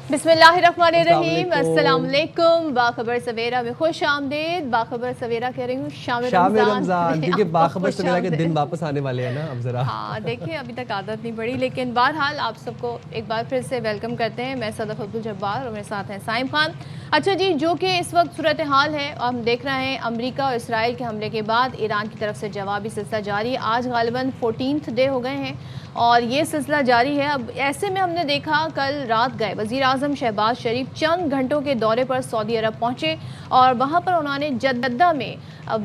बिस्मिल्लाहिर्रहमानिर्रहीम, अस्सलाम वालेकुम। बाखबर सवेरा में खुश आमदीद। बाखबर सवेरा कह रही हूँ शामिल रमजान, क्योंकि बाखबर सवेरा के दिन वापस आने वाले हैं ना अब जरा। हाँ देखिए, अभी तक आदत नहीं पड़ी, लेकिन बहरहाल आप सबको एक बार फिर से वेलकम करते हैं। मैं सदफ अब्दुल जब्बार और मेरे साथ हैं साइम खान। अच्छा जी, जो कि इस वक्त सूरत हाल है, हम देख रहे हैं अमेरिका और इसराइल के हमले के बाद ईरान की तरफ से जवाबी सिलसिला जारी। आज गालिबन 14th डे हो गए हैं और ये सिलसिला जारी है। अब ऐसे में हमने देखा कल रात गए वज़ीर आज़म शहबाज शरीफ चंद घंटों के दौरे पर सऊदी अरब पहुंचे और वहां पर उन्होंने जद्दा में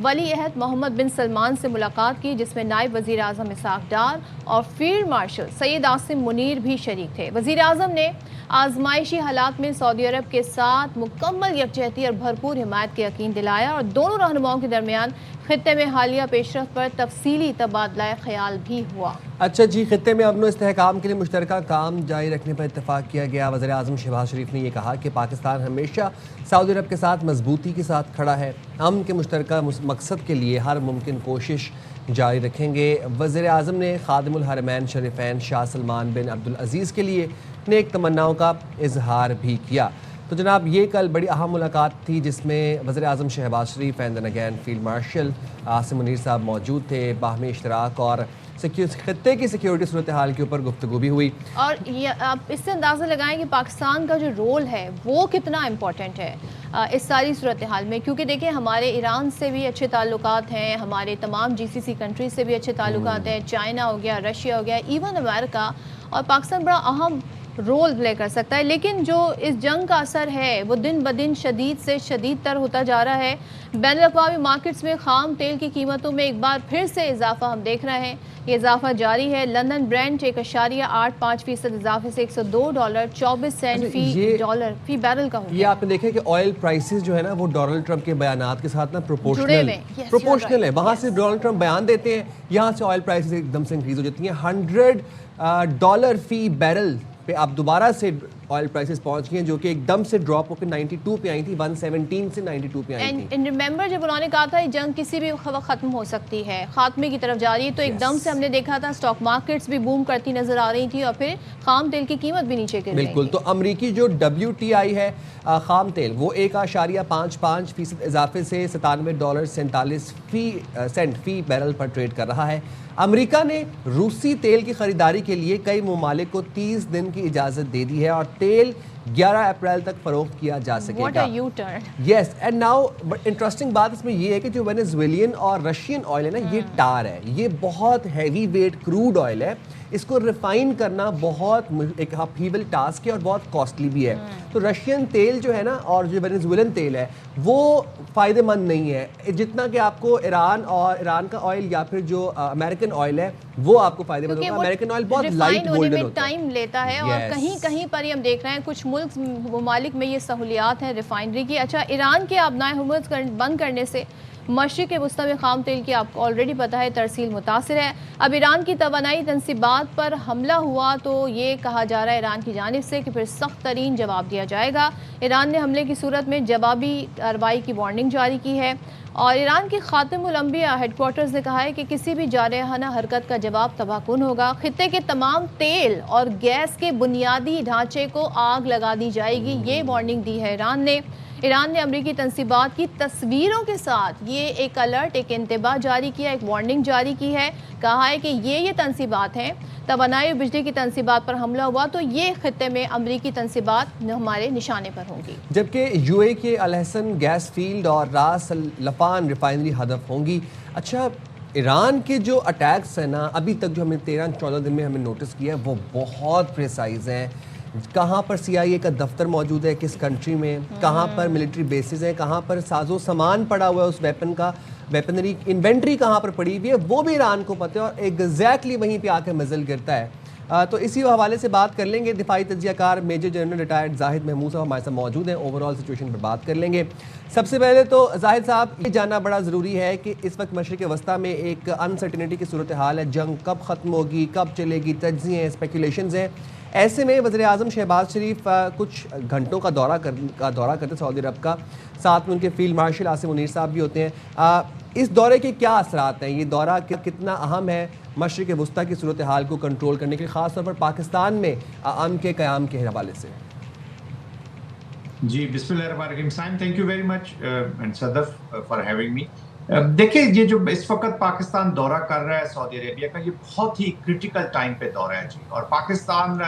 वली अहद मोहम्मद बिन सलमान से मुलाकात की, जिसमें नायब वज़ीर आज़म इसहाक डार और फील्ड मार्शल सैयद आसिम मुनीर भी शरीक थे। वज़ीर आज़म ने आजमाइशी हालात में सऊदी अरब के साथ मुकम्मल यकजहती और भरपूर हिमायत के यकीन दिलाया और दोनों रहनुमाओं के दरमियान खित्ते में हालिया पेशरफ पर तफसीली तबादला ख्याल भी हुआ। अच्छा जी, खित्ते में अमन इस्तेहकाम के लिए मुश्तरका काम जारी रखने पर इत्तफाक किया गया। वज़ीर आज़म शहबाज शरीफ ने यह कहा कि पाकिस्तान हमेशा सऊदी अरब के साथ मजबूती के साथ खड़ा है। अमन के मुश्तरका मकसद के लिए हर मुमकिन कोशिश जारी रखेंगे। वज़ीर आज़म ने खादिमुल हरमैन शरीफैन शाह सलमान बिन अब्दुल अज़ीज़ के लिए नेक तमन्नाओं का इजहार भी किया। तो जनाब, ये कल बड़ी अहम मुलाकात थी जिसमें वज़ीर आज़म Shehbaz Sharif and then again field marshal Asim Munir साहब मौजूद थे। बाहमी इश्तराक और खित्ते की सिक्योरिटी सूरत हाल के ऊपर गुफ्तगू भी हुई। और ये आप इससे अंदाज़ा लगाएं कि पाकिस्तान का जो रोल है वो कितना इम्पोर्टेंट है इस सारी सूरत हाल में, क्योंकि देखिए हमारे ईरान से भी अच्छे ताल्लुकात हैं, हमारे तमाम GCC कंट्रीज से भी अच्छे ताल्लुकात हैं, चाइना हो गया, रशिया हो गया, इवन अमेरिका, और पाकिस्तान बड़ा अहम रोल प्ले कर सकता है। लेकिन जो इस जंग का असर है वो दिन ब दिन शदीद से शदीद तर होता जा रहा है। बैनुल-अक़वामी मार्केट्स में खाम तेल की कीमतों में एक बार फिर से इजाफा हम देख रहे हैं। ये इजाफा जारी है। लंदन ब्रेंट 1.85% इजाफे से $102.24 फी बैरल का हो गया। ये आपने देखा कि ऑयल प्राइसेस जो है ना वो डोनाल्ड ट्रंप के बयानात के साथ ना प्रोपोर्शनल है। वहाँ से डोनाल्ड ट्रंप बयान देते हैं, यहाँ से ऑयल प्राइसेस एकदम से इंक्रीज हो जाती हैं। $100 फी बैरल पे आप दोबारा से ऑयल प्राइसेस पहुंच गए हैं, जो कि एकदम से ड्रॉप होकर 92 पे आई थी, 117 से 92 पे आई थी। एंड रिमेंबर जब उन्होंने कहा था ये जंग किसी भी वक्त खत्म हो सकती है, खात्मे की तरफ जा रही है, तो एकदम से हमने देखा था स्टॉक मार्केट्स भी बूम करती नजर आ रही थी और फिर खाम तेल की कीमत भी नीचे गिर गई। बिल्कुल। तो अमरीकी जो WTI है खाम तेल, वो 1.55% इजाफे से $97.47 फी बैरल पर ट्रेड कर रहा है। अमेरिका ने रूसी तेल की खरीदारी के लिए कई ममालिक को 30 दिन की इजाज़त दे दी है और तेल 11 अप्रैल तक फरोख्त किया जा सकेगा। यस, एंड नाउ इंटरेस्टिंग बात इसमें ये है कि जो वेनेजुएलियन और रशियन ऑयल है ना, ये टार है, ये बहुत हैवी वेट क्रूड ऑयल है। इसको रिफाइन करना बहुत एक अपहीवल टास्क है और बहुत कॉस्टली भी है। तो रशियन तेल जो है ना और जो वेनेजुएलन तेल है वो फ़ायदेमंद नहीं है जितना कि आपको ईरान का ऑयल या फिर जो अमेरिकन ऑयल है वो आपको फ़ायदेमंद होगा। अमेरिकन ऑयल बहुत लाइट गोल्डन होता है, टाइम लेता है। और कहीं कहीं पर हम देख रहे हैं कुछ ममालिक में ये सहूलियात हैं रिफाइनरी की। अच्छा, ईरान के आबनाए हुकूमत बंद करने से मशरिक़ वस्ती में खाम तेल की आपको ऑलरेडी पता है तरसील मुतासिर है। अब ईरान की तवानाई तनसीबात पर हमला हुआ तो ये कहा जा रहा है ईरान की जानिब से कि फिर सख्त तरीन जवाब दिया जाएगा। ईरान ने हमले की सूरत में जवाबी कार्रवाई की वार्निंग जारी की है और ईरान के खातिमुल अंबिया हेडक्वार्टर्स ने कहा है कि किसी भी जारहाना हरकत का जवाब तबाहकुन होगा। खित्ते के तमाम तेल और गैस के बुनियादी ढांचे को आग लगा दी जाएगी, ये वार्निंग दी है ईरान ने अमरीकी तनसीबात की तस्वीरों के साथ ये एक अलर्ट, एक इंतबाह जारी किया, एक वार्निंग जारी की है। कहा है कि ये तनसीबात हैं, तवानाई और बिजली की तनसीबात पर हमला हुआ तो ये खित्ते में अमरीकी तनसीबात हमारे निशाने पर होंगी। जबकि UAE के अल हसन गैस फील्ड और रास अल लफान रिफाइनरी हदफ होंगी। अच्छा, ईरान के जो अटैक्स हैं ना अभी तक जो हमें 13-14 दिन में हमें नोटिस किया है वो बहुत प्रिसाइज हैं। कहाँ पर CIA का दफ्तर मौजूद है, किस कंट्री में, कहाँ पर मिलिट्री बेसिस हैं, कहाँ पर साजो सामान पड़ा हुआ है, उस वेपन का वेपनरी इन्वेंट्री कहाँ पर पड़ी हुई है वो भी ईरान को पता है और एग्जैक्टली वहीं पे आकर मजल गिरता है। तो इसी हवाले से बात कर लेंगे। दिफाई तज्जियाकार major general retired Zahid Mahmood साहब हमारे साथ मौजूद हैं, ओवरऑल सिचुएशन पर बात कर लेंगे। सबसे पहले तो जाहिद साहब, ये जानना बड़ा ज़रूरी है कि इस वक्त मशरिक़ वस्ता में एक अनसर्टिनिटी की सूरत हाल है, जंग कब ख़त्म होगी, कब चलेगी, तज्ज़िये हैं, स्पेकुलेशंस हैं। ऐसे में वज़ीर आज़म शहबाज शरीफ कुछ घंटों का दौरा करते सऊदी अरब का, साथ में उनके फील्ड मार्शल आसिम मुनीर साहब भी होते हैं। इस दौरे के क्या असरात हैं, ये दौरा कितना अहम है मशरिक़ वस्ता की सूरत हाल को कंट्रोल करने के लिए, ख़ास तौर पर पाकिस्तान में अमन के क़याम के हवाले से? جی بسم اللہ الرحمن الرحیم. Saim thank you very much and Sadaf for having me. دیکھیں یہ جو اس وقت پاکستان دورہ کر رہا ہے سعودی عربیہ کا، یہ بہت ہی کریٹیکل ٹائم پہ دورہ ہے جی. اور پاکستان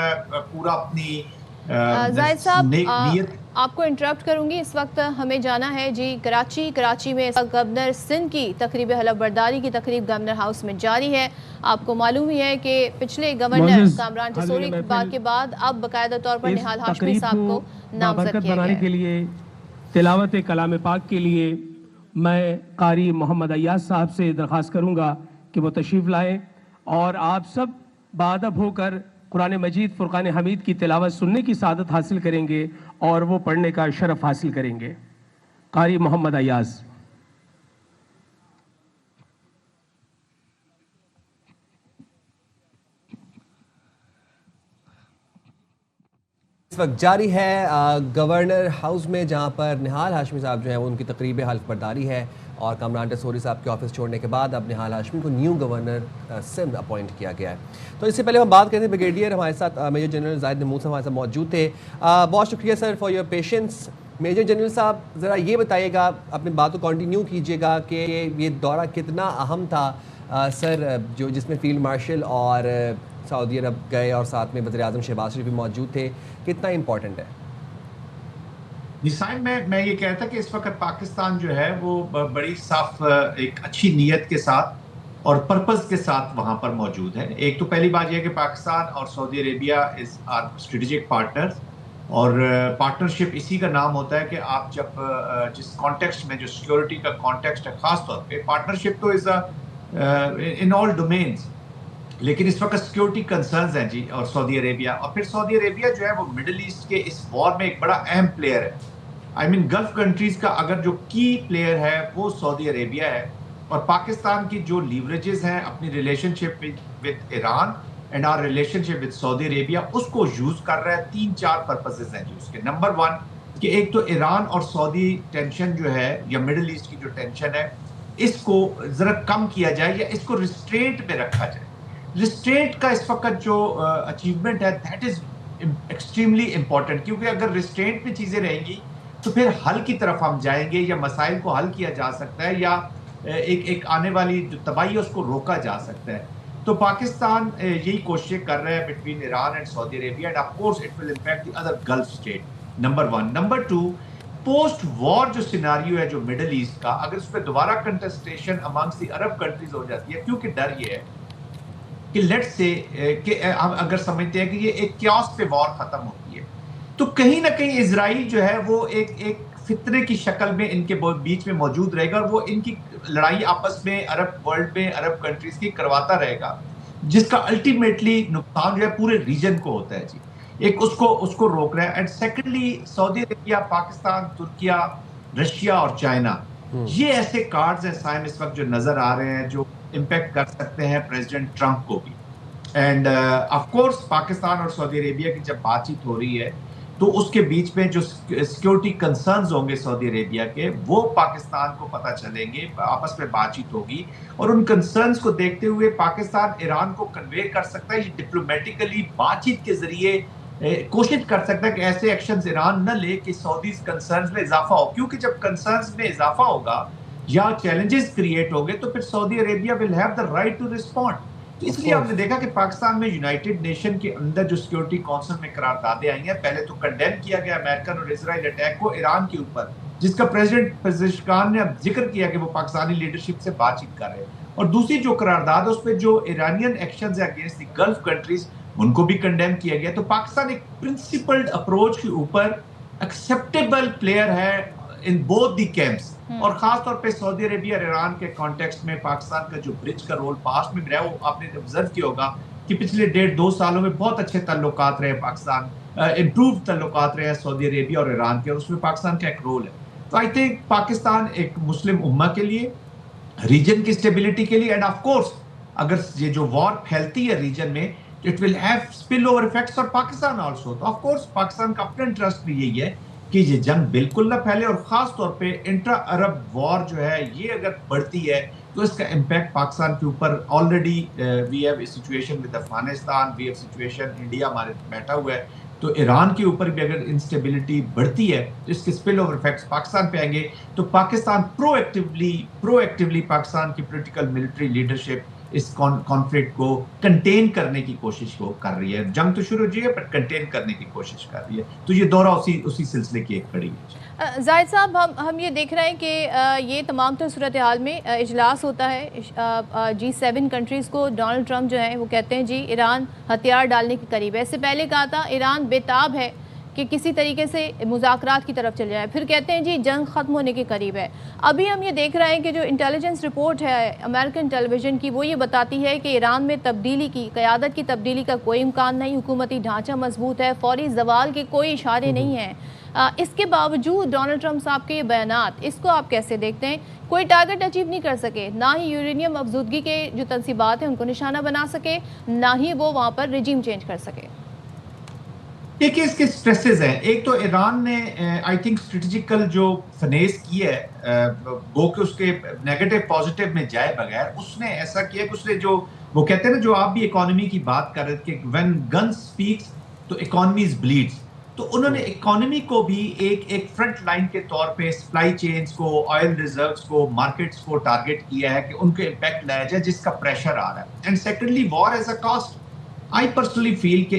پورا اپنی زاہد صاحب نیت. آپ کو انٹرپٹ کروں گی، اس وقت ہمیں جانا ہے جی کراچی میں گورنر سندھ کی تقریب حلف برداری کی تقریب گورنر ہاؤس میں جاری ہے. آپ کو معلوم ہی ہے کہ پچھلے گورنر کامران ٹسوری کے بعد اب باقاعدہ طور پر نہال ہاشمی صاحب کو نامزد کیا گیا ہے. کے لیے تلاوت کلام پاک کے لیے میں قاری محمد ایاز صاحب سے درخواست کروں گا کہ وہ تشریف لائیں اور آپ سب باادب ہو کر قرآن مجید فرقان حمید کی تلاوت سننے کی سعادت حاصل کریں گے اور وہ پڑھنے کا شرف حاصل کریں گے. قاری محمد ایاز. اس وقت جاری ہے گورنر ہاؤس میں، جہاں پر نہال ہاشمی صاحب جو ہیں وہ ان کی تقریب حلف برداری ہے، اور کامران ٹسوری صاحب کے آفس چھوڑنے کے بعد اب نہال ہاشمی کو نیو گورنر سندھ اپوائنٹ کیا گیا ہے. تو اس سے پہلے ہم بات کرتے ہیں بریگیڈیئر ہمارے ساتھ میجر جنرل زاہد نمود صاحب ہمارے ساتھ موجود تھے. بہت شکریہ sir for your patience. Major general صاحب ذرا یہ بتائیے گا، اپنی بات کو کنٹینیو کیجیے گا کہ یہ دورہ کتنا اہم تھا سر، جس میں فیلڈ مارشل اور سعودی عرب گئے اور ساتھ میں وزیر اعظم شہباز شریف بھی موجود تھے، کتنا امپورٹنٹ ہے؟ نسائم میں یہ کہتا کہ اس وقت پاکستان جو ہے وہ بڑی صاف ایک اچھی نیت کے ساتھ اور پرپز کے ساتھ وہاں پر موجود ہے. ایک تو پہلی بات یہ کہ پاکستان اور سعودی عربیہ از آر اسٹریٹجک پارٹنرز، اور پارٹنرشپ اسی کا نام ہوتا ہے کہ آپ جب جس کانٹیکسٹ میں جو سیکورٹی کا کانٹیکسٹ ہے، خاص طور پہ پارٹنرشپ تو از ان آل ڈومینز، لیکن اس وقت سیکورٹی کنسرنز ہیں جی. اور سعودی عربیہ، اور پھر سعودی عربیہ جو ہے وہ مڈل ایسٹ کے اس وار میں ایک بڑا اہم پلیئر ہے. آئی مین گلف کنٹریز کا اگر جو کی پلیئر ہے وہ سعودی عربیہ ہے، اور پاکستان کی جو لیوریجز ہیں اپنی relationship with Iran and our relationship with Saudi Arabia, اس کو یوز کر رہا ہے. 3-4 پرپسز ہیں جی اس کے. نمبر 1 کہ ایک تو ایران اور سعودی ٹینشن جو ہے، یا مڈل ایسٹ کی جو ٹینشن ہے، اس کو ذرا کم کیا جائے یا اس کو ریسٹرینٹ پہ رکھا جائے. ریسٹرینٹ کا اس وقت جو اچیومنٹ ہے دیٹ از ایکسٹریملی امپورٹنٹ، کیونکہ اگر ریسٹرینٹ میں چیزیں رہیں گی تو پھر حل کی طرف ہم جائیں گے، یا مسائل کو حل کیا جا سکتا ہے، یا ایک آنے والی جو تباہی ہے اس کو روکا جا سکتا ہے. تو پاکستان یہی کوششیں کر رہا ہے between Iran and Saudi Arabia, and of course it will impact the other gulf state. Number 1. Number 2، post war جو سیناریو ہے جو مڈل ایسٹ کا، اگر اس پہ دوبارہ کنٹسٹیشن amongst the Arab countries who جاتی ہے، کیونکہ ڈر یہ ہے کہ لیٹ سے کہ ہم اگر سمجھتے ہیں کہ یہ ایک کیوس پہ وار ختم ہوتی ہے، تو کہیں نہ کہیں اسرائیل جو ہے وہ ایک فتنے کی شکل میں ان کے بیچ میں موجود رہے گا، اور وہ ان کی لڑائی آپس میں عرب ورلڈ میں عرب کنٹریز کی کرواتا رہے گا، جس کا الٹیمیٹلی نقصان جو ہے پورے ریجن کو ہوتا ہے جی. ایک اس کو روک رہا ہے. And secondly Saudi Arabia, Pakistan, Türkiye, Russia اور چائنا، یہ ایسے کارڈز ہیں سائم اس وقت جو نظر آ رہے ہیں جو امپیکٹ کر سکتے ہیں پریزیڈنٹ ٹرمپ کو بھی. اینڈ آف کورس پاکستان اور سعودی عربیہ کی جب بات چیت ہو رہی ہے تو اس کے بیچ میں جو سیکورٹی کنسرنز ہوں گے سعودی عربیہ کے، وہ پاکستان کو پتہ چلیں گے، آپس میں بات چیت ہوگی، اور ان کنسرنز کو دیکھتے ہوئے پاکستان ایران کو کنوے کر سکتا ہے، یہ ڈپلومیٹیکلی بات چیت کے ذریعے کوشش کر سکتا ہے کہ ایسے ایکشنز ایران نہ لے کہ سعودیز کنسرنز میں اضافہ ہو. کیونکہ جب کنسرنز میں اضافہ ہوگا یا چیلنجز کریٹ ہوں گے تو پھر Saudi Arabia will have the right to respond. تو اس لیے ہم نے دیکھا کہ پاکستان میں یونائٹڈ نیشن کے اندر جو سیکورٹی کونسل میں قراردادیں آئی ہیں، پہلے تو کنڈیم کیا گیا امریکن اور اسرائیل اٹیک کو ایران کے اوپر، جس کا پریزیڈنٹ پزشکان نے اب ذکر کیا کہ وہ پاکستانی لیڈرشپ سے بات چیت کر رہے ہیں. اور دوسری جو قرارداد ہے اس پہ جو ایرانین ایکشنز ہیں اگینسٹ دی گلف کنٹریز، ان کو بھی کنڈیم کیا گیا. تو پاکستان ایک پرنسپلڈ اپروچ کے اوپر ایکسیپٹیبل پلیئر ہے ان بوتھ دی کیمپس. اور خاص طور پہ سعودی عربیہ اور ایران کے کانٹیکسٹ میں پاکستان کا جو برج کا رول پاسٹ میں رہا ہے، وہ آپ نے آبزرو کیا ہوگا کہ پچھلے 1.5-2 سالوں میں بہت اچھے تعلقات رہے پاکستان، امپروو تعلقات رہے ہیں سعودی عربیہ اور ایران کے، اور اس میں پاکستان کا ایک رول ہے. تو آئی تھنک پاکستان ایک مسلم امہ کے لیے، ریجن کی اسٹیبلٹی کے لیے، اینڈ آف کورس اگر یہ جو وار پھیلتی ہے ریجن میں، it will have spill over effects for Pakistan also. تو آف کورس پاکستان کا اپنا انٹرسٹ بھی یہی ہے کہ یہ جنگ بالکل نہ پھیلے، اور خاص طور پہ انٹرا عرب وار جو ہے یہ اگر بڑھتی ہے تو اس کا امپیکٹ پاکستان کے اوپر already we have a situation with Afghanistan, we have situation India ہمارے بیٹھا ہوا ہے. تو ایران کے اوپر بھی اگر انسٹیبلٹی بڑھتی ہے تو اس کے اسپل اوور افیکٹس پاکستان پہ آئیں گے. تو پاکستان پرو ایکٹیولی پاکستان کی پولیٹیکل ملٹری لیڈرشپ اس کانفلکٹ کو کنٹین کرنے کی کوشش کو کر رہی ہے. جنگ تو شروع ہو جی ہے بٹ کنٹین کرنے کی کوشش کر رہی ہے. تو یہ دورہ اسی سلسلے کی ایک کڑی ہے. زاہد صاحب ہم یہ دیکھ رہے ہیں کہ یہ تمام تر صورتحال میں اجلاس ہوتا ہے G7 کنٹریز کو. ڈونلڈ ٹرمپ جو ہیں وہ کہتے ہیں جی ایران ہتھیار ڈالنے کے قریب ہے. اس سے پہلے کہا تھا ایران بےتاب ہے کہ کسی طریقے سے مذاکرات کی طرف چل جائے. پھر کہتے ہیں جی جنگ ختم ہونے کے قریب ہے. ابھی ہم یہ دیکھ رہے ہیں کہ جو انٹیلیجنس رپورٹ ہے امریکن ٹیلی ویژن کی وہ یہ بتاتی ہے کہ ایران میں قیادت کی تبدیلی کا کوئی امکان نہیں. حکومتی ڈھانچہ مضبوط ہے. فوری زوال کے کوئی اشارے نہیں ہیں. اس کے باوجود ڈونلڈ ٹرمپ صاحب کے یہ بیانات, اس کو آپ کیسے دیکھتے ہیں؟ کوئی ٹارگٹ اچیو نہیں کر سکے, نہ ہی یورینیم افزودگی کے جو تنصیبات ہیں ان کو نشانہ بنا سکے, نہ ہی وہ وہاں پر رجیم چینج کر سکے. دیکھیں اس کے سٹریسز ہیں. ایک تو ایران نے آئی تھنک اسٹریٹجیکل جو فنیس کی ہے وہ کہ اس کے نیگیٹو پازیٹیو میں جائے بغیر اس نے ایسا کیا کہ اس نے جو وہ کہتے ہیں نا, جو آپ بھی اکانومی کی بات کر رہے تھے کہ وین گن اسپیکس تو اکانومیز بلیڈس, تو انہوں نے اکانومی کو بھی ایک فرنٹ لائن کے طور پہ سپلائی چینز کو, آئل ریزروز کو, مارکیٹس کو ٹارگٹ کیا ہے کہ ان کے امپیکٹ لایا جائے جس کا پریشر آ رہا ہے. And secondly war is a cost. I personally feel کہ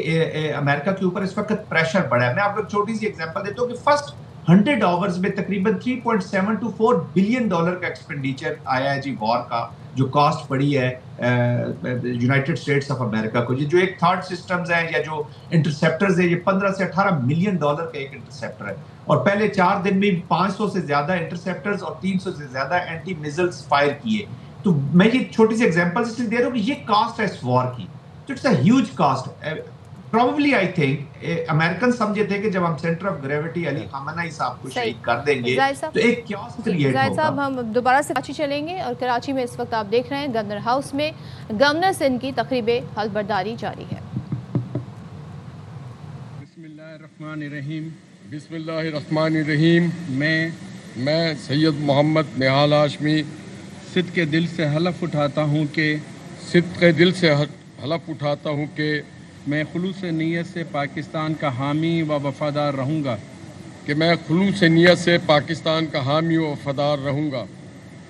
امریکہ کے اوپر اس وقت پریشر بڑھا ہے. میں آپ کو ایک چھوٹی سی ایگزامپل دیتا ہوں کہ فرسٹ 100 آورز میں تقریباً 3.7 to 4 بلین ڈالر کا ایکسپینڈیچر آیا ہے جی وار کا, جو کاسٹ پڑی ہے یونائٹڈ اسٹیٹس آف امریکہ کو. جو ایک تھرڈ سسٹمز ہیں یا جو انٹرسیپٹرز ہیں, یہ 15 سے 18 ملین ڈالر کا ایک انٹرسیپٹر ہے, اور پہلے 4 دن میں 500 سے زیادہ انٹرسیپٹرز اور 300 سے زیادہ اینٹی میزلز فائر کیے. تو میں یہ چھوٹی سی ایگزامپل اس لیے دے رہا ہوں کہ یہ کاسٹ ہے اس وار کی. تو it's a huge cost. Probably I think American سمجھے تھے کہ جب ہم centre of gravity Ali Khamenei صاحب کو شہید کر دیں گے تو ایک کیوس کریٹ ہوگا. زاہد صاحب ہم دوبارہ سے کراچی چلیں گے, اور کراچی میں اس وقت آپ دیکھ رہے ہیں گورنر ہاؤس میں گورنر سندھ کی تقریب حلف برداری جاری ہے. بسم اللہ الرحمن الرحیم. بسم اللہ الرحمن الرحیم. میں سید محمد نہال ہاشمی صدق کے دل سے حلف اٹھاتا ہوں کہ میں خلوص نیت سے پاکستان کا حامی و وفادار رہوں گا.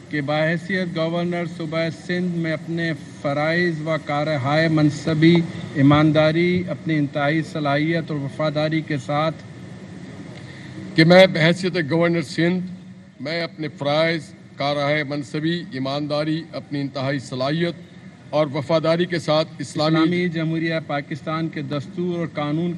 کہ بحیثیت گورنر صوبہ سندھ میں اپنے فرائض و کارہائے منصبی ایمانداری, اپنی انتہائی صلاحیت اور وفاداری کے ساتھ کہ میں بحیثیت گورنر سندھ میں اپنے فرائض کارہائے منصبی ایمانداری, اپنی انتہائی صلاحیت اور وفاداری کے ساتھ اسلامی جمہوریہ پاکستان کے دستور اور قانون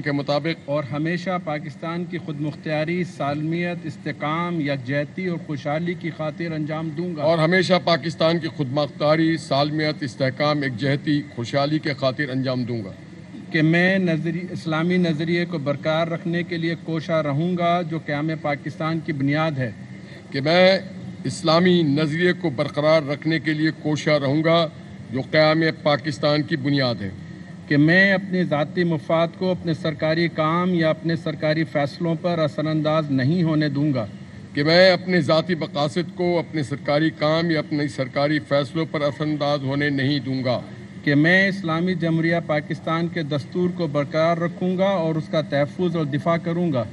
کے مطابق اور ہمیشہ پاکستان کی خود مختاری, سالمیت, استحکام, یکجہتی اور خوشحالی کی خاطر انجام دوں گا. اور ہمیشہ پاکستان کی خود مختاری, سالمیت, استحکام, یکجہتی, خوشحالی کے خاطر انجام دوں گا. کہ میں اسلامی نظریے کو برقرار رکھنے کے لیے کوشاں رہوں گا جو قیام پاکستان کی بنیاد ہے. کہ میں اسلامی نظریے کو برقرار رکھنے کے لیے کوشاں رہوں گا جو قیام پاکستان کی بنیاد ہے. کہ میں اپنے ذاتی مفاد کو اپنے سرکاری کام یا اپنے سرکاری فیصلوں پر اثر انداز نہیں ہونے دوں گا. کہ میں اپنے ذاتی مقاصد کو اپنے سرکاری کام یا اپنے سرکاری فیصلوں پر اثر انداز ہونے نہیں دوں گا. کہ میں اسلامی جمہوریہ پاکستان کے دستور کو برقرار رکھوں گا اور اس کا تحفظ اور دفاع کروں گا.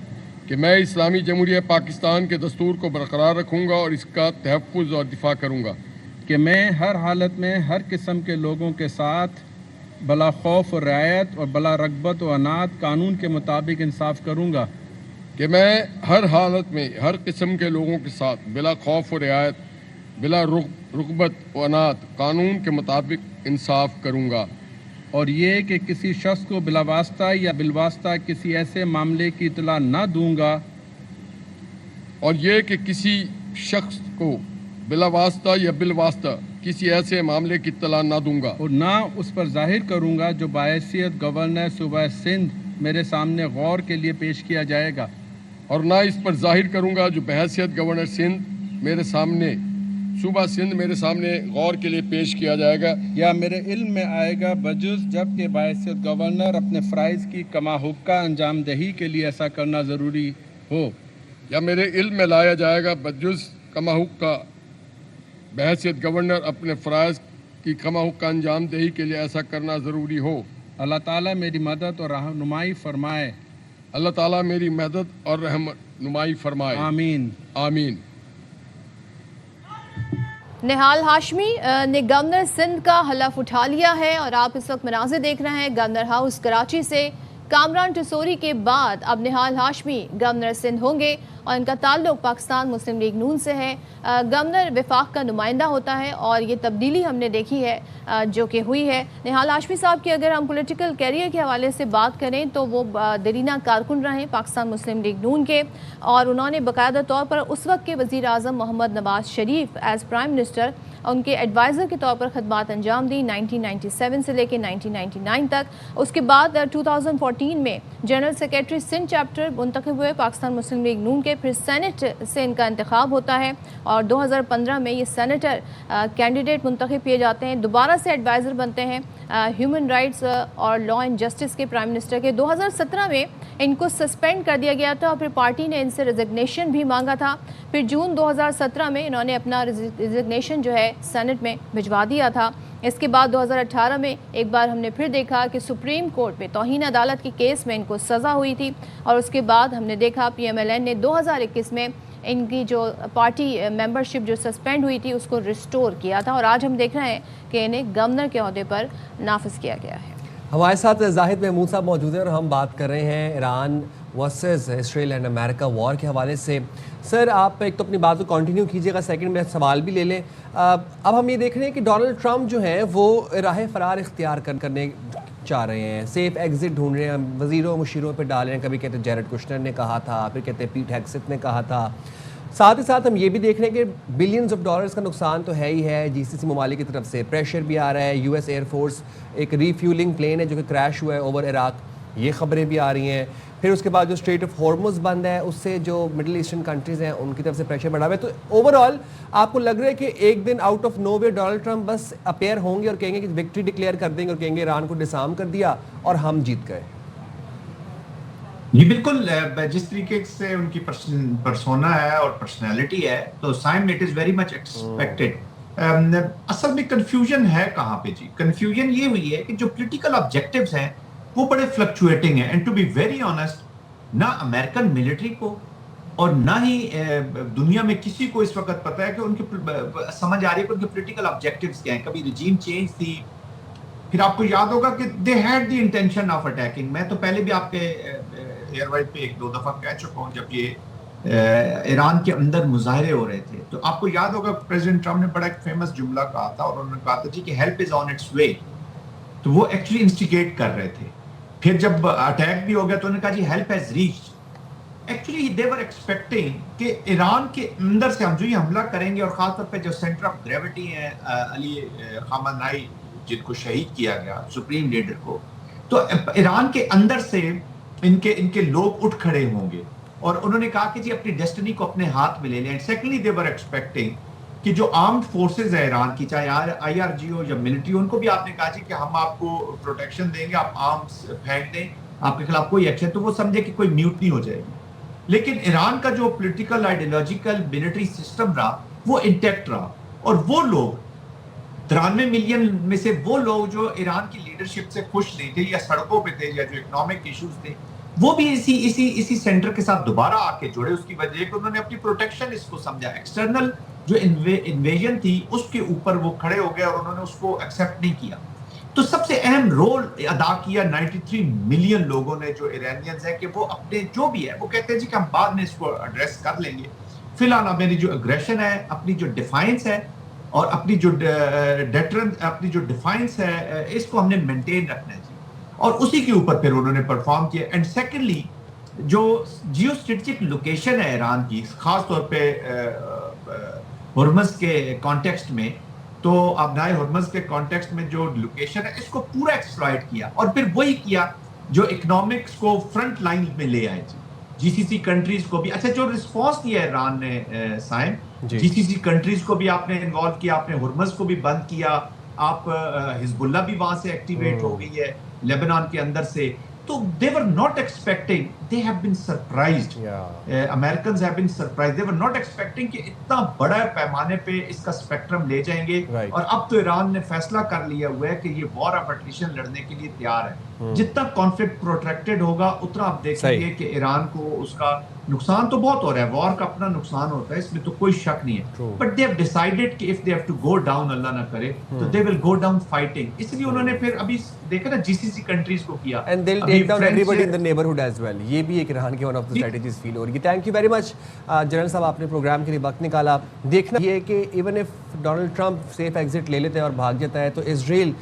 کہ میں اسلامی جمہوریہ پاکستان کے دستور کو برقرار رکھوں گا اور اس کا تحفظ اور دفاع کروں گا. کہ میں ہر حالت میں ہر قسم کے لوگوں کے ساتھ بلا خوف و رعایت اور بلا رغبت و عناد قانون کے مطابق انصاف کروں گا. کہ میں ہر حالت میں ہر قسم کے لوگوں کے ساتھ بلا خوف و رعایت, بلا رغبت و عناد قانون کے مطابق انصاف کروں گا. اور یہ کہ کسی شخص کو بلا واسطہ یا بالواسطہ کسی ایسے معاملے کی اطلاع نہ دوں گا. اور یہ کہ کسی شخص کو بلا واسطہ یا بالواسطہ کسی ایسے معاملے کی اطلاع نہ دوں گا. اور نہ اس پر ظاہر کروں گا جو بحیثیت گورنر صوبہ سندھ میرے سامنے غور کے لیے پیش کیا جائے گا. اور نہ اس پر ظاہر کروں گا جو بحیثیت گورنر سندھ میرے سامنے صوبہ سندھ میرے سامنے غور کے لیے پیش کیا جائے گا یا میرے علم میں آئے گا بجز جب کہ بحیثیت گورنر اپنے فرائض کی کما حقہ انجام دہی کے لیے ایسا کرنا ضروری ہو. یا میرے علم میں لایا جائے گا بجز کما حقہ بحیثیت گورنر اپنے فرائض की खमा का अंजाम दही के लिए ऐसा करना ज़रूरी हो। अल्लाह ताला मेरी मदद और रहनुमाई फरमाए। अल्लाह ताला मेरी मदद और रहनुमाई फरमाए। आमीन आमीन। निहाल हाशमी ने गवर्नर सिंध का हलफ उठा लिया है और आप इस वक्त मनाज़िर देख रहे हैं गवर्नर हाउस कराची से। कामरान टसोरी के बाद अब निहाल हाशमी गवर्नर सिंध होंगे और इनका ताल्लुक पाकिस्तान मुस्लिम लीग नून से है। गवर्नर वफाक का नुमाइंदा होता है और ये तब्दीली हमने देखी है जो कि हुई है। निहाल हाशमी साहब की अगर हम पॉलिटिकल कैरियर के हवाले से बात करें तो वो दरीना कारकुन रहे पाकिस्तान मुस्लिम लीग नून के, और उन्होंने बाकायदा तौर पर उस वक्त के वज़ीर आज़म Mohammad Nawaz Sharif as prime minister उनके एडवाइज़र के तौर पर खदमात अंजाम दी 1997 से लेकर 1999 तक। उसके बाद 2014 में जनरल सेक्रेटरी सिंध चैप्टर मुंतखब हुए पाकिस्तान मुस्लिम लीग नून के, फिर सेनेट से इनका इंतखाब होता है और 2015 में ये सेनेटर कैंडिडेट मुंतखब किए जाते हैं, दोबारा से एडवाइज़र बनते हैं ह्यूमन राइट्स और लॉ एंड जस्टिस के प्राइम मिनिस्टर के। 2017 में इनको सस्पेंड कर दिया गया था और फिर पार्टी ने इनसे रिजिग्नेशन भी मांगा था। फिर जून 2017 में इन्होंने अपना रिजिग्नेशन जो है सेनेट में भिजवा दिया था। इसके बाद 2018 में एक बार हमने फिर देखा कि सुप्रीम कोर्ट में तौहीन अदालत के केस में इनको सज़ा हुई थी और उसके बाद हमने देखा PMLN ने 2021 में इनकी जो पार्टी मेंबरशिप जो सस्पेंड हुई थी उसको रिस्टोर किया था और आज हम देख रहे हैं कि इन्हें गवर्नर के ओहदे पर नाफिज किया गया है। हमारे साथ जाहिद महमूद साहब मौजूद हैं और हम बात कर रहे हैं Iran versus Israel and America war के हवाले से। सर आप एक तो अपनी बात को कंटिन्यू कीजिएगा, सेकंड में सवाल भी ले लें। अब हम ये देख रहे हैं कि डोनाल्ड ट्रंप जो हैं वो राह फरार इख्तियार करने चाह रहे हैं, सेफ एग्जिट ढूंढ रहे हैं, वज़ीरों मुशीरों पे डाल रहे हैं। कभी कहते हैं जेरेड कुशनर ने कहा था, फिर कहते हैं पीट हेग्सेथ ने कहा था। साथ ही साथ हम ये भी देख रहे हैं कि बिलियंस ऑफ डॉलर्स का नुकसान तो है ही है, GCC ममालिक की तरफ से प्रेशर भी आ रहा है। US एयरफोर्स एक रीफ्यूलिंग प्लेन है जो कि क्रैश हुआ है ओवर इराक, ये खबरें भी आ रही हैं। फिर उसके बाद जो स्ट्रेट ऑफ हॉर्मुज़ बंद है उससे जो मिडिल ईस्टर्न कंट्रीज़ हैं उनकी तरफ से प्रेशर बढ़ा हुआ है। तो ओवरऑल आपको लग रहा है कि एक दिन out of nowhere Donald Trump बस अपेयर होंगे और कहेंगे कि विक्ट्री डिक्लेयर कर देंगे और कहेंगे ईरान को डिसआर्म कर दिया और हम जीत गए? जी बिल्कुल, जिस तरीके से उनकी पर्सोना है और पर्सनैलिटी है तो साइम it is very much expected. असल में कंफ्यूजन है कहाँ पे जी? कंफ्यूजन ये हुई है कि जो पॉलिटिकल ऑब्जेक्टिव्स हैं वो बड़े फ्लक्चुएटिंग हैं and to be very honest ना अमेरिकन मिलिट्री को और ना ही दुनिया में किसी को इस वक्त पता है कि उनके समझ आ रही है कि उनके पॉलिटिकल ऑब्जेक्टिव्स क्या हैं। कभी रिजीम चेंज थी, फिर आपको याद होगा कि they had the intention of attacking. मैं तो पहले भी आपके एयरवाइव पे एक दो दफा कह चुका हूँ जब ये ईरान के अंदर मुजाहरे हो रहे थे तो आपको याद होगा प्रेसिडेंट ट्रंप ने बड़ा एक फेमस जुमला कहा था और उन्होंने कहा था जी कि हेल्प इज ऑन इट्स वे। तो वो एक्चुअली इंस्टिगेट कर रहे थे। फिर जब अटैक भी हो गया तो उन्होंने कहा जी help has reached. Actually they were expecting कि ईरान के अंदर से हम जो ये हमला करेंगे और खासतौर पे जो सेंटर ऑफ ग्रेविटी है अली खामनेई जिनको शहीद किया गया सुप्रीम लीडर को, तो ईरान के अंदर से इनके लोग उठ खड़े होंगे और उन्होंने कहा कि जी अपनी डेस्टिनी को अपने हाथ में ले लें। सेकेंडली दे वर एक्सपेक्टिंग कि जो आर्म्ड फोर्सेज है ईरान की, चाहे IRG हो या मिलिट्री, उनको भी आपने कहा जी कि हम आपको प्रोटेक्शन देंगे, आप आर्म्स फेंक दें, आपके खिलाफ कोई एक्शन, तो वो समझे कि कोई म्यूटनी हो जाएगी। लेकिन ईरान का जो पॉलिटिकल आइडियोलॉजिकल मिलिट्री सिस्टम रहा वो इंटैक्ट रहा और वो लोग 93 मिलियन में से वो लोग जो ईरान की लीडरशिप से खुश नहीं थे या सड़कों पे थे या जो इकोनॉमिक इश्यूज थे वो भी इसी सेंटर के साथ दोबारा आके जुड़े। उसकी वजह कि उन्होंने अपनी प्रोटेक्शन इसको समझा, एक्सटर्नल जो इन्वेजन थी उसके ऊपर वो खड़े हो गए और उन्होंने उसको एक्सेप्ट नहीं किया। तो सबसे अहम रोल अदा किया 93 मिलियन लोगों ने जो ईरानियंस है कि वो अपने जो भी है वो कहते हैं जी कि हम बाद में इसको एड्रेस कर लेंगे, फिलहाल मेरी जो एग्रेशन है, अपनी जो डिफाइंस है और अपनी जो डेटरेंस, अपनी जो डिफाइंस है, इसको हमने मेंटेन रखना है जी। और उसी के ऊपर फिर उन्होंने परफॉर्म किया। एंड सेकेंडली जो जियो स्ट्रेटेजिक लोकेशन है ईरान की, खास तौर पे हुर्मुज़ के कॉन्टेक्स्ट में, तो अबनाए हुर्मुज़ के कॉन्टेक्स्ट में जो लोकेशन है इसको पूरा एक्सप्लॉइट किया और फिर वही किया जो इकोनॉमिक्स को फ्रंट लाइन में ले आए जी। GCC कंट्रीज को भी अच्छा जो रिस्पॉन्स दिया ईरान ने साइम, GCC कंट्रीज को भी आपने इन्वॉल्व किया, आपने हुर्मुज़ को भी बंद किया, आप हिजबुल्ला भी वहां से एक्टिवेट हो गई है लेबनान के अंदर से। तो they were not expecting, they have been surprised. Americans have been surprised. They were not expecting कि इतना बड़ा पैमाने पे इसका स्पेक्ट्रम ले जाएंगे. और अब तो ईरान ने फैसला कर लिया हुआ है कि ये वॉर ऑफ अटरिशन लड़ने के लिए तैयार है. जितना कॉन्फ्लिक्ट प्रोट्रैक्टेड होगा उतना आप देखेंगे कि ईरान को उसका नुकसान तो बहुत हो रहा है. वॉर का अपना नुकसान होता है, इसमें तो कोई शक नहीं है. बट दे हैव डिसाइडेड कि if they have to go down, अल्लाह ना करे, तो they will go down fighting. इसलिए उन्होंने फिर अभी देखा ना जीसीसी कंट्रीज को किया, and they will take down everybody in the neighbourhood as well. ये भी एक ईरान की one of the strategies feel हो रही है. Thank you very much general साहब, आपने प्रोग्राम के लिए वक्त निकाला. देखना ये कि even if Donald Trump safe exit ले लेते हैं और भाग जाता है तो इजराइल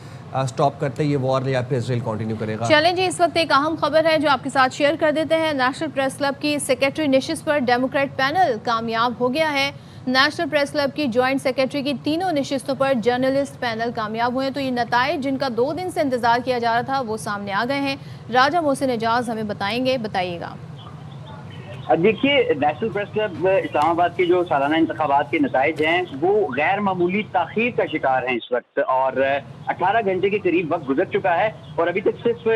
स्टॉप करते ये वॉर या फिर इजराइल कंटिन्यू करेगा. चलें जी, इस वक्त एक अहम खबर है जो आपके साथ शेयर कर देते हैं. नेशनल प्रेस क्लब की सेक्रेटरी नशिस्त पर डेमोक्रेट पैनल कामयाब हो गया है. नेशनल प्रेस क्लब की जॉइंट सेक्रेटरी की तीनों नशिस्तों पर जर्नलिस्ट पैनल कामयाब हुए. तो ये नताइज जिनका 2 दिन से इंतजार किया जा रहा था वो सामने आ गए हैं. राजा मोहसिन एजाज हमें बताएंगे, बताइएगा. देखिए, नेशनल प्रेस क्लब इस्लामाबाद के जो सालाना इंतखाबात के नताइज हैं वो गैर मामूली ताख़ीर का शिकार हैं इस वक्त, और 18 घंटे के करीब वक्त गुजर चुका है और अभी तक सिर्फ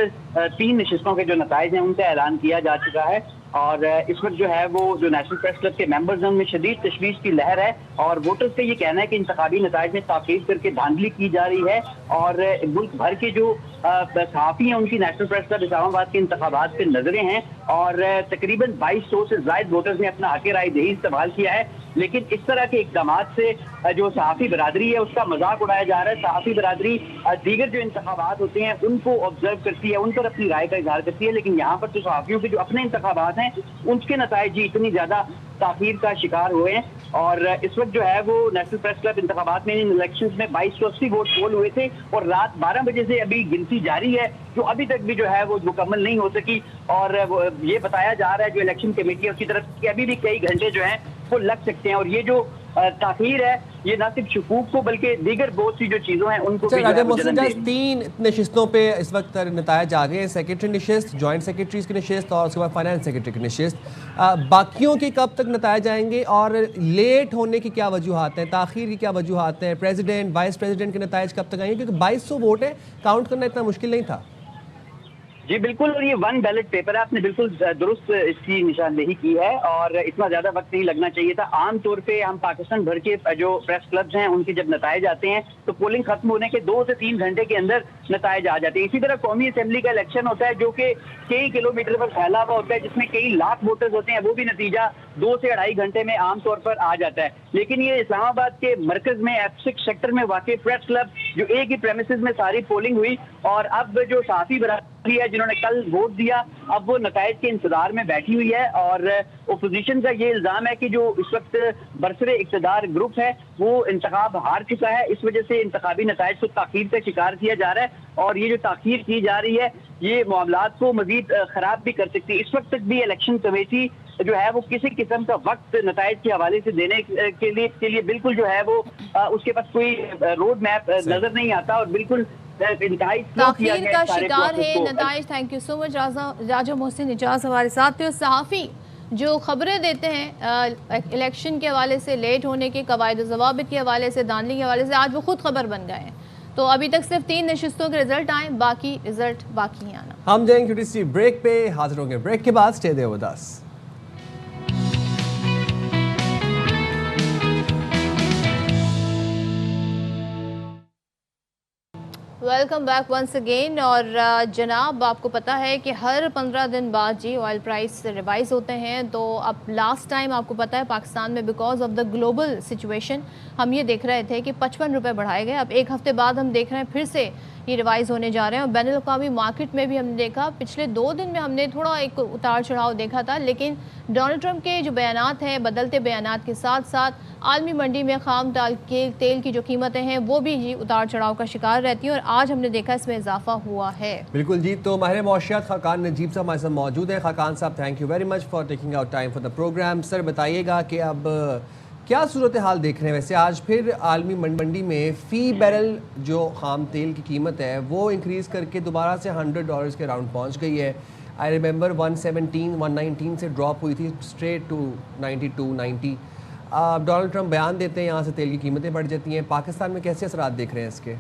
3 नशिस्तों के जो नताइज हैं उनका ऐलान किया जा चुका है. और इस वक्त जो है वो जो नेशनल प्रेस क्लब के मेंबर्स हैं उनमें शदीद तशवीश की लहर है और वोटर्स का ये कहना है कि इंतखाबी नताइज में ताख़ीर करके धांधली की जा रही है. और मुल्क भर के जो सहाफ़ी हैं उनकी नेशनल प्रेस क्लब इस्लामाबाद के इंतखाबात पे नजरें हैं और तकरीबन 2200 से ज़ायद वोटर्स ने अपना हक़ राय दही इस्तेमाल किया है. लेकिन इस तरह के इक़दाम से जो सहाफ़ी बरादरी है उसका मजाक उड़ाया जा रहा है. सहाफ़ी बरादरी दीगर जो इंतखाबात होते हैं उनको ऑब्जर्व करती है, उन पर अपनी राय का इजहार करती है, लेकिन यहाँ पर तो सहाफ़ियों के जो अपने इंतखाबात हैं उनके नताइज इतनी ज़्यादा ताख़ीर का शिकार हुए हैं. और इस वक्त जो है वो नेशनल प्रेस क्लब इंतखाबात में इन इलेक्शंस में 2280 वोट पोल हुए थे और रात 12 बजे से अभी गिनती जारी है जो अभी तक भी जो है वो मुकम्मल नहीं हो सकी. और ये बताया जा रहा है जो इलेक्शन कमेटी की तरफ कि अभी भी कई घंटे जो हैं वो लग सकते हैं. और ये जो ताख़ीर है ये न सिर्फ शकूक को बल्कि दीगर बहुत सी जो चीज़ों हैं उनको भी राजा मोहसिन एजाज, 3 नशिस्तों पे इस वक्त नताइज आ गए हैं. सेक्रेटरी नशिस्त, जॉइंट सेक्रेटरीज की नशिस्त और उसके बाद फाइनेंस सेक्रेटरी की नशिस्त. बाकियों के कब तक नताइज आएंगे और लेट होने की क्या वजूहात हैं, ताख़ीर की क्या वजूहात हैं? प्रेसिडेंट, वाइस प्रेसिडेंट के नताइज कब तक आएंगे? क्योंकि 2200 वोट है, काउंट करना इतना मुश्किल नहीं था. जी बिल्कुल, और ये 1 बैलेट पेपर है, आपने बिल्कुल दुरुस्त इसकी निशानदेही की है और इतना ज़्यादा वक्त नहीं लगना चाहिए था. आम तौर पे हम पाकिस्तान भर के जो प्रेस क्लब्स हैं उनके जब नताइज आते हैं तो पोलिंग खत्म होने के 2 से 3 घंटे के अंदर नताइज आ जाते हैं. इसी तरह कौमी असम्बली का इलेक्शन होता है जो कि कई किलोमीटर पर फैला हुआ होता है जिसमें कई लाख वोटर्स होते हैं, वो भी नतीजा 2 से 2.5 घंटे में आमतौर पर आ जाता है. लेकिन ये इस्लामाबाद के मरकज में F6 सेक्टर में वाक़ई प्रेस क्लब जो एक ही प्रेमिसेस में सारी पोलिंग हुई और अब जो सहाफ़ी बरादरी है जिन्होंने कल वोट दिया अब वो नताइज के इंतजार में बैठी हुई है. और ओपोजिशन का ये इल्ज़ाम है कि जो इस वक्त बरसरे इक़्तिदार ग्रुप है वो इंतखाब हार चुका है, इस वजह से इंतखाबी नताइज को ताख़ीर का शिकार किया जा रहा है. और ये जो ताख़ीर की जा रही है ये मामलात को मज़ीद ख़राब भी कर सकती है. इस वक्त तक भी इलेक्शन कमेटी जो है वो किसी किस्म का वक्त नताइज के हवाले से देने के लिए बिल्कुल जो है वो उसके पास कोई रोड मैप नजर नहीं आता और बिल्कुल ताख़ीर का शिकार है नताइज. थैंक यू सो मच राजा मोहसिन एजाज हमारे साथ थे. सहाफ़ी जो खबरें देते हैं इलेक्शन के हवाले से, लेट होने के, कवायद ज़वाबित के हवाले से, धांधली के हवाले से, आज वो खुद खबर बन गए हैं. तो अभी तक सिर्फ 3 नशिस्तों के रिजल्ट आए, बाकी रिजल्ट बाकी ही आना. हम जाएंगे छोटी सी ब्रेक पे, हाजिर होंगे ब्रेक के बाद. Stay there with us. Welcome back once again. और जनाब आपको पता है कि हर 15 दिन बाद जी ऑयल प्राइस रिवाइज होते हैं. तो अब लास्ट टाइम आपको पता है पाकिस्तान में because of the global situation हम ये देख रहे थे कि 55 रुपये बढ़ाए गए. अब एक हफ्ते बाद हम देख रहे हैं फिर से ये रिवाइज़ होने जा रहे हैं. और बैनुल-अक़वामी मार्केट में भी हमने देखा पिछले 2 दिन में हमने थोड़ा एक उतार चढ़ाव देखा था, लेकिन डोनाल्ड ट्रंप के जो बयानात हैं, बदलते बयानात के साथ साथ आलमी मंडी में खाम तेल की जो कीमतें हैं वो भी उतार चढ़ाव का शिकार रहती हैं और आज हमने देखा इसमें इजाफा हुआ है. बिल्कुल जी. तो माहिर मौशियात खाकान नजीब साहब हमारे साथ मौजूद है. खाकान साहब, thank you very much for taking out time for the programme. Sir बताइएगा कि अब क्या सूरत हाल देख रहे हैं? वैसे आज फिर आलमी मंडी में फ़ी बैरल जो खाम तेल की कीमत है वो इंक्रीज़ करके दोबारा से $100 के राउंड पहुंच गई है. आई रिमेंबर 117, 119 से ड्रॉप हुई थी स्ट्रेट टू 92, 90. डोनाल्ड ट्रंप बयान देते हैं, यहाँ से तेल की कीमतें बढ़ जाती हैं. पाकिस्तान में कैसे असरात देख रहे हैं इसके?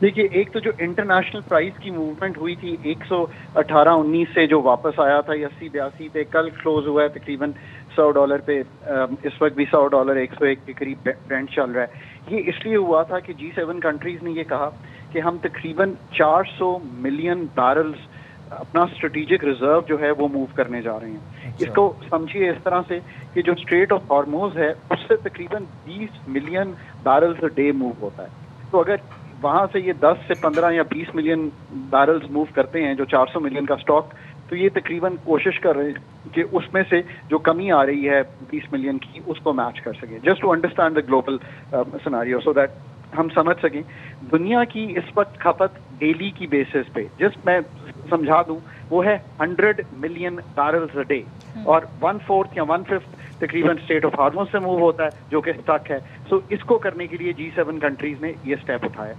دیکھیے ایک تو جو انٹرنیشنل پرائز کی موومنٹ ہوئی تھی 118-19 سے جو واپس آیا تھا 80-82 پہ، کل کلوز ہوا ہے تقریباً $100 پہ، اس وقت بھی $100 101 کے قریب برنٹ چل رہا ہے۔ یہ اس لیے ہوا تھا کہ G7 کنٹریز نے یہ کہا کہ ہم تقریباً 400 ملین بیرلز اپنا اسٹریٹجک ریزرو جو ہے وہ موو کرنے جا رہے ہیں۔ اس کو سمجھیے اس طرح سے کہ جو اسٹریٹ آف ہارموز ہے اس سے تقریباً 20 ملین بیرلز اے ڈے موو ہوتا ہے۔ تو اگر وہاں سے یہ 10 سے 15 یا 20 ملین بیرلز موو کرتے ہیں جو 400 ملین کا اسٹاک، تو یہ تقریباً کوشش کر رہے ہیں کہ اس میں سے جو کمی آ رہی ہے 20 ملین کی اس کو میچ کر سکے، just to understand the global scenario, so that ہم سمجھ سکیں دنیا کی اس وقت کھپت ڈیلی کی بیسس پہ، جس میں سمجھا دوں وہ ہے 100 ملین بیرلز اے ڈے، اور 1/4 یا 1/5 تقریباً اسٹیٹ آف ہارموز سے موو ہوتا ہے جو کہ اسٹک ہے۔ سو اس کو کرنے کے لیے G7 کنٹریز نے یہ اسٹیپ اٹھایا۔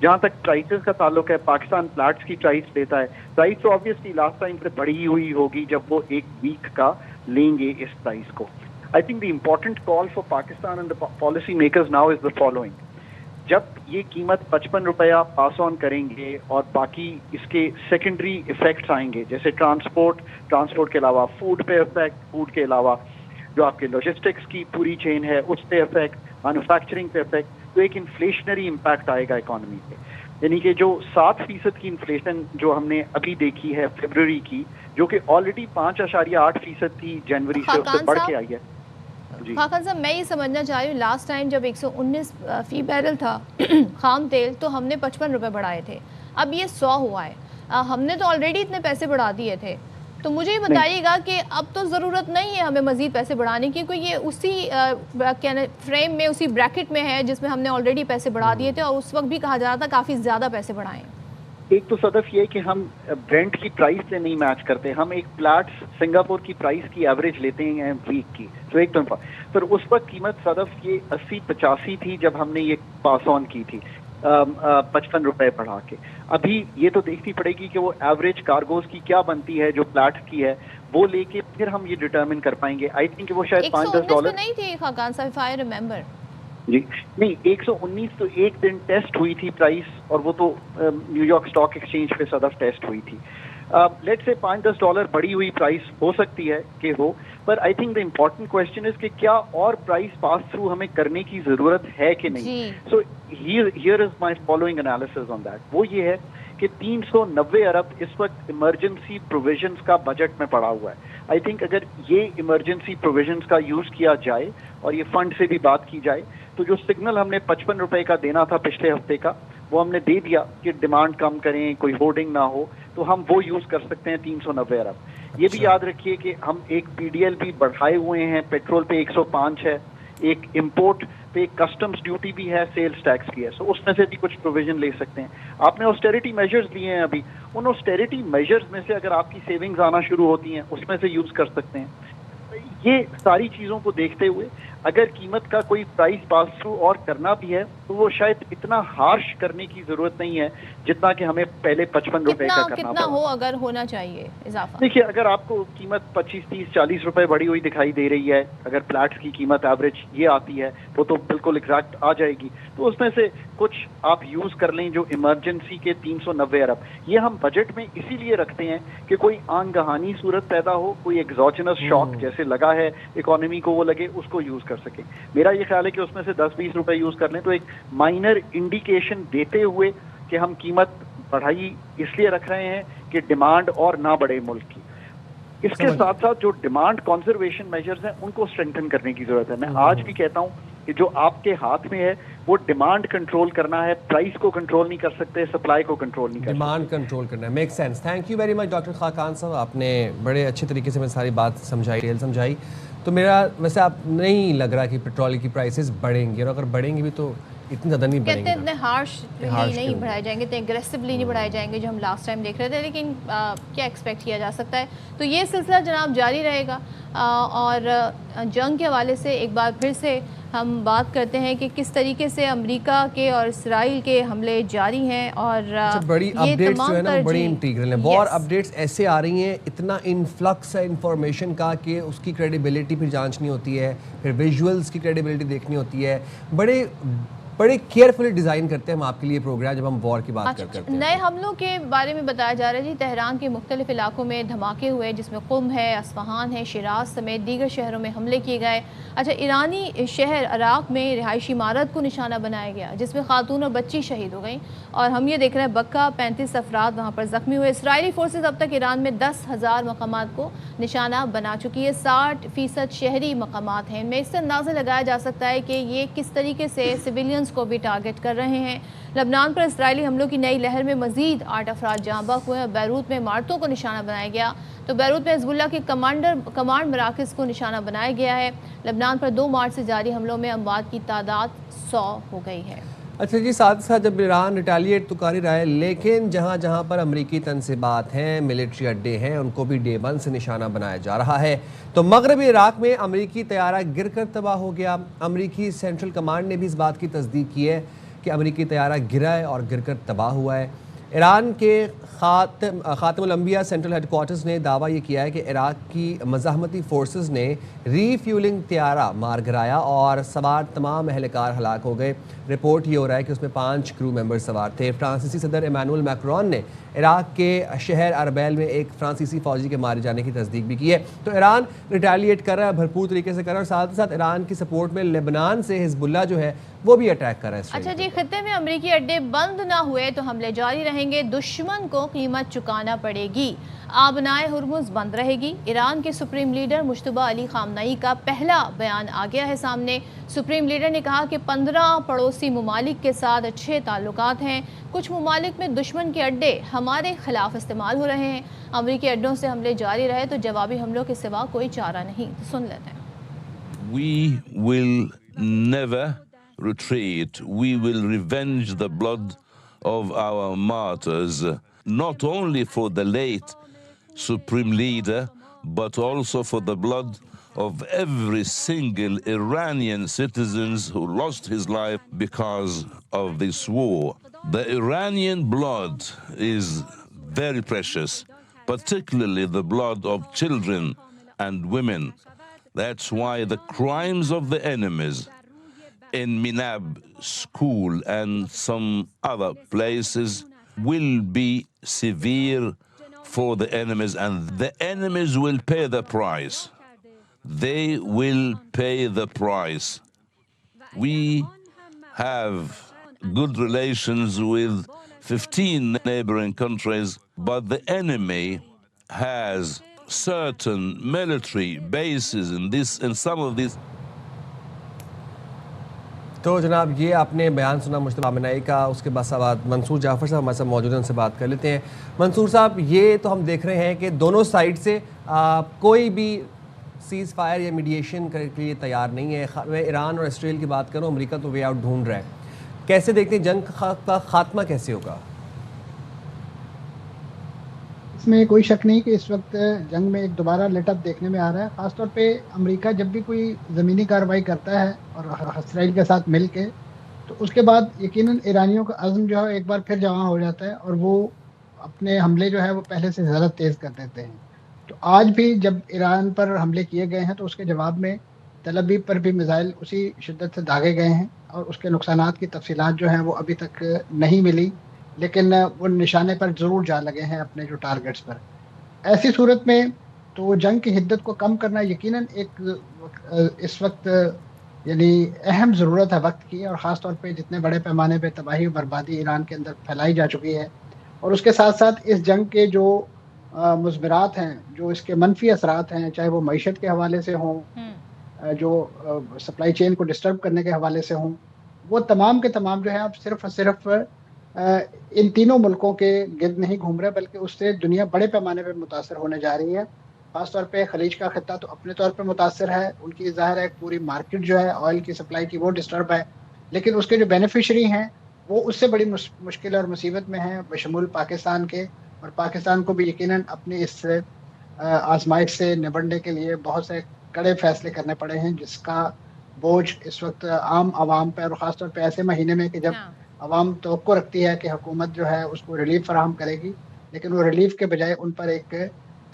جہاں تک پرائسز کا تعلق ہے، پاکستان پلیٹس کی پرائس لیتا ہے، پرائس تو آبویسلی لاسٹ ٹائم سے بڑھی ہوئی ہوگی جب وہ ایک ویک کا لیں گے اس پرائس کو۔ I think the important call for Pakistan and the policy makers now is the following, جب یہ قیمت 55 روپیہ پاس آن کریں گے اور باقی اس کے سیکنڈری ایفیکٹس آئیں گے، جیسے ٹرانسپورٹ کے علاوہ فوڈ پہ افیکٹ، فوڈ کے علاوہ جو آپ کے لاجسٹکس کی پوری چین ہے اس پہ افیکٹ، مینوفیکچرنگ پہ افیکٹ، تو ایک انفلیشنری امپیکٹ آئے گا اکانومی پہ۔ یعنی کہ جو 7% کی انفلیشن جو ہم نے ابھی دیکھی ہے فیبروری کی، جو کہ آلریڈی 5.8% تھی جنوری سے، اس سے بڑھ کے آئی ہے۔ جی خاقان صاحب، میں یہ سمجھنا چاہ رہی ہوں لاسٹ ٹائم جب 119 فی بیرل تھا خام تیل تو ہم نے 55 روپے بڑھائے تھے، اب یہ 100 ہوا ہے، ہم نے تو آلریڈی اتنے پیسے بڑھا دیے تھے، تو مجھے یہ بتائیے گا کہ اب تو ضرورت نہیں ہے ہمیں مزید پیسے بڑھانے کی، کیونکہ یہ اسی فریم میں، اسی بریکٹ میں ہے جس میں ہم نے آلریڈی پیسے بڑھا دیے تھے، اور اس وقت بھی کہا جا رہا تھا کافی زیادہ پیسے بڑھائیں۔ ایک تو صدف یہ کہ ہم برینٹ کی پرائس سے نہیں میچ کرتے، ہم ایک پلیٹس سنگاپور کی پرائس کی ایوریج لیتے ہیں ویک کی، تو ایک تو پھر اس وقت قیمت صدف یہ 80-85 تھی جب ہم نے یہ پاس آن کی تھی 55 روپے بڑھا کے۔ ابھی یہ تو دیکھنی پڑے گی کہ وہ ایوریج کارگوز کی کیا بنتی ہے جو پلیٹس کی ہے، وہ لے کے پھر ہم یہ ڈٹرمن کر پائیں گے۔ آئی تھنک وہ شاید $5-10 نہیں تھی خاقان صاحب، آئی ریممبر۔ جی نہیں، 119 تو ایک دن ٹیسٹ ہوئی تھی پرائس، اور وہ تو نیو یارک اسٹاک ایکسچینج پہ صدف ٹیسٹ ہوئی تھی۔ لیٹ سے $5-10 بڑھی ہوئی پرائس ہو سکتی ہے کہ ہو، پر I think the important question is کہ کیا اور پرائس پاس تھرو ہمیں کرنے کی ضرورت ہے کہ نہیں۔ So here is my following analysis on that, وہ یہ ہے کہ 390 ارب اس وقت ایمرجنسی پروویژنس کا بجٹ میں پڑا ہوا ہے۔ آئی تھنک اگر یہ ایمرجنسی پروویژنس کا یوز کیا جائے اور یہ فنڈ سے بھی بات کی جائے تو جو سگنل ہم نے 55 روپے کا دینا تھا پچھلے ہفتے کا، وہ ہم نے دے دیا کہ ڈیمانڈ کم کریں، کوئی ہورڈنگ نہ ہو، تو ہم وہ یوز کر سکتے ہیں 390 ارب۔ یہ بھی یاد رکھیے کہ ہم ایک PDL بھی بڑھائے ہوئے ہیں، پیٹرول پہ 105 ہے، ایک امپورٹ پہ کسٹمز ڈیوٹی بھی ہے، سیلز ٹیکس بھی ہے، سو اس میں سے بھی کچھ پروویژن لے سکتے ہیں۔ آپ نے آسٹیریٹی میجرز لیے ہیں ابھی، ان آسٹیریٹی میجرز میں سے اگر آپ کی سیونگز آنا شروع ہوتی ہیں اس میں سے یوز کر سکتے ہیں۔ یہ ساری چیزوں کو دیکھتے ہوئے اگر قیمت کا کوئی پرائس پاس تھرو اور کرنا بھی ہے تو وہ شاید اتنا ہارش کرنے کی ضرورت نہیں ہے جتنا کہ ہمیں پہلے 55 روپے کا کرنا کتنا ہو اگر ہونا چاہیے اضافہ۔ دیکھیے اگر آپ کو قیمت 25, 30, 40 روپے بڑھی ہوئی دکھائی دے رہی ہے، اگر پلیٹس کی قیمت ایوریج یہ آتی ہے وہ تو بالکل ایگزیکٹ آ جائے گی، تو اس میں سے کچھ آپ یوز کر لیں جو ایمرجنسی کے 390 ارب۔ یہ ہم بجٹ میں اسی لیے رکھتے ہیں کہ کوئی آنگہانی صورت پیدا ہو، کوئی ایگزوجنس شاک جیسے لگا ہے اکانومی کو وہ لگے، اس کو یوز کر سکیں۔ میرا یہ خیال ہے کہ اس میں سے 10-20 روپے یوز کر لیں تو ایک مائنر انڈیکیشن دیتے ہوئے کہ ہم قیمت بڑھائی اس لیے رکھ رہے ہیں کہ ڈیمانڈ اور نہ بڑھے ملک کی۔ اس کے ساتھ ساتھ جو ڈیمانڈ کنزرویشن میجرز ہیں ان کو اسٹرینتھن کرنے کی ضرورت ہے۔ میں آج بھی کہتا ہوں کہ جو آپ کے ہاتھ میں ہے وہ ڈیمانڈ کنٹرول کرنا ہے، پرائس کو کنٹرول نہیں کر سکتے، سپلائی کو کنٹرول نہیں کر سکتے، ڈیمانڈ کنٹرول کرنا ہے۔ Make sense. Thank you very much doctor Khaqan صاحب، آپ نے بڑے اچھے طریقے سے میں ساری بات سمجھائی۔ تو میرا ویسے آپ نہیں لگ رہا کہ پیٹرول کی پرائسز بڑھیں گی، اور اگر بڑھیں گی بھی تو اتنی زیادہ نہیں بڑھیں گے، اتنے ہارش نہیں بڑھائے جائیں گے، اتنے اگریسولی نہیں بڑھائے جائیں گے جو ہم لاسٹ ٹائم دیکھ رہے تھے، لیکن کیا ایکسپیکٹ کیا جا سکتا ہے۔ تو یہ سلسلہ جناب جاری رہے گا، اور جنگ کے حوالے سے ایک بار پھر سے ہم بات کرتے ہیں کہ کس طریقے سے امریکہ کے اور اسرائیل کے حملے جاری ہیں، اور بڑی اپڈیٹس جو ہے نا بڑی انٹیگرل ہیں، اور اپڈیٹس ایسے آ رہی ہیں، اتنا انفلکس ہے انفارمیشن کا کہ اس کی کریڈیبلٹی پھر جانچنی ہوتی ہے، پھر ویژولز کی کریڈیبلٹی دیکھنی ہوتی ہے، بڑے بڑے کیئرفلی ڈیزائن کرتے ہیں ہم آپ کے لیے پروگرام جب ہم وار کی بات کرتے ہیں. نئے حملوں کے بارے میں بتایا جا رہا ہے جی. تہران کے مختلف علاقوں میں دھماکے ہوئے جس میں قم ہے, اصفہان ہے, شیراز سمیت دیگر شہروں میں حملے کیے گئے. اچھا, ایرانی شہر عراق میں رہائشی عمارت کو نشانہ بنایا گیا جس میں خاتون اور بچی شہید ہو گئیں, اور ہم یہ دیکھ رہے ہیں بکہ 35 افراد وہاں پر زخمی ہوئے. اسرائیلی فورسز اب تک ایران میں 10,000 مقامات کو نشانہ بنا چکی ہے. 60% شہری مقامات ہیں. میں اس سے اندازہ لگایا جا سکتا ہے کہ یہ کس طریقے سے سویلینز کو بھی ٹارگٹ کر رہے ہیں. لبنان پر اسرائیلی حملوں کی نئی لہر میں مزید 8 افراد جاں بحق ہوئے. بیروت میں عمارتوں کو نشانہ بنایا گیا, تو بیروت میں حزب اللہ کے کمانڈ مراکز کو نشانہ بنایا گیا ہے. لبنان پر 2 مارچ سے جاری حملوں میں اموات کی تعداد 100 ہو گئی ہے. اچھا جی, ساتھ ساتھ جب ایران ریٹیلیٹ تو کر ہی رہا ہے, لیکن جہاں جہاں پر امریکی تنصیبات ہیں, ملٹری اڈے ہیں, ان کو بھی ڈے 1 سے نشانہ بنایا جا رہا ہے. تو مغربی عراق میں امریکی طیارہ گر کر تباہ ہو گیا. امریکی سینٹرل کمانڈ نے بھی اس بات کی تصدیق کی ہے کہ امریکی طیارہ گرا ہے اور گر کر تباہ ہوا ہے. ایران کے خاتم الانبیاء سینٹرل ہیڈ کوارٹرز نے دعویٰ یہ کیا ہے کہ عراق کی مزاحمتی فورسز نے ری فیولنگ طیارہ مار گرایا اور سوار تمام اہلکار ہلاک ہو گئے. رپورٹ یہ ہو رہا ہے کہ اس میں 5 کرو ممبر سوار تھے. فرانسیسی صدر ایمانوئل میکرون نے عراق کے شہر اربیل میں ایک فرانسیسی فوجی کے مارے جانے کی تصدیق بھی کی ہے. تو ایران ریٹیلیٹ کر رہا ہے, بھرپور طریقے سے کر رہا ہے, اور ساتھ ساتھ ایران کی سپورٹ میں لبنان سے حزب اللہ جو ہے وہ بھی اٹیک کر رہا ہے. اچھا جی, خطے میں امریکی اڈے بند نہ ہوئے تو حملے جاری رہیں گے, دشمن کو قیمت چکانا پڑے گی. آبنائے ہرمز بند رہے گی. ایران کے سپریم لیڈر مجتبیٰ علی خامنئی کا پہلا بیان آ گیا ہے سامنے. سپریم لیڈر نے کہا کہ 15 پڑوسی ممالک کے ساتھ اچھے تعلقات ہیں. کچھ ممالک میں دشمن کے اڈے ہمارے خلاف استعمال ہو رہے ہیں. امریکی اڈوں سے حملے جاری رہے تو جوابی حملوں کے سوا کوئی چارہ نہیں. سن لیتے ہیں. We will never retreat. We will revenge the blood of our martyrs, not only for the late Supreme Leader, but also for the blood of every single Iranian citizens who lost his life because of this war. The Iranian blood is very precious, particularly the blood of children and women. That's why the crimes of the enemies in Minab school and some other places will be severe for the enemies, and the enemies will pay the price. They will pay the price. We have good relations with 15 neighboring countries, but the enemy has certain military bases in some of these. تو جناب یہ آپ نے بیان سنا مجتبیٰ خامنئی کا. اس کے بعد منصور جعفر صاحب ہمارے ساتھ موجود ہیں, ان سے بات کر لیتے ہیں. منصور صاحب, یہ تو ہم دیکھ رہے ہیں کہ دونوں سائڈ سے کوئی بھی سیز فائر یا میڈیشن کے لیے تیار نہیں ہے. میں ایران اور اسرائیل کی بات کروں, امریکہ تو وے آؤٹ ڈھونڈ رہا ہے. کیسے دیکھتے ہیں جنگ کا خاتمہ کیسے ہوگا؟ اس میں کوئی شک نہیں کہ اس وقت جنگ میں ایک دوبارہ لیٹ اپ دیکھنے میں آ رہا ہے. خاص طور پہ امریکہ جب بھی کوئی زمینی کارروائی کرتا ہے اور اسرائیل کے ساتھ مل کے, تو اس کے بعد یقیناً ایرانیوں کا عزم جو ہے ایک بار پھر جمع ہو جاتا ہے اور وہ اپنے حملے جو ہے وہ پہلے سے زیادہ تیز کر دیتے ہیں. تو آج بھی جب ایران پر حملے کیے گئے ہیں تو اس کے جواب میں تل ابیب پر بھی میزائل اسی شدت سے داغے گئے ہیں, اور اس کے نقصانات کی تفصیلات جو ہیں وہ ابھی تک نہیں ملی, لیکن وہ نشانے پر ضرور جا لگے ہیں اپنے جو ٹارگٹس پر. ایسی صورت میں تو جنگ کی حدت کو کم کرنا یقیناً ایک اس وقت یعنی اہم ضرورت ہے وقت کی, اور خاص طور پہ جتنے بڑے پیمانے پہ تباہی و بربادی ایران کے اندر پھیلائی جا چکی ہے, اور اس کے ساتھ ساتھ اس جنگ کے جو مضمرات ہیں, جو اس کے منفی اثرات ہیں, چاہے وہ معیشت کے حوالے سے ہوں, جو سپلائی چین کو ڈسٹرب کرنے کے حوالے سے ہوں, وہ تمام کے تمام جو ہے اب صرف اور صرف ان تینوں ملکوں کے گرد نہیں گھوم رہے, بلکہ اس سے دنیا بڑے پیمانے پہ متاثر ہونے جا رہی ہے. خاص طور پہ خلیج کا خطہ تو اپنے طور پہ متاثر ہے, ان کی ظاہر ہے پوری مارکیٹ جو ہے آئل کی سپلائی کی وہ ڈسٹرب ہے, لیکن اس کے جو بینیفیشری ہیں وہ اس سے بڑی مشکل اور مصیبت میں ہیں بشمول پاکستان کے, اور پاکستان کو بھی یقیناً اپنی اس آزمائش سے نبٹنے کے لیے بہت سے کڑے فیصلے کرنے پڑے ہیں, جس کا بوجھ اس وقت عام عوام پہ, اور خاص طور پہ ایسے مہینے میں کہ جب عوام توقع رکھتی ہے کہ حکومت جو ہے اس کو ریلیف فراہم کرے گی, لیکن وہ ریلیف کے بجائے ان پر ایک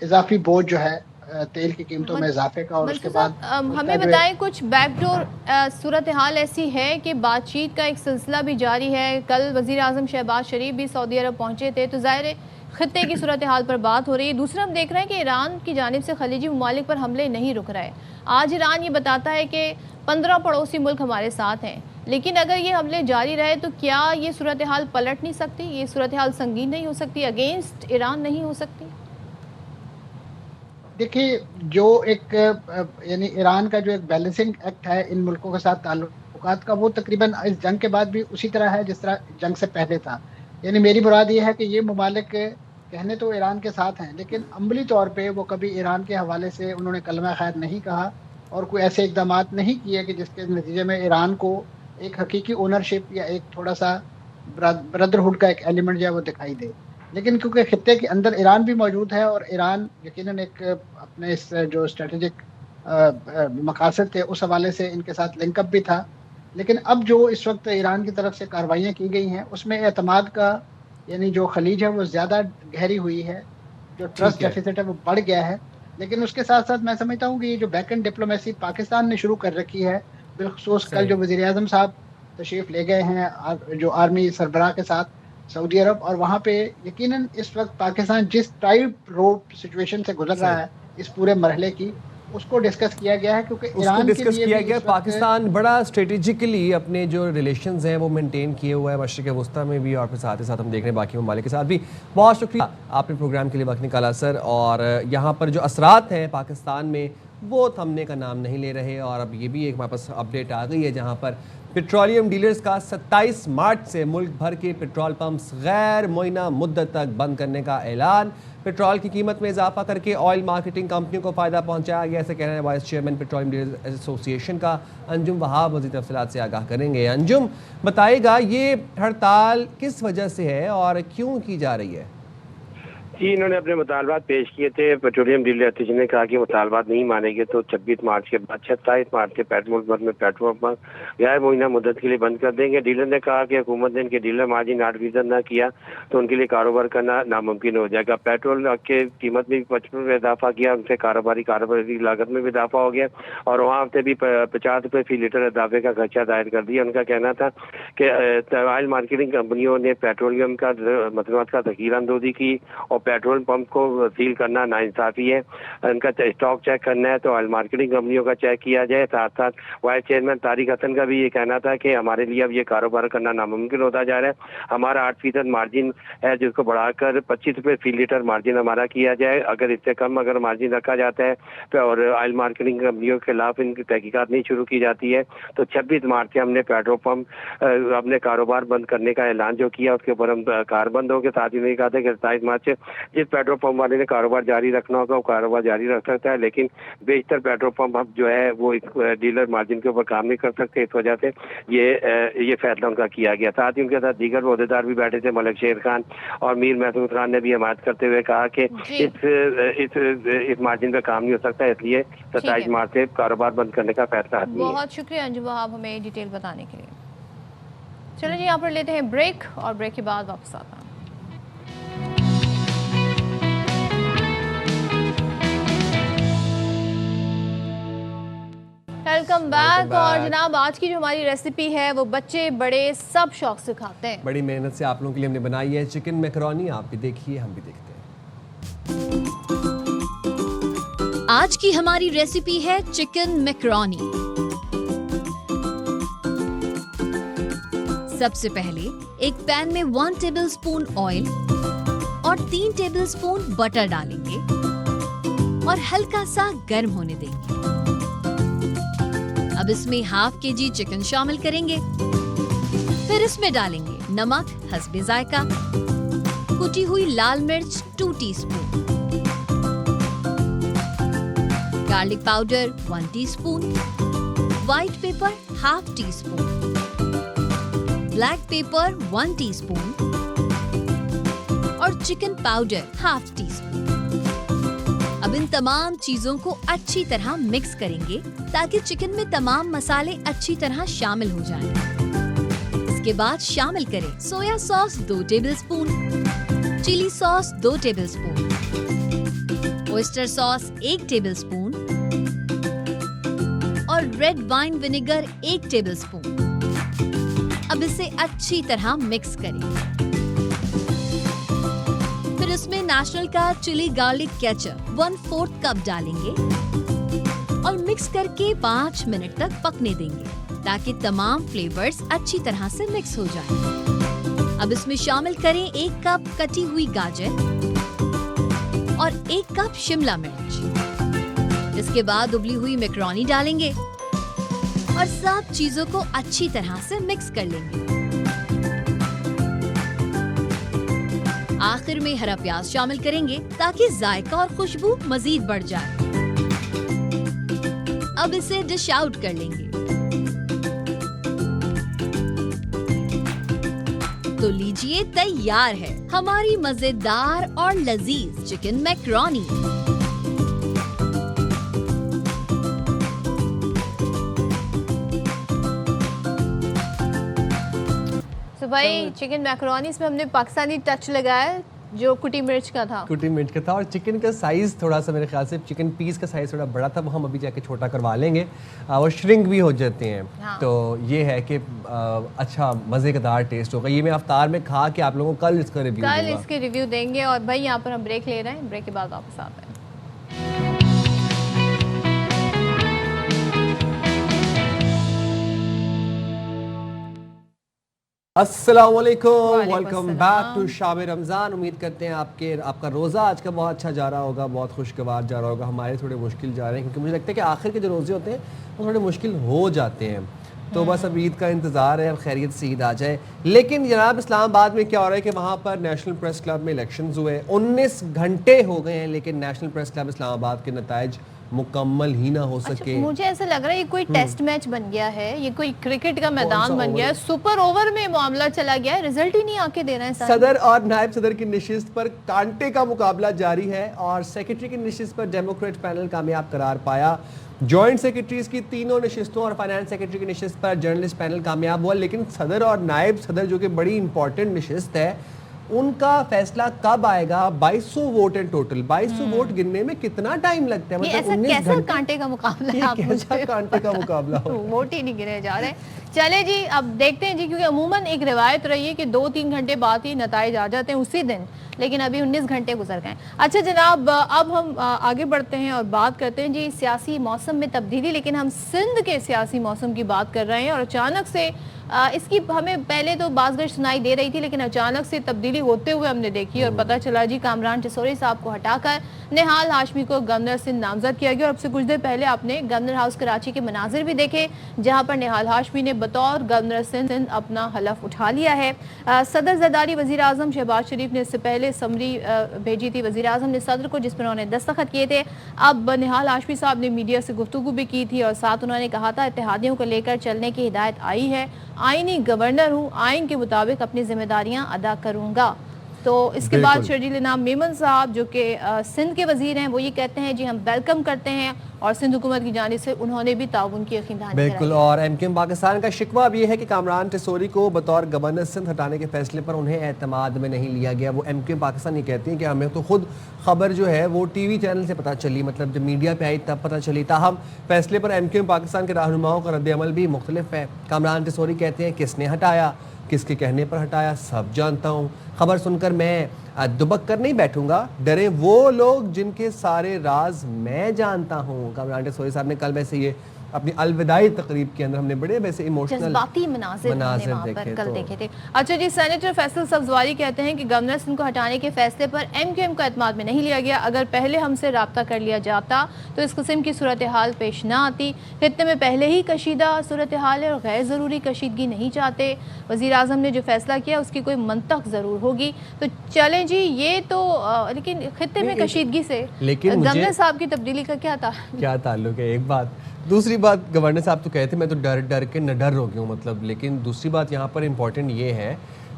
اضافی بوجھ جو ہے तेल की कीमतों में इजाफे का, और उसके बाद हमें बताएं कुछ बैकडोर सूरत हाल ऐसी है कि बातचीत का एक सिलसिला भी जारी है। कल वज़ीर आज़म शहबाज शरीफ भी सऊदी अरब पहुंचे थे, तो ज़ाहिर है खित्ते की सूरत हाल पर बात हो रही है। दूसरा हम देख रहे हैं कि ईरान की जानिब से खलीजी ममालिक पर हमले नहीं रुक रहे। आज ईरान ये बताता है कि 15 पड़ोसी मुल्क हमारे साथ हैं, लेकिन अगर ये हमले जारी रहे तो क्या ये सूरत हाल पलट नहीं सकती? ये सूरत हाल संगीन नहीं हो सकती, अगेंस्ट ईरान नहीं हो सकती? देखिए, जो एक यानी ईरान का जो एक बैलेंसिंग एक्ट है इन मुल्कों के साथ ताल्लुकात का, वो तकरीबन इस जंग के बाद भी उसी तरह है जिस तरह जंग से पहले था। यानी मेरी मुराद ये है कि ये ममालिक कहने तो ईरान के साथ हैं, लेकिन अमली तौर पे वो कभी ईरान के हवाले से उन्होंने कलमा खैर नहीं कहा और कोई ऐसे इकदाम नहीं किए कि जिसके नतीजे में ईरान को एक हकीकी ओनरशिप या एक थोड़ा सा ब्रदरहुड का एक एलिमेंट जो है वो दिखाई दे। लेकिन क्योंकि खित्ते के अंदर ईरान भी मौजूद है और ईरान यकीनन एक अपने इस जो स्ट्रेटेजिक मकासद थे उस हवाले से इनके साथ लिंकअप भी था। लेकिन अब जो इस वक्त ईरान की तरफ से कार्रवाइयाँ की गई हैं उसमें एतमाद का यानी जो खलीज है वो ज़्यादा गहरी हुई है, जो ट्रस्ट डेफिसिट है वो बढ़ गया है। लेकिन उसके साथ साथ मैं समझता हूँ कि ये जो बैक एंड डिप्लोमेसी पाकिस्तान ने शुरू कर रखी है, बिलखसूस कल जो वज़ीर आज़म साहब तशरीफ़ ले गए हैं जो आर्मी सरबराह के साथ सऊदी अरब, और वहाँ पे यकीनन इस वक्त पाकिस्तान जिस टाइप रोप सिचुएशन से गुजर रहा है इस पूरे मरहले की, उसको डिस्कस किया गया है। क्योंकि ईरान के लिए किया गया, पाकिस्तान बड़ा स्ट्रेटेजिकली अपने जो रिलेशंस हैं वो मेंटेन किए हुआ है मशरिक़ वस्ता में भी, और फिर साथ ही साथ हम देख रहे हैं बाकी ममालिक के साथ भी। बहुत शुक्रिया आपने प्रोग्राम के लिए वक्त निकाला सर। और यहाँ पर जो असरात हैं पाकिस्तान में वो थमने का नाम नहीं ले रहे, और अब ये भी एक हमारे पास अपडेट आ गई है जहाँ पर पेट्रोलियम डीलर्स का 27 मार्च से मुल्क भर के पेट्रोल पंप्स गैर मुअय्यना मुद्दत तक बंद करने का ऐलान। पेट्रोल की कीमत में इजाफा करके ऑयल मार्केटिंग कंपनियों को फ़ायदा पहुंचाया गया, ऐसे कह रहे हैं vice chairman petroleum dealers association का अंजुम वहाब। मज़ीद तफसीलात से आगाह करेंगे। अंजुम, बताइएगा ये हड़ताल किस वजह से है और क्यों की जा रही है? जी, इन्होंने अपने मुतालबात पेश किए थे। पेट्रोलियम डीलर एसोसिएशन ने कहा कि मुतालबात नहीं मानेंगे तो 26 मार्च के बाद 27 मार्च से पेट्रोल भर में पेट्रोल पंप गैर मुअय्यना मुद्दत के लिए बंद कर देंगे। डीलर ने कहा कि हुकूमत ने इनके डीलर मार्जिन 8% न किया तो उनके लिए कारोबार करना नामुमकिन हो जाएगा। पेट्रोल की कीमत में भी 55 में इजाफा किया, उनसे कारोबारी लागत में भी इजाफा हो गया, और वहाँ से भी 50 रुपये फी लीटर इजाफे का खर्चा दायर कर दिया। उनका कहना था कि ऑयल मार्केटिंग कंपनियों ने पेट्रोलियम का मसनूआत का ज़ख़ीरा अंदोज़ी की और पेट्रोल पंप को सील करना नाइंसाफ़ी है। उनका स्टॉक चेक करना है तो ऑयल मार्केटिंग कंपनियों का चेक किया जाए। साथ साथ वाइस चेयरमैन तारिक हसन का भी ये कहना था कि हमारे लिए अब ये कारोबार करना नामुमकिन होता जा रहा है। हमारा 8% मार्जिन है जिसको बढ़ाकर 25 रुपये फी लीटर मार्जिन हमारा किया जाए। अगर इससे कम अगर मार्जिन रखा जाता है तो और ऑयल मार्केटिंग कंपनियों के खिलाफ इनकी तहकीकात नहीं शुरू की जाती है तो 26 मार्च से हमने पेट्रोल पंप अपने कारोबार बंद करने का ऐलान जो किया उसके ऊपर हम कार बंद हो गए। साथ ही नहीं कहा था कि 27 मार्च से जिस पेट्रोल पंप वाले ने कारोबार जारी रखना होगा वो कारोबार जारी रख सकता है, लेकिन बेशतर पेट्रोल पंप अब जो है वो डीलर मार्जिन के ऊपर काम नहीं कर सकते। इस वजह से ये फैसला उनका किया गया। साथ ही उनके साथ दीगर ओहदेदार भी बैठे थे। मलिक शेर खान और मीर महसूद खान ने भी हमायत करते हुए कहा कि इस मार्जिन पे काम नहीं हो सकता, इसलिए 27 मार्च से कारोबार बंद करने का फैसला है। बहुत शुक्रिया अंजुम वहाब हमें डिटेल बताने के लिए। चलिए जी, यहाँ पर लेते हैं ब्रेक और ब्रेक के बाद वापस आता हूँ। Welcome back. और जनाब, आज की जो हमारी रेसिपी है वो बच्चे बड़े सब शौक से खाते हैं। बड़ी मेहनत से आप लोगों के लिए हमने बनाई है चिकन मैकरोनी। आप भी देखिए, हम भी देखते हैं। आज की हमारी रेसिपी है चिकन मैकरोनी। सबसे पहले एक पैन में 1 टेबलस्पून ऑयल और 3 टेबलस्पून बटर डालेंगे और हल्का सा गर्म होने देंगे। अब इसमें ½ kg चिकन शामिल करेंगे। फिर इसमें डालेंगे नमक हस्बे जायका, कुटी हुई लाल मिर्च 2 teaspoon, garlic powder 1 teaspoon, white paper ½ teaspoon, black pepper 1 teaspoon और चिकन पाउडर ½ टीस्पून। अब इन तमाम चीजों को अच्छी तरह मिक्स करेंगे ताकि चिकन में तमाम मसाले अच्छी तरह शामिल हो जाएं। इसके बाद शामिल करें soya sauce 2 tablespoon, chilli sauce 2 tablespoon, oyster sauce 1 tablespoon और रेड वाइन विनेगर 1 टेबलस्पून। अब इसे अच्छी तरह मिक्स करें। फिर इसमें नेशनल का चिली गार्लिक केचप 1/4 कप डालेंगे और मिक्स करके 5 मिनट तक पकने देंगे ताकि तमाम फ्लेवर्स अच्छी तरह से मिक्स हो जाएं। अब इसमें शामिल करें 1 कप कटी हुई गाजर और 1 कप शिमला मिर्च। इसके बाद उबली हुई मैक्रोनी डालेंगे और सब चीजों को अच्छी तरह से मिक्स कर लेंगे। आखिर में हरा प्याज शामिल करेंगे ताकि जायका और खुशबू मजीद बढ़ जाए। अब इसे डिश आउट कर लेंगे। तो लीजिए, तैयार है हमारी मजेदार और लजीज चिकन मैक्रोनी। तो भाई चिकन मैकरोनीस में हमने पाकिस्तानी टच लगाया जो कुटी मिर्च का था। कुटी मिर्च का था, और चिकन का साइज़ थोड़ा सा मेरे ख्याल से चिकन पीस का साइज़ थोड़ा बड़ा था, वो हम अभी जाके छोटा करवा लेंगे। वो श्रिंक भी हो जाते हैं। हाँ। तो ये है कि अच्छा मज़ेदार टेस्ट होगा। ये मैं अफ्तार में खा के आप लोगों को कल इसका रिव्यू देंगे। और भाई यहाँ पर हम ब्रेक ले रहे हैं, ब्रेक के बाद वापस आते हैं। अस्सलामुअलैकुम, वेलकम बैक टू शाब रमज़ान। उम्मीद करते हैं आपका रोज़ा आज का बहुत अच्छा जा रहा होगा, बहुत खुशगवार जा रहा होगा। हमारे थोड़े मुश्किल जा रहे हैं क्योंकि मुझे लगता है कि आखिर के जो रोज़े होते हैं वो थोड़े मुश्किल हो जाते हैं। तो बस अब ईद का इंतज़ार है, अब खैरियत से ईद आ जाए। लेकिन जनाब इस्लामाबाद में क्या हो रहा है कि वहाँ पर नेशनल प्रेस क्लब में इलेक्शंस हुए, 19 घंटे हो गए हैं, लेकिन नेशनल प्रेस क्लब इस्लामाबाद के नताइज मुकम्मल ही ना हो सके। अच्छा, मुझे ऐसा लग रहा है ये कोई टेस्ट मैच बन गया है, ये कोई क्रिकेट का मैदान बन गया है, सुपर ओवर में मामला चला गया है, रिजल्ट ही नहीं आके दे रहे हैं। सदर और नायब सदर की नशिस्त पर कांटे का मुकाबला जारी है और सेक्रेटरी की नशिस्त पर डेमोक्रेट पैनल कामयाब करार पाया। जॉइंट सेक्रेटरीज की तीनों नशिस्तों और फाइनेंस सेक्रेटरी की नशिस्त पर जर्नलिस्ट पैनल कामयाब हुआ, लेकिन सदर और नायब सदर जो कि बड़ी इंपॉर्टेंट नशिस्त है, उनका फैसला कब आएगा? 2200 वोट है टोटल। 2200 वोट गिनने में कितना टाइम लगता है? मतलब 19 घंटे कांटे का मुकाबला है, आप मुझे कांटे का मुकाबला हो वोट ही नहीं गिने जा रहे। चले जी, अब देखते हैं जी, क्योंकि अमूमन एक रिवायत रही है कि 2-3 घंटे बाद ही नताइज आ जाते हैं उसी दिन, लेकिन अभी 19 घंटे गुजर गए। अच्छा जनाब, अब हम आगे बढ़ते हैं और बात करते हैं जी सियासी मौसम में तब्दीली। लेकिन हम सिंध के सियासी मौसम की बात कर रहे हैं और अचानक से इसकी हमें पहले तो बाज़गश सुनाई दे रही थी, लेकिन अचानक से तब्दीली होते हुए हमने देखी और पता चला जी कामरान टिसोरी साहब को हटाकर निहाल हाशमी को गवर्नर सिंध नामजद किया गया। और अब से कुछ देर पहले आपने गवर्नर हाउस कराची के मनाजिर भी देखे जहां पर निहाल हाशमी ने बतौर गवर्नर सिंध अपना हलफ उठा लिया है। सदर ज़रदारी वज़ीर आज़म शहबाज शरीफ ने इससे पहले समरी भेजी थी वज़ीर आज़म ने सदर को, जिस पर उन्होंने दस्तखत किए थे। अब निहाल हाशमी साहब ने मीडिया से गुफ्तगू भी की थी और साथ उन्होंने कहा था इत्तेहादियों को लेकर चलने की हिदायत आई है, आईनी गवर्नर हूँ, आइन के मुताबिक अपनी जिम्मेदारियां अदा करूंगा। तो इसके बाद शर्जील इनाम मेमन साहब जो कि सिंध के वजीर हैं, वो ये कहते हैं जी हम वेलकम करते हैं और सिंध हुकूमत की जानिब से उन्होंने भी ताउन की यकीन दहानी कराई। बिल्कुल। और एमक्यूएम पाकिस्तान का शिकवा अब ये है कि कामरान टिसोरी को बतौर गवर्नर सिंध हटाने के फैसले पर उन्हें एतमाद में नहीं लिया गया। वो एमक्यूएम पाकिस्तान ये कहती है कि हमें तो खुद खबर जो है वो टीवी चैनल से पता चली, मतलब जब मीडिया पे आई तब पता चली। ताहम फैसले पर एमक्यूएम पाकिस्तान के रहनुमाओं का रद्द-ए-अमल भी मुख्तलिफ है। कामरान टिसोरी कहते हैं किसने हटाया, किसके कहने पर हटाया, सब जानता हूँ। खबर सुनकर मैं दुबक कर नहीं बैठूंगा, डरे वो लोग जिनके सारे राज मैं जानता हूँ। कामरान टिसोरी साहब ने कल वैसे ये अपनी अलविदाई तकरीब के अंदर हमने बड़े वैसे इमोशनल जज्बाती मनाज़िर देखे थे। अच्छा जी, सेनेटर फैसल सब्ज़वारी कहते हैं कि गवर्नर सिंध को हटाने के फैसले पर एमक्यूएम को एतमाद में नहीं लिया गया। अगर पहले हमसे रब्ता कर लिया जाता तो इस किस्म की सूरत हाल पेश ना आती। खित्ते में पहले ही कशीदा सूरत हाल है और गैर ज़रूरी कशीदगी नहीं चाहते। वज़ीर आज़म ने जो फैसला किया उसकी कोई मंतक ज़रूर होगी। तो चले जी, ये तो लेकिन खित्ते में कशीदगी से गवर्नर साहब की तब्दीली का क्या ताल्लुक है? एक बात। दूसरी बात, गवर्नर साहब तो कहते मैं तो डर डर के नडर हो गया हूँ, मतलब। लेकिन दूसरी बात यहाँ पर इम्पोर्टेंट ये है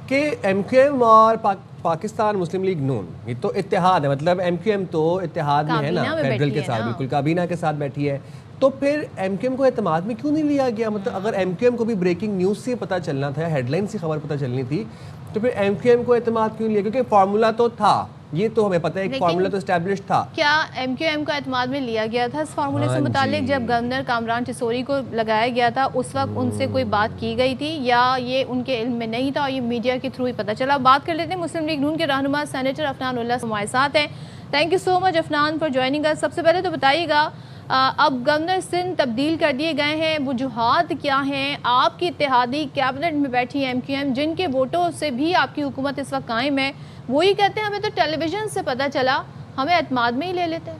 कि एमक्यूएम और पाकिस्तान मुस्लिम लीग नून ये तो इत्तेहाद है, मतलब एमक्यूएम तो इत्तेहाद में है ना, फेडरल के साथ, बिल्कुल काबीना के साथ बैठी है। तो फिर एमक्यूएम को एतमाद में क्यों नहीं लिया गया? मतलब अगर एमक्यूएम को भी ब्रेकिंग न्यूज़ से पता चलना था, हेडलाइन से खबर पता चलनी थी, तो फिर एमक्यूएम को एतमाद क्यों लिया? क्योंकि फार्मूला तो था یہ تو ہمیں پتہ ہے، ایک فارمولا تو اسٹیبلش تھا. کیا ایم کیو ایم کو اعتماد میں لیا گیا تھا اس فارمولے سے متعلق جب گورنر کامران ٹیسوری کو لگایا گیا تھا اس وقت ان سے کوئی بات کی گئی تھی یا یہ ان کے علم میں نہیں تھا اور یہ میڈیا کے تھرو ہی پتہ چلا؟ بات کر لیتے ہیں مسلم لیگ نون کے رہنما سینیٹر عفنان اللہ ہمارے ساتھ ہیں. Thank you so much Afnan for joining us. سب سے پہلے تو بتائیے گا اب گورنر سندھ تبدیل کر دیے گئے ہیں، وجوہات کیا ہیں؟ آپ کی اتحادی کیبنٹ میں بیٹھی ایم کیو ایم جن کے ووٹوں سے بھی آپ کی حکومت اس وقت قائم ہے، وہی کہتے ہیں ہمیں تو ٹیلی ویژن سے پتہ چلا، ہمیں اعتماد میں ہی لے لیتے ہیں.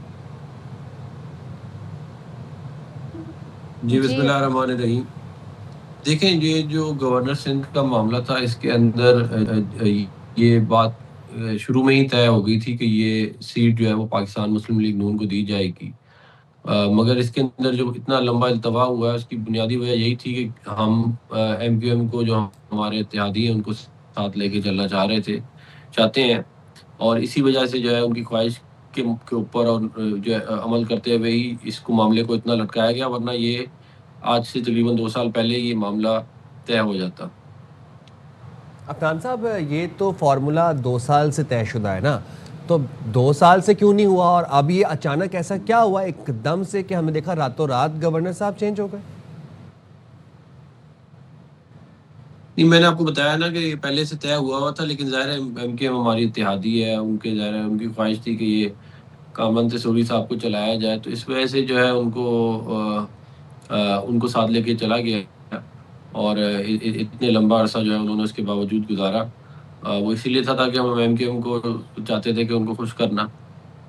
جی بسم اللہ الرحمن الرحیم. دیکھیں یہ جو گورنر سندھ کا معاملہ تھا اس کے اندر یہ بات شروع میں ہی طے ہو گئی تھی کہ یہ سیٹ جو ہے وہ پاکستان مسلم لیگ نون کو دی جائے گی، مگر اس کے اندر جو اتنا لمبا التوا ہوا ہے اس کی بنیادی وجہ یہی تھی کہ ہم ایم کیو ایم کو جو ہمارے اتحادی ہیں ان کو ساتھ لے کے چلنا چاہتے ہیں، اور اسی وجہ سے جو ہے ان کی خواہش کے اوپر اور جو ہے عمل کرتے ہوئے ہی اس کو معاملے کو اتنا لٹکایا گیا، ورنہ یہ آج سے تقریباً 2 سال پہلے یہ معاملہ طے ہو جاتا. عفنان صاحب یہ تو فارمولا 2 سال سے طے شدہ ہے نا، تو 2 سال سے کیوں نہیں ہوا اور اب یہ اچانک ایسا کیا ہوا ایک دم سے کہ ہمیں دیکھا راتوں رات گورنر صاحب چینج ہو گئے؟ نہیں، میں نے آپ کو بتایا نا کہ یہ پہلے سے طے ہوا تھا، لیکن ظاہر ہے ایم کیو ایم ہماری اتحادی ہے، ان کے ظاہر ہے ان کی خواہش تھی کہ یہ کامران ٹیسوری صاحب کو چلایا جائے، تو اس وجہ سے جو ہے ان کو ساتھ لے کے چلا گیا اور اتنے لمبا عرصہ جو ہے انہوں نے اس کے باوجود گزارا. وہ اسی لیے تھا تاکہ ہم ایم کیو ایم کو چاہتے تھے کہ ان کو خوش کرنا،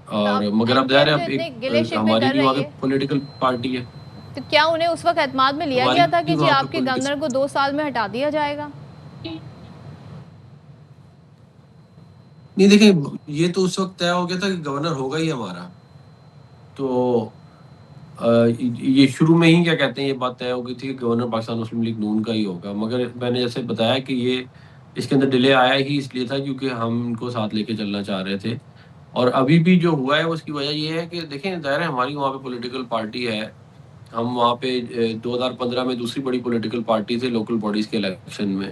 اور مگر اب ظاہر ہے اب ایک ہماری بھی وہاں پہ پولیٹیکل پارٹی ہے. تو کیا انہیں اس وقت اعتماد میں لیا گیا تھا کہ جی آپ کے گورنر کو 2 سال میں ہٹا دیا جائے گا؟ نہیں دیکھیں، یہ تو اس وقت طے ہو گیا تھا کہ گورنر ہوگا ہی ہمارا، تو یہ شروع میں ہی کیا کہتے ہیں یہ بات طے ہو گئی تھی کہ گورنر پاکستان مسلم لیگ نون کا ہی ہوگا، مگر میں نے جیسے بتایا کہ یہ اس کے اندر ڈیلے آیا ہی اس لیے تھا کیونکہ ہم ان کو ساتھ لے کے چلنا چاہ رہے تھے. اور ابھی بھی جو ہوا ہے اس کی وجہ یہ ہے کہ دیکھیں ظاہر ہے ہماری وہاں پہ پولیٹیکل پارٹی ہے، ہم وہاں پہ 2015 میں دوسری بڑی پولیٹیکل پارٹی تھے لوکل باڈیز کے الیکشن میں،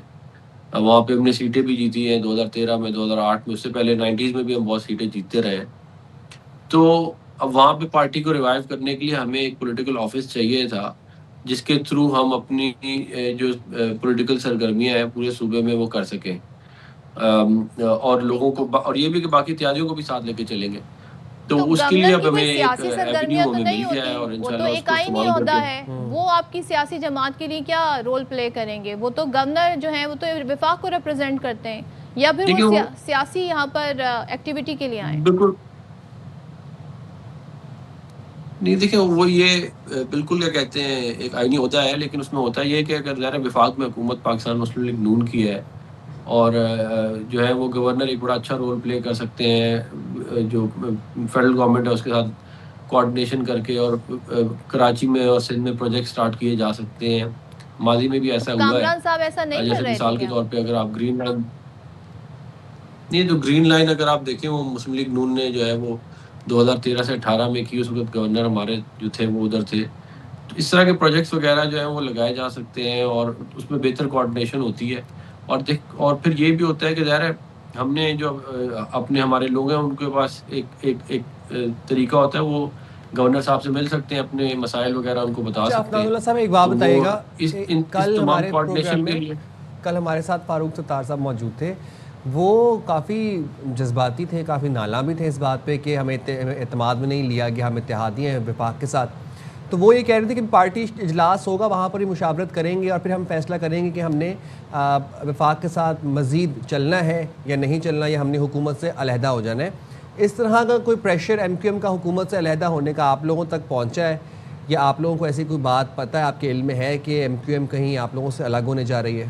وہاں پہ ہم نے سیٹیں بھی جیتی ہیں 2013 میں، 2008 میں، اس سے پہلے 90s میں بھی ہم بہت سیٹیں جیتتے رہے. تو اب وہاں پہ پارٹی کو ریوائیو کرنے کے لیے ہمیں ایک پولیٹیکل آفس چاہیے تھا جس کے تھرو ہم اپنی جو پولیٹیکل سرگرمیاں ہیں پورے صوبے میں وہ کر سکیں، اور لوگوں کو اور یہ بھی کہ باقی اتحادیوں کو بھی ساتھ لے کے چلیں گے. تو اس کے لیے اب ہمیں ایک ایونیو ہمیں مل گیا ہے اور انشاءاللہ اس کو استعمال کر کے وہ آپ کی سیاسی جماعت کے لیے کیا رول پلے کریں گے؟ وہ تو گورنر جو ہیں وہ تو وفاق کو ریپرزینٹ کرتے ہیں، یا پھر وہ سیاسی یہاں پر ایکٹیویٹی کے لیے آئیں؟ بالکل نہیں، دیکھیں وہ یہ بالکل کیا کہتے ہیں ایک آئینی ہوتا ہے، لیکن اس میں ہوتا ہے یہ کہ اگر ظاہر وفاق میں حکومت پاکستان مسلم لیگ نون کی ہے اور جو ہے وہ گورنر ایک بڑا اچھا رول پلے کر سکتے ہیں، جو فیڈرل گورنمنٹ ہے اس کے ساتھ کوآرڈینیشن کر کے، اور کراچی میں اور سندھ میں پروجیکٹ سٹارٹ کیے جا سکتے ہیں. ماضی میں بھی ایسا ہوا ہے، کامران صاحب ایسا نہیں کر جیسے رہے مثال کے طور پہ اگر آپ گرین لائن نہیں، تو گرین لائن اگر آپ دیکھیں وہ مسلم لیگ نون نے جو ہے وہ 2013 سے 18 میں کی، اس وقت گورنر ہمارے جو تھے وہ ادھر تھے. تو اس طرح کے پروجیکٹس وغیرہ جو ہیں وہ لگائے جا سکتے ہیں اور اس میں بہتر کوآرڈینیشن ہوتی ہے. اور پھر یہ بھی ہوتا ہے کہ ظاہر ہے ہم نے جو اپنے ہمارے لوگ ہیں ان کے پاس ایک طریقہ ہوتا ہے، وہ گورنر صاحب سے مل سکتے ہیں، اپنے مسائل وغیرہ ان کو بتا سکتے ہیں. اللہ صاحب ایک بات بتائیے گا، کل ہمارے پروگرام میں کل ہمارے ساتھ فاروق ستار صاحب موجود تھے، وہ کافی جذباتی تھے، کافی نالاں بھی تھے اس بات پہ کہ ہمیں اعتماد میں نہیں لیا گیا، ہم اتحادی ہیں وفاق کے ساتھ. تو وہ یہ کہہ رہے تھے کہ پارٹی اجلاس ہوگا وہاں پر ہی مشاورت کریں گے اور پھر ہم فیصلہ کریں گے کہ ہم نے وفاق کے ساتھ مزید چلنا ہے یا نہیں چلنا، یا ہم نے حکومت سے علیحدہ ہو جانا ہے. اس طرح کا کوئی پریشر ایم کیو ایم کا حکومت سے علیحدہ ہونے کا آپ لوگوں تک پہنچا ہے، یا آپ لوگوں کو ایسی کوئی بات پتہ ہے، آپ کے علم میں ہے کہ ایم کیو ایم کہیں آپ لوگوں سے الگ ہونے جا رہی ہے؟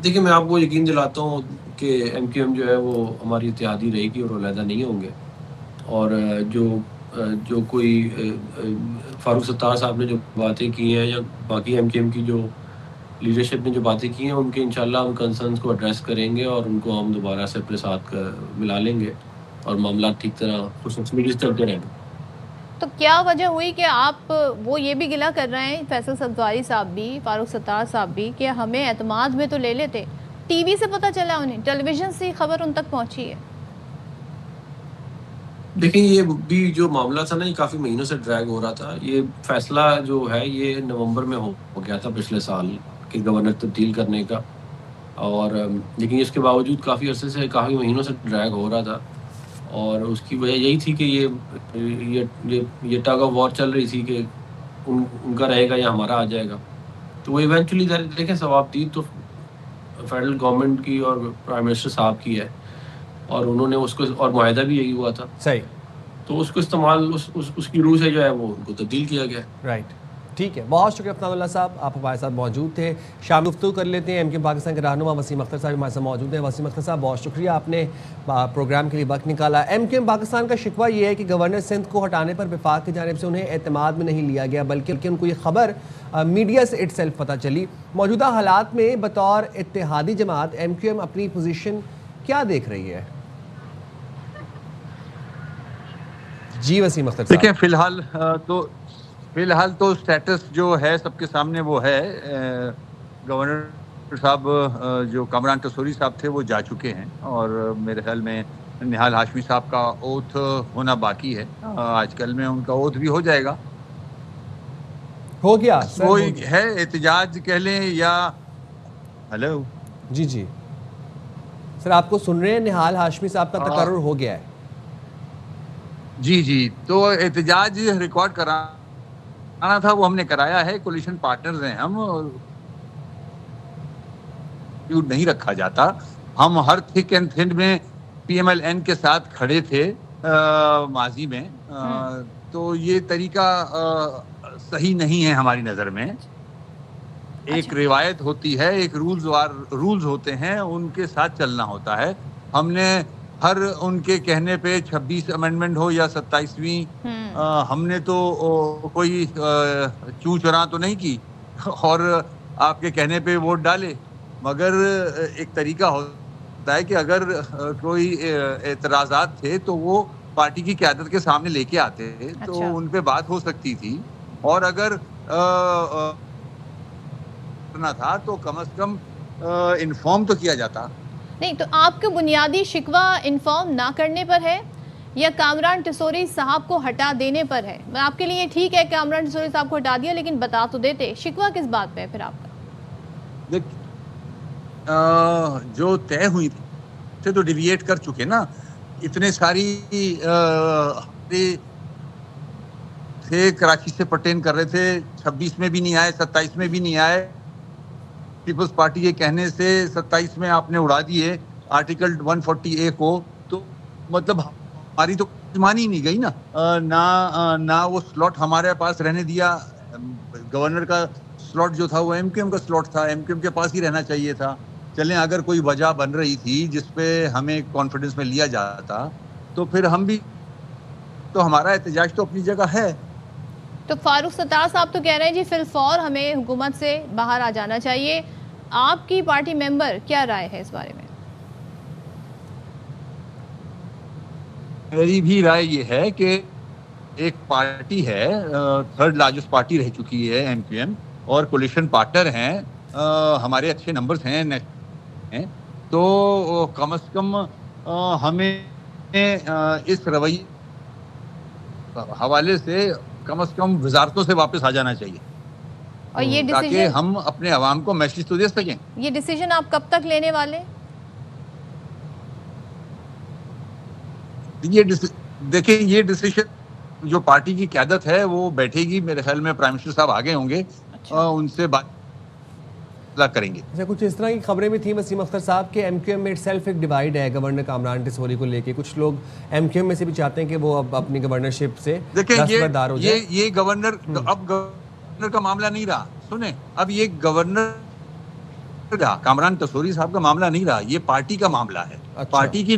دیکھیں میں آپ کو یقین دلاتا ہوں کہ ایم کیو ایم جو ہے وہ ہماری اتحادی رہے گی اور علیحدہ نہیں ہوں گے. اور جو کوئی فاروق ستار صاحب نے جو باتیں کی ہیں یا باقی ایم کیو ایم کی جو لیڈرشپ نے جو باتیں کی ہیں، ان کے انشاءاللہ ہم کنسرنز کو ایڈریس کریں گے اور ان کو ہم دوبارہ سے اپنے ساتھ ملا لیں گے اور معاملات ٹھیک طرح خوشنصیبی سے چلتے رہیں گے. تو کیا وجہ ہوئی کہ آپ وہ یہ بھی گلہ کر رہے ہیں، فیصل سبزواری صاحب بھی، فاروق ستار صاحب بھی، کہ ہمیں اعتماد میں تو لے لیتے، ٹی وی سے پتہ چلا انہیں, ٹیلی ویژن سے خبر ان تک پہنچی ہے؟ دیکھیں یہ بھی جو معاملہ تھا نا یہ کافی مہینوں سے ڈریگ ہو رہا تھا. یہ فیصلہ جو ہے یہ نومبر میں ہو گیا تھا پچھلے سال کہ گورنر تبدیل کرنے کا, اور لیکن اس کے باوجود کافی عرصے سے کافی مہینوں سے ڈریگ ہو رہا تھا, اور اس کی وجہ یہی تھی کہ یہ ٹگ آف وار چل رہی تھی کہ ان کا رہے گا یا ہمارا آ جائے گا. تو وہ ایونچولی دیکھیں ثوابدید تو فیڈرل گورنمنٹ کی اور پرائم منسٹر صاحب کی ہے, اور انہوں نے اس کو, اور معاہدہ بھی یہی ہوا تھا صحیح, تو اس کو استعمال اس کی روح سے جو ہے وہ ان کو تبدیل کیا گیا. رائٹ, ٹھیک ہے, بہت شکریہ افنان اللہ صاحب, آپ ہمارے ساتھ موجود تھے. شام گفتگو کر لیتے ہیں. ایم کیو ایم پاکستان کے رہنما وسیم اختر صاحب ہمارے ساتھ موجود ہیں. وسیم اختر صاحب بہت شکریہ, آپ نے پروگرام کے لیے وقت نکالا. ایم کیو ایم پاکستان کا شکوہ یہ ہے کہ گورنر سندھ کو ہٹانے پر وفاق کی جانب سے انہیں اعتماد میں نہیں لیا گیا, بلکہ ان کو یہ خبر میڈیا سے اٹ سیلف پتہ چلی. موجودہ حالات میں بطور اتحادی جماعت ایم کیو ایم اپنی پوزیشن کیا دیکھ رہی ہے؟ جی وسیم اختر صاحب. دیکھیں فی الحال تو سٹیٹس جو ہے سب کے سامنے وہ ہے, گورنر صاحب جو کامران تصوری صاحب تھے وہ جا چکے ہیں, اور میرے خیال میں نہال ہاشمی صاحب کا اوتھ ہونا باقی ہے. آج کل میں ان کا اوتھ بھی ہو جائے گا, ہو گیا وہ ہے احتجاج کہہ لیں یا ہلو جی سر آپ کو سن رہے ہیں, نہال ہاشمی صاحب کا تقرر ہو گیا ہے. جی تو احتجاج ریکارڈ کرانا تھا وہ ہم نے کرایا ہے. کولیشن پارٹنرز ہیں ہم, نہیں رکھا جاتا. ہم ہر تھک اینڈ تھن میں پی ایم ایل این کے ساتھ کھڑے تھے ماضی میں, تو یہ طریقہ صحیح نہیں ہے ہماری نظر میں. ایک روایت ہوتی ہے, ایک رولز ہوتے ہیں, ان کے ساتھ چلنا ہوتا ہے. ہم نے ہر ان کے کہنے پہ 26 امینڈمنٹ ہو یا 27ویں, ہم نے تو کوئی چوں چراں تو نہیں کی اور آپ کے کہنے پہ ووٹ ڈالے, مگر ایک طریقہ ہوتا ہے کہ اگر کوئی اعتراضات تھے تو وہ پارٹی کی قیادت کے سامنے لے کے آتے تو ان پہ بات ہو سکتی تھی, اور اگر کرنا تھا تو کم از کم انفارم تو کیا جاتا. نہیں تو آپ کا بنیادی شکوہ انفارم نہ کرنے پر ہے یا کامران ٹسوری صاحب کو ہٹا دینے پر ہے؟ آپ کے لیے ٹھیک ہے کامران ٹسوری صاحب کو ہٹا دیا, لیکن بتا تو دیتے شکوہ کس بات پہ ہے پھر آپ کا؟ جو طے ہوئی تھے تو ڈیویٹ کر چکے نا. اتنے ساری تھے کراچی سے پرٹین کر رہے تھے, 26 میں بھی نہیں آئے, 27 میں بھی نہیں آئے. پیپلز پارٹی کے کہنے سے 27 میں آپ نے اڑا دیے آرٹیکل 140A کو, تو مطلب ہماری تو مانی ہی نہیں گئی نا. نہ وہ سلاٹ ہمارے پاس رہنے دیا. گورنر کا سلاٹ جو تھا وہ ایم کیو ایم کا سلاٹ تھا, ایم کیو ایم کے پاس ہی رہنا چاہیے تھا. چلیں اگر کوئی وجہ بن رہی تھی جس پہ ہمیں کانفیڈنس میں لیا جاتا تو پھر ہم بھی, تو ہمارا احتجاج تو اپنی جگہ ہے. تو فاروق ستار صاحب تو کہہ رہے ہیں جی فی الفور ہمیں حکومت سے باہر آ جانا چاہیے. آپ کی پارٹی ممبر کیا رائے ہے اس بارے میں؟ میری بھی رائے یہ ہے کہ ایک پارٹی ہے, تھرڈ لارجسٹ پارٹی رہ چکی ہے ایم کیو ایم, اور کولیشن پارٹنر ہیں, ہمارے اچھے نمبرز ہیں, تو کم از کم ہمیں اس رویے حوالے سے کم از کم وزارتوں سے واپس آ جانا چاہیے, اور یہ تاکہ ہم اپنے عوام کو میسج تو دے سکیں. یہ ڈیسیجن آپ کب تک لینے والے؟ دیکھیں یہ ڈیسیجن جو پارٹی کی قیادت ہے وہ بیٹھے گی, میرے خیال میں پرائم منسٹر صاحب آگے ہوں گے, ان سے بات کریں گے. اچھا, کچھ اس طرح کی خبریں بھی تھیں وسیم اختر صاحب کہ ایم کیو ایم میں سیلف ایک ڈیوائیڈ ہے گورنر کامران ٹسوری کو لے کے. کچھ لوگ ایم کیو ایم میں سے بھی چاہتے ہیں کہ وہ اب اپنی گورنرشپ سے دستبردار ہو جائے. یہ گورنر اب گورنر کا معاملہ نہیں رہا. سنیں, اب یہ گورنر کامران ٹسوری صاحب کا معاملہ نہیں رہا, یہ پارٹی کا معاملہ ہے. پارٹی کی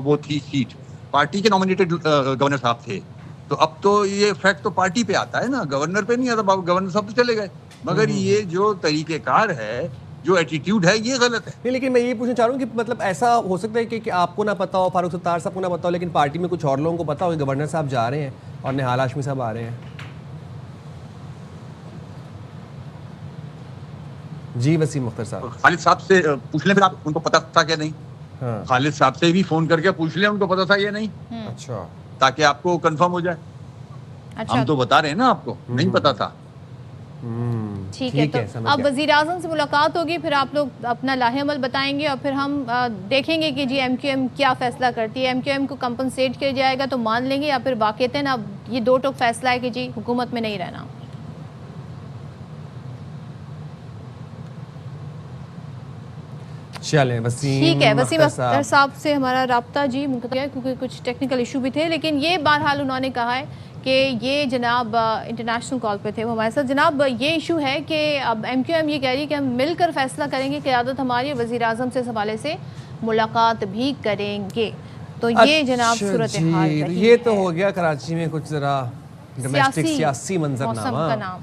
وہ تھی سیٹ, پارٹی کے نومینیٹڈ گورنر صاحب تھے, تو اب تو یہ فیکٹ تو پارٹی پہ آتا ہے نا, گورنر پہ نہیں آتا. گورنر صاحب تو چلے گئے, مگر یہ جو طریقہ کار ہے, جو ایٹیٹیوڈ ہے, یہ غلط ہے. نہیں, لیکن میں یہ پوچھنا چاہ رہا ہوں کہ مطلب ایسا ہو سکتا ہے کہ آپ کو نہ پتا ہو, فاروق ستار صاحب کو نہ پتا ہو, لیکن پارٹی میں کچھ اور لوگوں کو پتا ہو کہ گورنر صاحب جا رہے ہیں اور نہال ہاشمی صاحب آ رہے ہیں. جی وسیم مختار صاحب. خالد صاحب سے پوچھ لیں پھر آپ ان کو پتا تھا کہ نہیں. خالد صاحب سے بھی فون کر کے پوچھ لیں ان کو پتا تھا یا نہیں. اچھا, تاکہ آپ کو کنفرم ہو جائے. ہم تو بتا رہے ہیں نا آپ کو نہیں پتا تھا. ٹھیک ہے, تو اب وزیر اعظم سے ملاقات ہوگی, پھر آپ لوگ اپنا لاہ عمل بتائیں گے اور پھر ہم دیکھیں گے کہ جی ایم کیو ایم کیا فیصلہ کرتی ہے. ایم کیو ایم کو کمپنسیٹ کیا جائے گا تو مان لیں گے, یا پھر واقعتاً اب یہ دو ٹوک فیصلہ ہے کہ جی حکومت میں نہیں رہنا. چلیں وسیم, ٹھیک ہے, وسیم اختر صاحب سے ہمارا رابطہ جی منقطع ہے کیونکہ کچھ ٹیکنیکل ایشو بھی تھے, لیکن یہ بہرحال انہوں نے کہا ہے کہ یہ جناب انٹرنیشنل کال پہ تھے وہ ہمارے ساتھ. جناب یہ ایشو ہے کہ اب ایم کیو ایم یہ کہہ رہی ہے کہ ہم مل کر فیصلہ کریں گے, قیادت ہماری وزیر اعظم سے اس حوالے سے ملاقات بھی کریں گے, تو یہ جناب صورتحال رہی ہے. یہ تو ہو گیا کراچی میں کچھ ذرا ڈومیسٹک سیاسی منظرنامہ.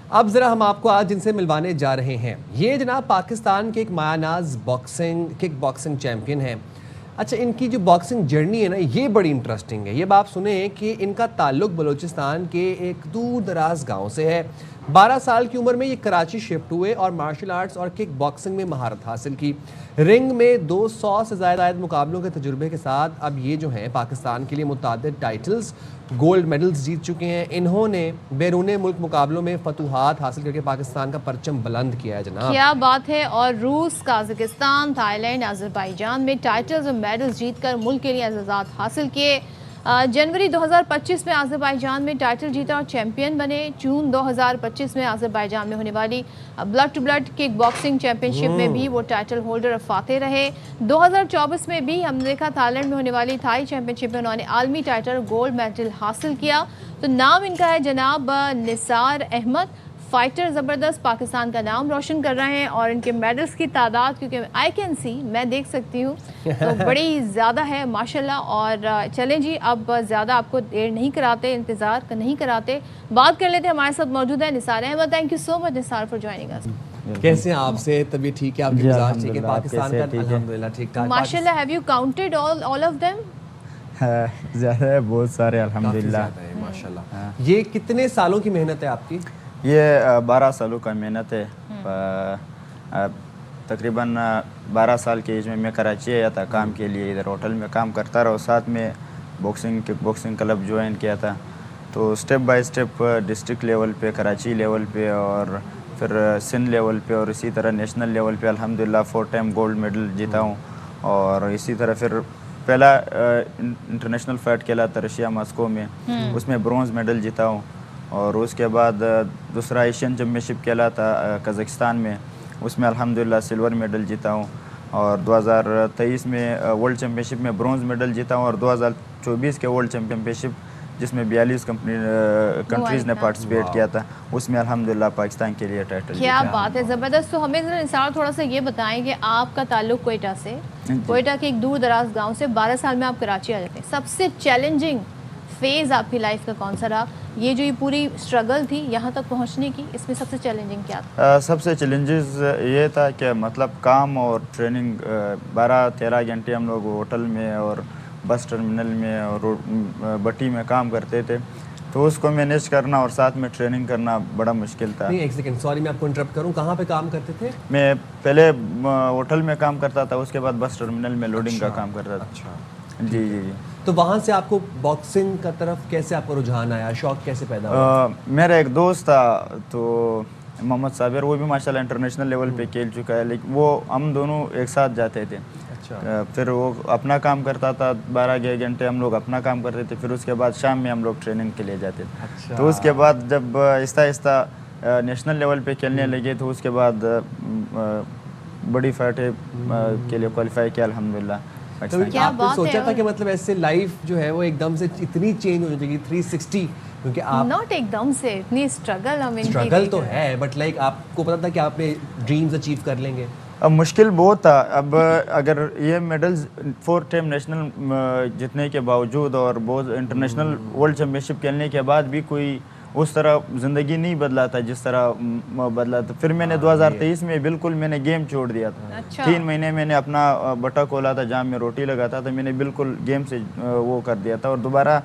اب ذرا ہم آپ کو آج جن سے ملوانے جا رہے ہیں, یہ جناب پاکستان کے ایک مایہ ناز کک باکسنگ چیمپئن ہیں. اچھا, ان کی جو باکسنگ جرنی ہے نا یہ بڑی انٹرسٹنگ ہے. یہ آپ سنیں کہ ان کا تعلق بلوچستان کے ایک دور دراز گاؤں سے ہے. 12 سال کی عمر میں یہ کراچی شفٹ ہوئے اور مارشل آرٹس اور کک باکسنگ میں مہارت حاصل کی. رنگ میں 200 سے زائد مقابلوں کے تجربے کے ساتھ اب یہ جو ہیں پاکستان کے لیے متعدد ٹائٹلز, گولڈ میڈلز جیت چکے ہیں. انہوں نے بیرون ملک مقابلوں میں فتوحات حاصل کر کے پاکستان کا پرچم بلند کیا ہے جناب. کیا بات ہے. اور روس, قازقستان, تھائی لینڈ, آذربائیجان میں ٹائٹلز اور میڈلز جیت کر ملک کے لیے اعزازات حاصل کیے. جنوری 2025 میں آذربائیجان میں ٹائٹل جیتا اور چیمپئن بنے. جون 2025 میں آذربائیجان میں ہونے والی blood to blood kick boxing championship میں بھی وہ ٹائٹل ہولڈر اور فاتح رہے. 2024 میں بھی ہم نے دیکھا تھائی لینڈ میں ہونے والی تھائی چیمپئن شپ میں انہوں نے عالمی ٹائٹل گولڈ میڈل حاصل کیا. تو نام ان کا ہے جناب نثار احمد. فائٹر زبردست پاکستان کا نام روشن کر رہے ہیں اور ان کے میڈلز کی تعداد کیونکہ آئی کین سی, میں دیکھ سکتی ہوں, تو بڑی زیادہ ہے ماشاءاللہ. اور چلیں جی اب زیادہ آپ کو دیر نہیں کراتے, انتظار نہیں کراتے, بات کر لیتے. ہمارے ساتھ موجود ہے Nisar Ahmed. Thank you so much Nisar for joining us. کیسے ہیں آپ سے, طبیعت ٹھیک ہے, آپ کی مزاج ٹھیک ہے, پاکستان کا الحمدللہ ٹھیک ٹھاک ماشاءاللہ. Have you counted all of them? زیادہ ہے, بہت سارے الحمدللہ ماشاءاللہ. یہ کتنے سالوں کی محنت ہے آپ کی؟ یہ 12 سالوں کا محنت ہے. تقریباً 12 سال کی ایج میں کراچی آیا تھا کام کے لیے, ادھر ہوٹل میں کام کرتا رہا, ساتھ میں کک باکسنگ کلب جوائن کیا تھا. تو step by step district level پہ, کراچی لیول پہ, اور پھر سندھ لیول پہ, اور اسی طرح نیشنل لیول پہ الحمدللہ 4 ٹائم گولڈ میڈل جیتا ہوں. اور اسی طرح پھر پہلا انٹرنیشنل فائٹ کھیلا تھا رشیا ماسکو میں, اس میں برونز میڈل جیتا ہوں. اور اس کے بعد دوسرا ایشین چیمپئن شپ کھیلا تھا قازقستان میں, اس میں الحمدللہ سلور میڈل جیتا ہوں. اور 2023 میں ورلڈ چیمپئن شپ میں برونز میڈل جیتا ہوں. اور 2024 کے ورلڈ چیمپئن شپ جس میں 42 کنٹریز نے پارٹیسپیٹ کیا تھا, اس میں الحمدللہ پاکستان کے لیے ٹائٹل. کیا بات ہے, زبردست. تو ہمیں ذرا نثار تھوڑا سا یہ بتائیں کہ آپ کا تعلق کوئٹہ سے, کوئٹہ کے ایک دور دراز گاؤں سے, 12 سال میں آپ کراچی آ جاتے ہیں. سب سے چیلنجنگ فیز آپ کی لائف کا کون سا رہا؟ یہ جو یہ پوری اسٹرگل تھی یہاں تک پہنچنے کی, اس میں سب سے چیلنجنگ کیا تھا؟ سب سے چیلنجز یہ تھا کہ مطلب کام اور ٹریننگ 12-13 گھنٹے ہم لوگ ہوٹل میں اور بس ٹرمینل میں اور بٹی میں کام کرتے تھے, تو اس کو مینیج کرنا اور ساتھ میں ٹریننگ کرنا بڑا مشکل تھا. ایک سیکنڈ, سوری میں آپ کو انٹرپٹ کروں, کہاں پہ کام کرتے تھے؟ میں پہلے ہوٹل میں کام کرتا تھا, اس کے بعد بس ٹرمینل میں لوڈنگ کا کام کرتا تھا. اچھا جی جی جی. تو وہاں سے آپ کو باکسنگ کا طرف کیسے آپ کو رجحان آیا, شوق کیسے پیدا ہوا؟ میرا ایک دوست تھا تو محمد صابر, وہ بھی ماشاءاللہ انٹرنیشنل لیول پہ کھیل چکا ہے, لیکن وہ ہم دونوں ایک ساتھ جاتے تھے. پھر وہ اپنا کام کرتا تھا, 12 گھنٹے ہم لوگ اپنا کام کرتے تھے, پھر اس کے بعد شام میں ہم لوگ ٹریننگ کے لیے جاتے تھے. تو اس کے بعد جب آہستہ آہستہ نیشنل لیول پہ کھیلنے لگے تو اس کے بعد بڑی فائٹیں کے لیے کوالیفائی کیا الحمدللہ. تو آپ نے سوچا تھا کہ مطلب ایسے لائف جو ہے وہ ایک دم سے اتنی چینج ہو جائے گی 360, کیونکہ آپ ناٹ ایک دم سے اتنی اسٹرگل تو ہے, بٹ لائک آپ کو پتا تھا کہ آپ نے ڈریمز اچیو کر لیں گے؟ اب مشکل بہت تھا. اب اگر یہ میڈلز 4 ٹائم نیشنل جتنے کے باوجود اور بہت انٹرنیشنل ورلڈ چیمپئن شپ کھیلنے کے بعد بھی کوئی اس طرح زندگی نہیں بدلا تھا جس طرح بدلا تھا. پھر میں نے 2023 میں بالکل میں نے گیم چھوڑ دیا تھا. 3 مہینے میں نے اپنا بٹا کھولا تھا جہاں میں روٹی لگاتا تھا, میں نے بالکل گیم سے وہ کر دیا تھا اور دوبارہ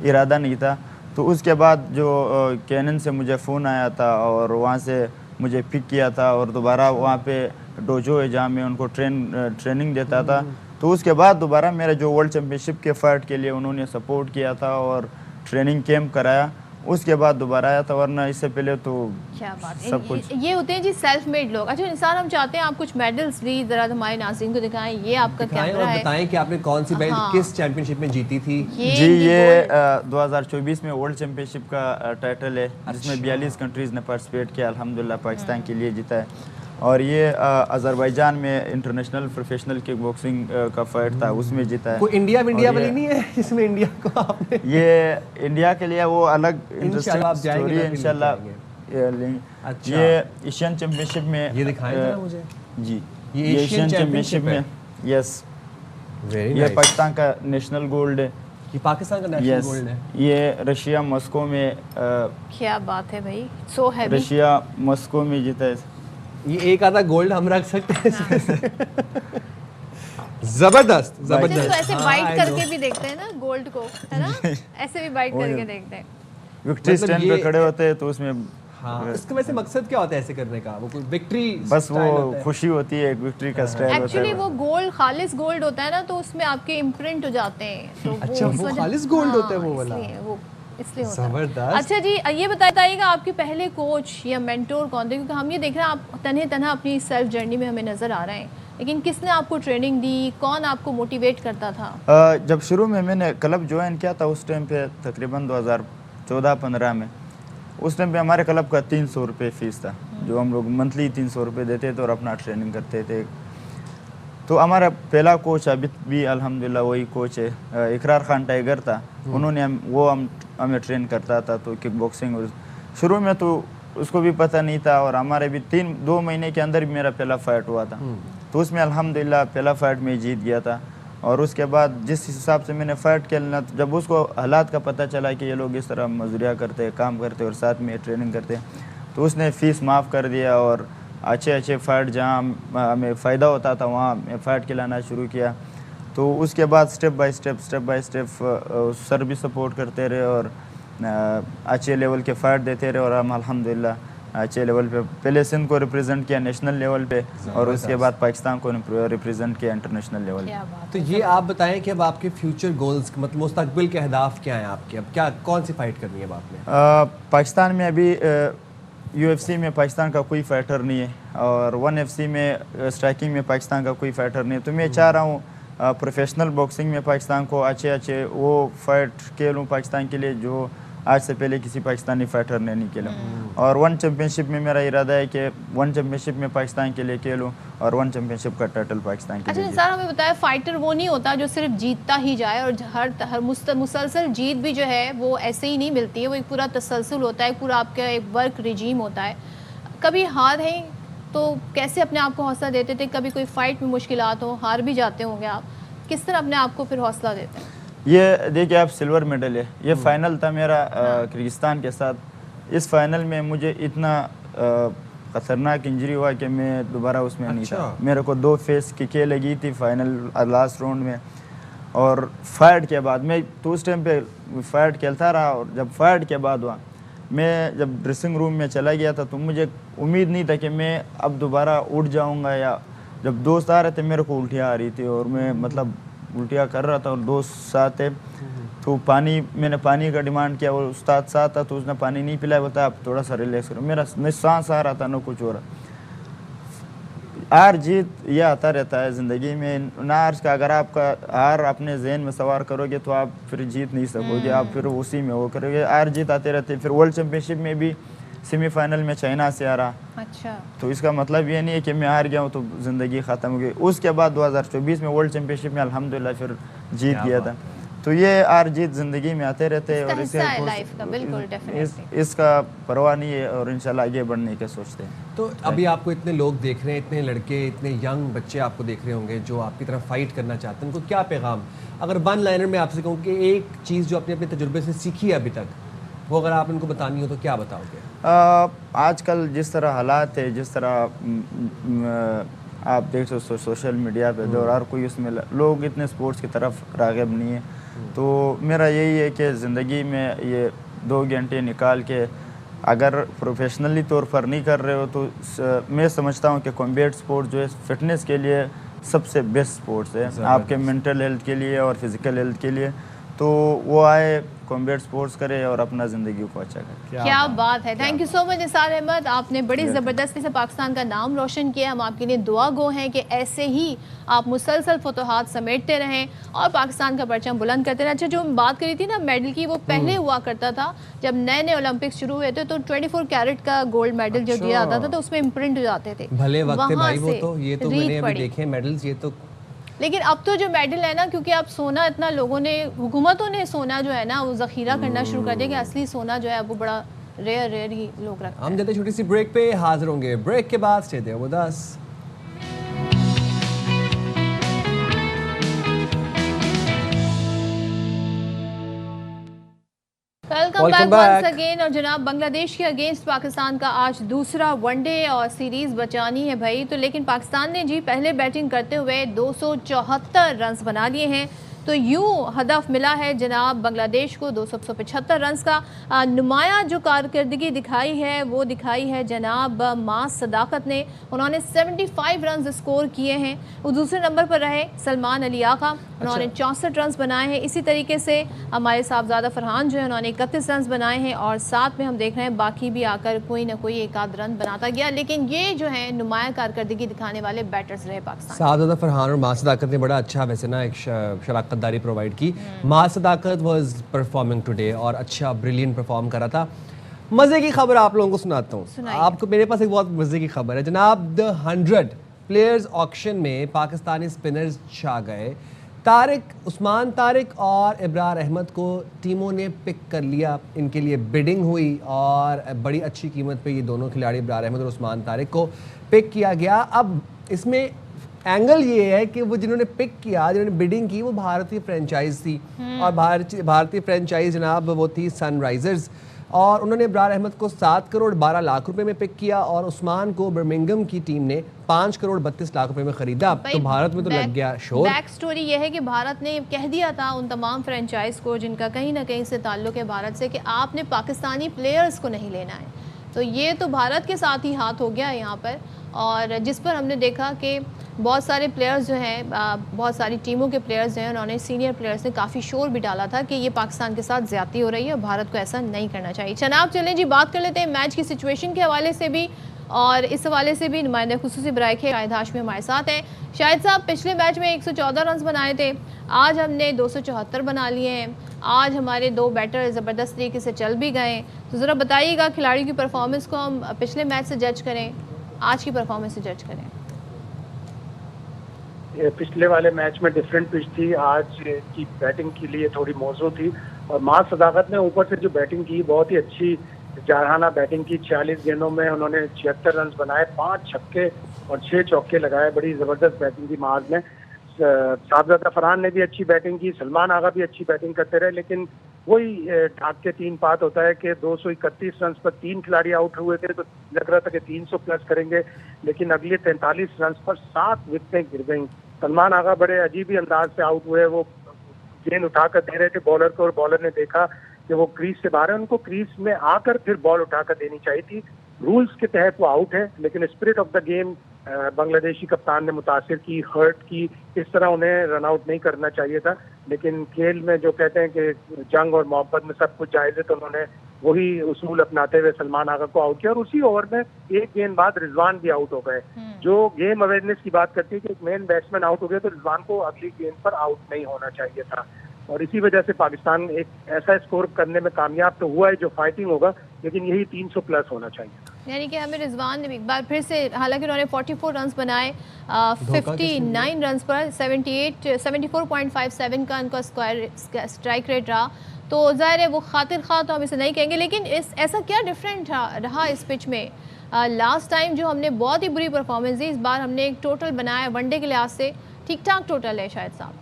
ارادہ نہیں تھا. تو اس کے بعد جو کینن سے مجھے فون آیا تھا اور وہاں سے مجھے پک کیا تھا اور دوبارہ وہاں پہ ڈوجو ہے جہاں میں ان کو ٹریننگ دیتا تھا. تو اس کے بعد دوبارہ میرا جو ورلڈ چیمپئن شپ کے فائٹ کے لیے انہوں نے سپورٹ کیا تھا اور ٹریننگ کیمپ کرایا. اس کے بعد دوبارہ آیا تھا, ورنہ اس سے پہلے تو کیا بات سب کچھ یہ ہوتے ہیں جی سیلف میڈ لوگ. اچھا نثار, ہم چاہتے ہیں آپ کچھ میڈلز بھی ذرا ہمارے ناظرین کو دکھائیں. یہ آپ کا کیمرہ ہے, بتائیں کہ آپ نے کون سی بیلٹ کس چیمپئن شپ میں جیتی تھی؟ جی یہ 2024 میں ورلڈ چیمپئن شپ کا ٹائٹل ہے جس میں 42 کنٹریز نے پارٹیسپیٹ کیا. الحمدللہ پاکستان کے لیے جیتا ہے. اور یہ آذربائیجان میں انٹرنیشنل پروفیشنل کک باکسنگ کا فائٹ تھا, اس میں جیتا ہے. کوئی انڈیا والی نہیں ہے جس میں انڈیا کو آپ نے؟ یہ انڈیا کے لیے وہ الگ انٹرسٹنگ اسٹوری ہے انشاءاللہ. یہ ایشین چیمپئن شپ میں یہ دکھائیں ذرا مجھے. جی یہ ایشین چیمپئن شپ میں یس یہ پاکستان کا نیشنل گولڈ ہے. یہ پاکستان کا نیشنل گولڈ ہے. یہ رشیا ماسکو میں کیا بات ہے بھائی, سو ہیوی. رشیا ماسکو میں جیتا ہے. یہ ایک آدھا گولڈ ہم رکھ سکتے ہیں. زبردست زبردست. ایسے بائٹ کر کے بھی دیکھتے ہیں نا گولڈ کو, ہے نا, ایسے بھی بائٹ کر کے دیکھتے ہیں. وکٹری سٹینڈ پہ کھڑے ہوتے ہیں تو اس میں اس کا ویسے مقصد کیا ہوتا ہے ایسے کرنے کا؟ وہ کوئی وکٹری بس وہ خوشی ہوتی ہے, ایک وکٹری کا اسٹائل ہوتا ہے. ایکچولی وہ گولڈ خالص گولڈ ہوتا ہے نا, تو اس میں آپ کے امپرنٹ ہو جاتے ہیں. اچھا وہ خالص گولڈ ہوتا ہے وہ والا, اس لیے ہوتا ہے. اچھا جی یہ بتائیے گا آپ کے پہلے کوچ یا مینٹور کون تھے؟ کیونکہ ہم یہ دیکھ رہے ہیں آپ تنہا اپنی سیلف جرنی میں ہمیں نظر آ رہے ہیں, لیکن کس نے آپ کو ٹریننگ دی, کون آپ کو موٹیویٹ کرتا تھا؟ جب شروع میں نے کلب جوائن کیا تھا اس ٹائم پہ تقریباً 2014-15 میں, اس ٹائم پہ ہمارے کلب کا 300 روپے فیس تھا, جو ہم لوگ منتھلی 300 روپے دیتے تھے اور اپنا ٹریننگ کرتے تھے. تو ہمارا پہلا کوچ ابھی بھی الحمدللہ وہی کوچ ہے, اقرار خان ٹائیگر تھا. انہوں نے ہمیں ٹرین کرتا تھا. تو کک باکسنگ شروع میں تو اس کو بھی پتہ نہیں تھا, اور ہمارے بھی 2 مہینے کے اندر بھی میرا پہلا فائٹ ہوا تھا. تو اس میں الحمدللہ پہلا فائٹ میں جیت گیا تھا. اور اس کے بعد جس حساب سے میں نے فائٹ کھیلنا, جب اس کو حالات کا پتہ چلا کہ یہ لوگ اس طرح مزدوریاں کرتے, کام کرتے اور ساتھ میں ٹریننگ کرتے, تو اس نے فیس معاف کر دیا. اور اچھے فائٹ جہاں ہمیں فائدہ ہوتا تھا وہاں میں فائٹ کھلانا شروع کیا. تو اس کے بعد اسٹیپ بائی اسٹیپ سر بھی سپورٹ کرتے رہے اور اچھے لیول کے فائٹ دیتے رہے. اور ہم الحمدللہ اچھے لیول پہ پہلے سندھ کو ریپرزینٹ کیا نیشنل لیول پہ, اور اس کے بعد پاکستان کو ریپرزینٹ کیا انٹرنیشنل لیول پہ. تو یہ آپ بتائیں کہ اب آپ کے فیوچر گولز, مطلب مستقبل کے اہداف کیا ہیں آپ کے؟ اب کیا کون سی فائٹ کرنی ہے اب آپ نے؟ پاکستان میں ابھی UFC میں پاکستان کا کوئی فائٹر نہیں ہے, اور 1FC میں اسٹرائکنگ میں پاکستان کا کوئی فائٹر نہیں ہے. تو میں چاہ رہا ہوں پروفیشنل باکسنگ میں پاکستان کو اچھے وہ فائٹ کھیلوں پاکستان کے لیے جو آج سے پہلے کسی پاکستانی فائٹر نے نہیں کھیلا. اور 1 چیمپئن شپ میں میرا ارادہ ہے کہ 1 چیمپئن شپ میں پاکستان کے لیے کھیلوں اور 1 چیمپئن شپ کا ٹائٹل پاکستان کے لیے. اچھا نثار, ہمیں بتایا فائٹر وہ نہیں ہوتا جو صرف جیتتا ہی جائے, اور ہر مسلسل جیت بھی جو ہے وہ ایسے ہی نہیں ملتی ہے, وہ ایک پورا تسلسل ہوتا ہے, پورا آپ کا ایک ورک رجیم ہوتا ہے. کبھی ہار ہے تو کیسے اپنے آپ کو حوصلہ دیتے تھے؟ کبھی کوئی فائٹ میں مشکلات ہو, ہار بھی جاتے ہوں گے آپ, کس طرح اپنے آپ کو پھر حوصلہ دیتے ہیں؟ یہ دیکھیے آپ سلور میڈل ہے, یہ فائنل تھا میرا کرغزستان کے ساتھ. اس فائنل میں مجھے اتنا خطرناک انجری ہوا کہ میں دوبارہ اس میں نہیں تھا. میرے کو 2 فیس ککیں لگی تھی فائنل لاسٹ راؤنڈ میں. اور فائٹ کے بعد میں تو اس ٹائم پہ فائٹ کھیلتا رہا, اور جب فائٹ کے بعد ہوا میں جب ڈریسنگ روم میں چلا گیا تھا تو مجھے امید نہیں تھا کہ میں اب دوبارہ اٹھ جاؤں گا. یا جب دوست آ رہے تھے میرے کو الٹیاں آ رہی تھی, اور میں مطلب الٹیاں کر رہا تھا, اور دوست ساتھ تھے. تو میں نے پانی کا ڈیمانڈ کیا, وہ استاد ساتھ تھا تو اس نے پانی نہیں پلایا, بتا آپ تھوڑا سا ریلیکس کرو. میرا نہ سانس آ رہا تھا نہ کچھ ہو رہا. ہار جیت یہ آتا رہتا ہے زندگی میں. ہار کا اگر آپ کا ہار اپنے ذہن میں سوار کرو گے تو آپ پھر جیت نہیں سکو گے, آپ پھر اسی میں وہ کرو گے. ہار جیت آتے رہتے. پھر ورلڈ چیمپئن شپ میں بھی سیمی فائنل میں چائنا سے آ رہا. اچھا, تو اس کا مطلب یہ نہیں ہے کہ میں ہار گیا ہوں تو زندگی ختم ہو گئی. اس کے بعد 2024 میں ورلڈ چیمپئن شپ میں الحمدللہ پھر جیت گیا تھا. تو یہ ہار جیت زندگی میں آتے رہتے ہیں, اور اس کا پرواہ نہیں ہے, اور انشاءاللہ آگے بڑھنے کا سوچتے ہیں. تو ابھی آپ کو اتنے لوگ دیکھ رہے ہیں, اتنے لڑکے, اتنے ینگ بچے آپ کو دیکھ رہے ہوں گے جو آپ کی طرف فائٹ کرنا چاہتے ہیں, ان کو کیا پیغام, اگر 1 لائنر میں آپ سے کہوں کہ ایک چیز جو اپنے تجربے سے سیکھی ہے ابھی تک, وہ اگر آپ ان کو بتانی ہو تو کیا بتاؤ گے؟ آج کل جس طرح حالات ہے, جس طرح آپ دیکھ سکتے سوشل میڈیا پہ دور, ہر کوئی اس میں لوگ اتنے سپورٹس کی طرف راغب نہیں ہے. تو میرا یہی ہے کہ زندگی میں یہ 2 گھنٹے نکال کے अगर प्रोफेशनली तौर पर नहीं कर रहे हो तो मैं समझता हूँ कि कॉम्बैट स्पोर्ट जो है फिटनेस के लिए सबसे बेस्ट स्पोर्ट्स है, आपके मेंटल हेल्थ के लिए और फिजिकल हेल्थ के लिए। तो वो आए कॉम्बैट स्पोर्ट्स करे और अपना ज़िंदगी को अच्छा करे। क्या बात है। Thank you so much Nisar Ahmad, आपने बड़ी ज़बरदस्ती से पाकिस्तान का नाम रोशन किया। हम आपके लिए दुआ गो हैं कि ऐसे ही आप मुसलसल फतोहात समेटते रहें और पाकिस्तान का परचम बुलंद करते रहें। अच्छा, जो बात करी थी ना मेडल की, वो पहले हुआ करता था जब नए नए ओलंपिक्स शुरू हुए थे तो 24 कैरेट का गोल्ड मेडल जो दिया जाता था तो उसमें इम्प्रिंट हो जाते थे। भले वक्त थे भाई वो तो, ये तो मैंने अभी देखे मेडल्स, ये तो। लेकिन अब तो जो मेडल है ना, क्योंकि अब सोना इतना लोगों ने, हुकूमतों ने सोना जो है ना वो ज़ख़ीरा करना शुरू कर दिया कि असली सोना जो है वो बड़ा रेयर ही लोग रखते हैं। हम जाते छोटी सी ब्रेक पे, हाजिर होंगे ब्रेक के बाद। Stay there with us. Welcome back once again. और जनाब, बांग्लादेश के अगेंस्ट पाकिस्तान का आज दूसरा वनडे और सीरीज़ बचानी है भाई। तो लेकिन पाकिस्तान ने जी पहले बैटिंग करते हुए 274 रन्स बना लिए हैं। तो यूँ हदफ मिला है जनाब बांग्लादेश को 275 रन्स का। नुमाया जो कारकर्दगी दिखाई है वो दिखाई है जनाब मास सदाकत ने। उन्होंने 75 रन्स स्कोर किए हैं। वो दूसरे नंबर पर रहे सलमान अली आका, उन्होंने 64 रन्स बनाए हैं। इसी तरीके से हमारे साहबजादा फरहान जो है उन्होंने 31 रन्स बनाए हैं और साथ में हम देख रहे हैं बाकी भी आकर कोई ना कोई एक आध रन बनाता गया। लेकिन ये जो है नुमाया कारकर्दगी दिखाने वाले बैटर्स रहे पाकिस्तान। साहबजादा फरहान और मास सदाकत ने बड़ा अच्छा वैसे ना एक शराकतदारी प्रोवाइड की। मास सदाकत वाज परफॉर्मिंग टुडे और अच्छा ब्रिलियंट परफॉर्म करा था। मज़े की खबर आप लोगों को सुनाता हूँ। आपको मेरे पास एक बहुत मज़े की खबर है जनाब। द 100 प्लेयर्स ऑक्शन में पाकिस्तानी स्पिनर्स छा गए। उस्मान तारिक और इब्रार अहमद को टीमों ने पिक कर लिया। इनके लिए बिडिंग हुई और बड़ी अच्छी कीमत पे ये दोनों खिलाड़ी इब्रार अहमद और उस्मान तारिक को पिक किया गया। अब इसमें एंगल ये है कि वो जिन्होंने पिक किया, जिन्होंने बिडिंग की, वो भारतीय फ्रेंचाइज थी और भारतीय फ्रेंचाइज जनाब वो थी सनराइजर्स। और उन्होंने इब्रार अहमद को 7 करोड़ 12 लाख रुपए में पिक किया और उस्मान को बर्मिंघम की टीम ने 5 करोड़ 32 लाख रुपए में खरीदा। तो भारत में तो लग गया शोर। बैक स्टोरी ये है कि भारत ने कह दिया था उन तमाम फ्रेंचाइज को जिनका कहीं ना कहीं से ताल्लुक है भारत से कि आपने पाकिस्तानी प्लेयर्स को नहीं लेना है। तो ये तो भारत के साथ ही हाथ हो गया है यहाँ पर। और जिस पर हमने देखा कि बहुत सारे प्लेयर्स जो हैं, बहुत सारी टीमों के प्लेयर्स जो हैं, उन्होंने सीनियर प्लेयर्स ने काफ़ी शोर भी डाला था कि ये पाकिस्तान के साथ ज़्यादती हो रही है और भारत को ऐसा नहीं करना चाहिए। जनाब चलें जी, बात कर लेते हैं मैच की सिचुएशन के हवाले से भी और इस हवाले से भी नुमाइंदा खुसूसी बराए के शाहिद हाशमी हमारे साथ हैं। शाहिद साहब, पिछले मैच में 114 रन बनाए थे, आज हमने 274 बना लिए हैं। आज हमारे दो बैटर ज़बरदस्त तरीके से चल भी गए। तो ज़रा बताइएगा, खिलाड़ी की परफॉर्मेंस को हम पिछले मैच से जज करें, आज की परफॉर्मेंस से जज करें? पिछले वाले मैच में डिफरेंट पिच थी, आज की बैटिंग के लिए थोड़ी मौजूद थी और मास सदाकत ने ऊपर से जो बैटिंग की बहुत ही अच्छी जारहाना बैटिंग की। 46 गेंदों में उन्होंने 76 रन बनाए, 5 छक्के और 6 चौके लगाए। बड़ी ज़बरदस्त बैटिंग की माज में। साहबजादा फरहान ने भी अच्छी बैटिंग की, सलमान आगा भी अच्छी बैटिंग करते रहे। लेकिन वही ढाक के 3 पात होता है कि 231 रन पर 3 खिलाड़ी आउट हुए थे तो लग रहा था कि 300 प्लस करेंगे, लेकिन अगले 43 रन पर 7 विकेटें गिर गईं। सलमान आगा बड़े अजीब ही अंदाज से आउट हुए। वो गेंद उठाकर दे रहे थे बॉलर को और बॉलर ने देखा कि वो क्रीज से बाहर है, उनको क्रीज में आकर फिर बॉल उठाकर देनी चाहिए थी। रूल्स के तहत वो आउट है, लेकिन spirit of the game Bangladeshi कप्तान ने मुतासिर की, हर्ट की। इस तरह उन्हें रन आउट नहीं करना चाहिए था। लेकिन खेल में जो कहते हैं कि जंग और मोहब्बत में सब कुछ जायज़ है, तो उन्होंने वही उसूल अपनाते हुए सलमान आगा को आउट किया और उसी ओवर में एक गेंद बाद रिजवान भी आउट हो गए। जो गेम अवेयरनेस की बात करती है कि एक मेन बैट्समैन आउट हो गया तो रिजवान को अगली गेंद पर आउट नहीं होना चाहिए था और इसी वजह से पाकिस्तान एक ऐसा स्कोर करने में कामयाब तो हुआ है जो फाइटिंग होगा, लेकिन यही 300 प्लस होना चाहिए। यानी कि हमें रिजवान ने एक बार फिर से, हालांकि उन्होंने 44 रन्स बनाए 59 रन्स पर, 74.57 का उनका स्ट्राइक रेट रहा। तो ज़ाहिर है वो खातिर खा तो हम इसे नहीं कहेंगे, लेकिन ऐसा क्या डिफरेंट रहा इस पिच में? लास्ट टाइम जो हमने बहुत ही बुरी परफॉर्मेंस दी, इस बार हमने एक टोटल बनाया वनडे के लिहाज से ठीक ठाक टोटल है शायद साहब।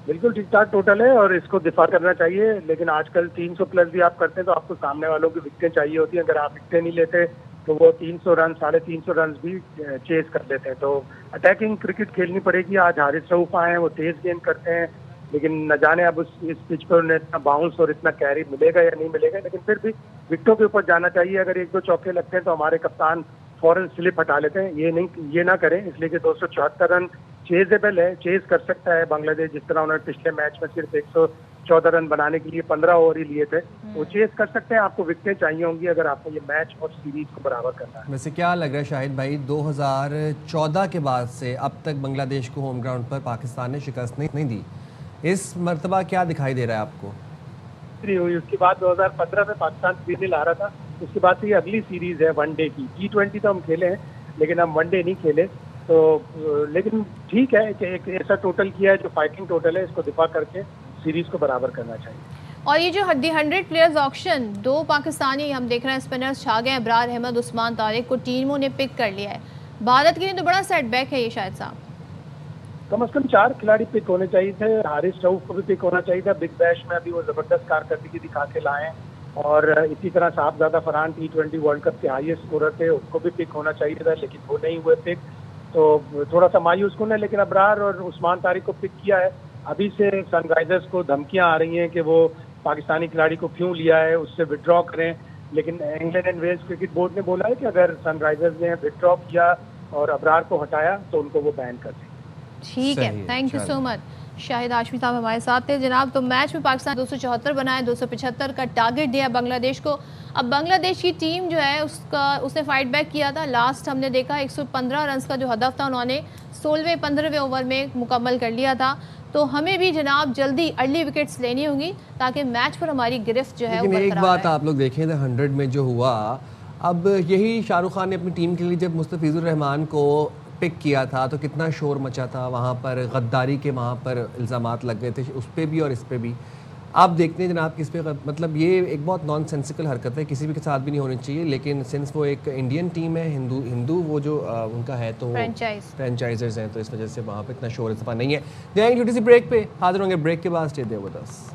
बिल्कुल ठीक ठाक टोटल है और इसको दिफा करना चाहिए, लेकिन आजकल 300 प्लस भी आप करते हैं तो आपको सामने वालों की विकेटें चाहिए होती हैं। अगर आप विकेटें नहीं लेते तो वो 300 रन 350 रन भी चेस कर लेते हैं। तो अटैकिंग क्रिकेट खेलनी पड़ेगी। आज हारिस रऊफ आए हैं, वो तेज गेंद करते हैं, लेकिन न जाने अब इस पिच पर उन्हें इतना बाउंस और इतना कैरी मिलेगा या नहीं मिलेगा। लेकिन फिर भी विकटों के ऊपर जाना चाहिए। अगर 1-2 चौके लगते हैं तो हमारे कप्तान फौरन स्लिप हटा लेते हैं, ये ना करें, इसलिए कि 274 रन चेजेबल है, चेज कर सकता है बांग्लादेश। जिस तरह उन्होंने पिछले मैच में सिर्फ 114 रन बनाने के लिए 15 ओवर ही लिए थे, वो चेज कर सकते हैं। आपको विकटें चाहिए होंगी अगर आपको ये मैच और सीरीज को बराबर करना है। वैसे क्या लग रहा है शाहिद भाई, 2014 के बाद से अब तक बांग्लादेश को होम ग्राउंड पर पाकिस्तान ने शिकस्त नहीं दी, इस मर्तबा क्या दिखाई दे रहा है आपको? हुई उसके बाद 2015 में पाकिस्तान 3-0 हारा था, उसके बाद से ये अगली सीरीज है वनडे की। T20 तो हम खेले हैं लेकिन हम वनडे नहीं खेले, तो लेकिन ठीक है कि एक ऐसा टोटल किया है जो फाइटिंग टोटल है, इसको दिफा करके सीरीज को बराबर करना चाहिए। और ये जो 100 प्लेयर्स ऑक्शन, 2 पाकिस्तानी हम देख रहे हैं स्पिनर्स छा गए, अबरार अहमद, उस्मान तारिक को टीमों ने पिक कर लिया है। भारत के लिए तो बड़ा सेटबैक है ये शायद साहब। कम से कम 4 खिलाड़ी पिक होने चाहिए थे। हारिस रऊफ को भी पिक होना चाहिए था, बिग बैश में अभी वो जबरदस्त कारकर्दगी दिखा के लाए। और इसी तरह साहबजादा फरहान T20 वर्ल्ड कप के हाईएस्ट स्कोरर थे, उनको भी पिक होना चाहिए था लेकिन वो नहीं हुए पिक, तो थोड़ा सा मायूस कौन है। लेकिन अबरार और उस्मान तारिक को पिक किया है। अभी से सनराइजर्स को धमकियां आ रही हैं कि वो पाकिस्तानी खिलाड़ी को क्यों लिया है, उससे विड्रॉ करें, लेकिन England and Wales cricket board ने बोला है कि अगर सनराइजर्स ने विड्रॉ किया और अबरार को हटाया तो उनको वो बैन कर दें। ठीक है, thank you so much. Shahid Hashmi साहब हमारे साथ थे जनाब। तो मैच में पाकिस्तान 274 बनाए, 275 का टारगेट दिया बांग्लादेश को। अब बांग्लादेश की टीम जो है उसने फाइट बैक किया था। लास्ट हमने देखा 115 रन का जो हदफ था उन्होंने 16वें-15वें ओवर में मुकम्मल कर लिया था। तो हमें भी जनाब जल्दी अर्ली विकेट्स लेनी होंगी ताकि मैच पर हमारी गिरफ्त जो है वो एक बात आप लोग देखें, 100 में जो हुआ, अब यही शाहरुख खान ने अपनी टीम के लिए जब मुस्तफिजुर रहमान को पिक किया था तो कितना शोर मचा था वहाँ पर, गद्दारी के वहाँ पर इल्ज़ामात लग गए थे, उस पर भी और इस पर भी। आप देखते हैं जनाब किस पे, मतलब ये एक बहुत नॉनसेंसिकल हरकत है, किसी भी के साथ भी नहीं होनी चाहिए। लेकिन सिंस वो एक इंडियन टीम है, हिंदू वो जो उनका है, तो फ्रेंचाइजर्स हैं, तो इस वजह से वहाँ पे इतना शोर इस्तेमाल नहीं है। जाएंगे छोटी सी ब्रेक पे, हाजिर होंगे ब्रेक के बाद। Stay there with us.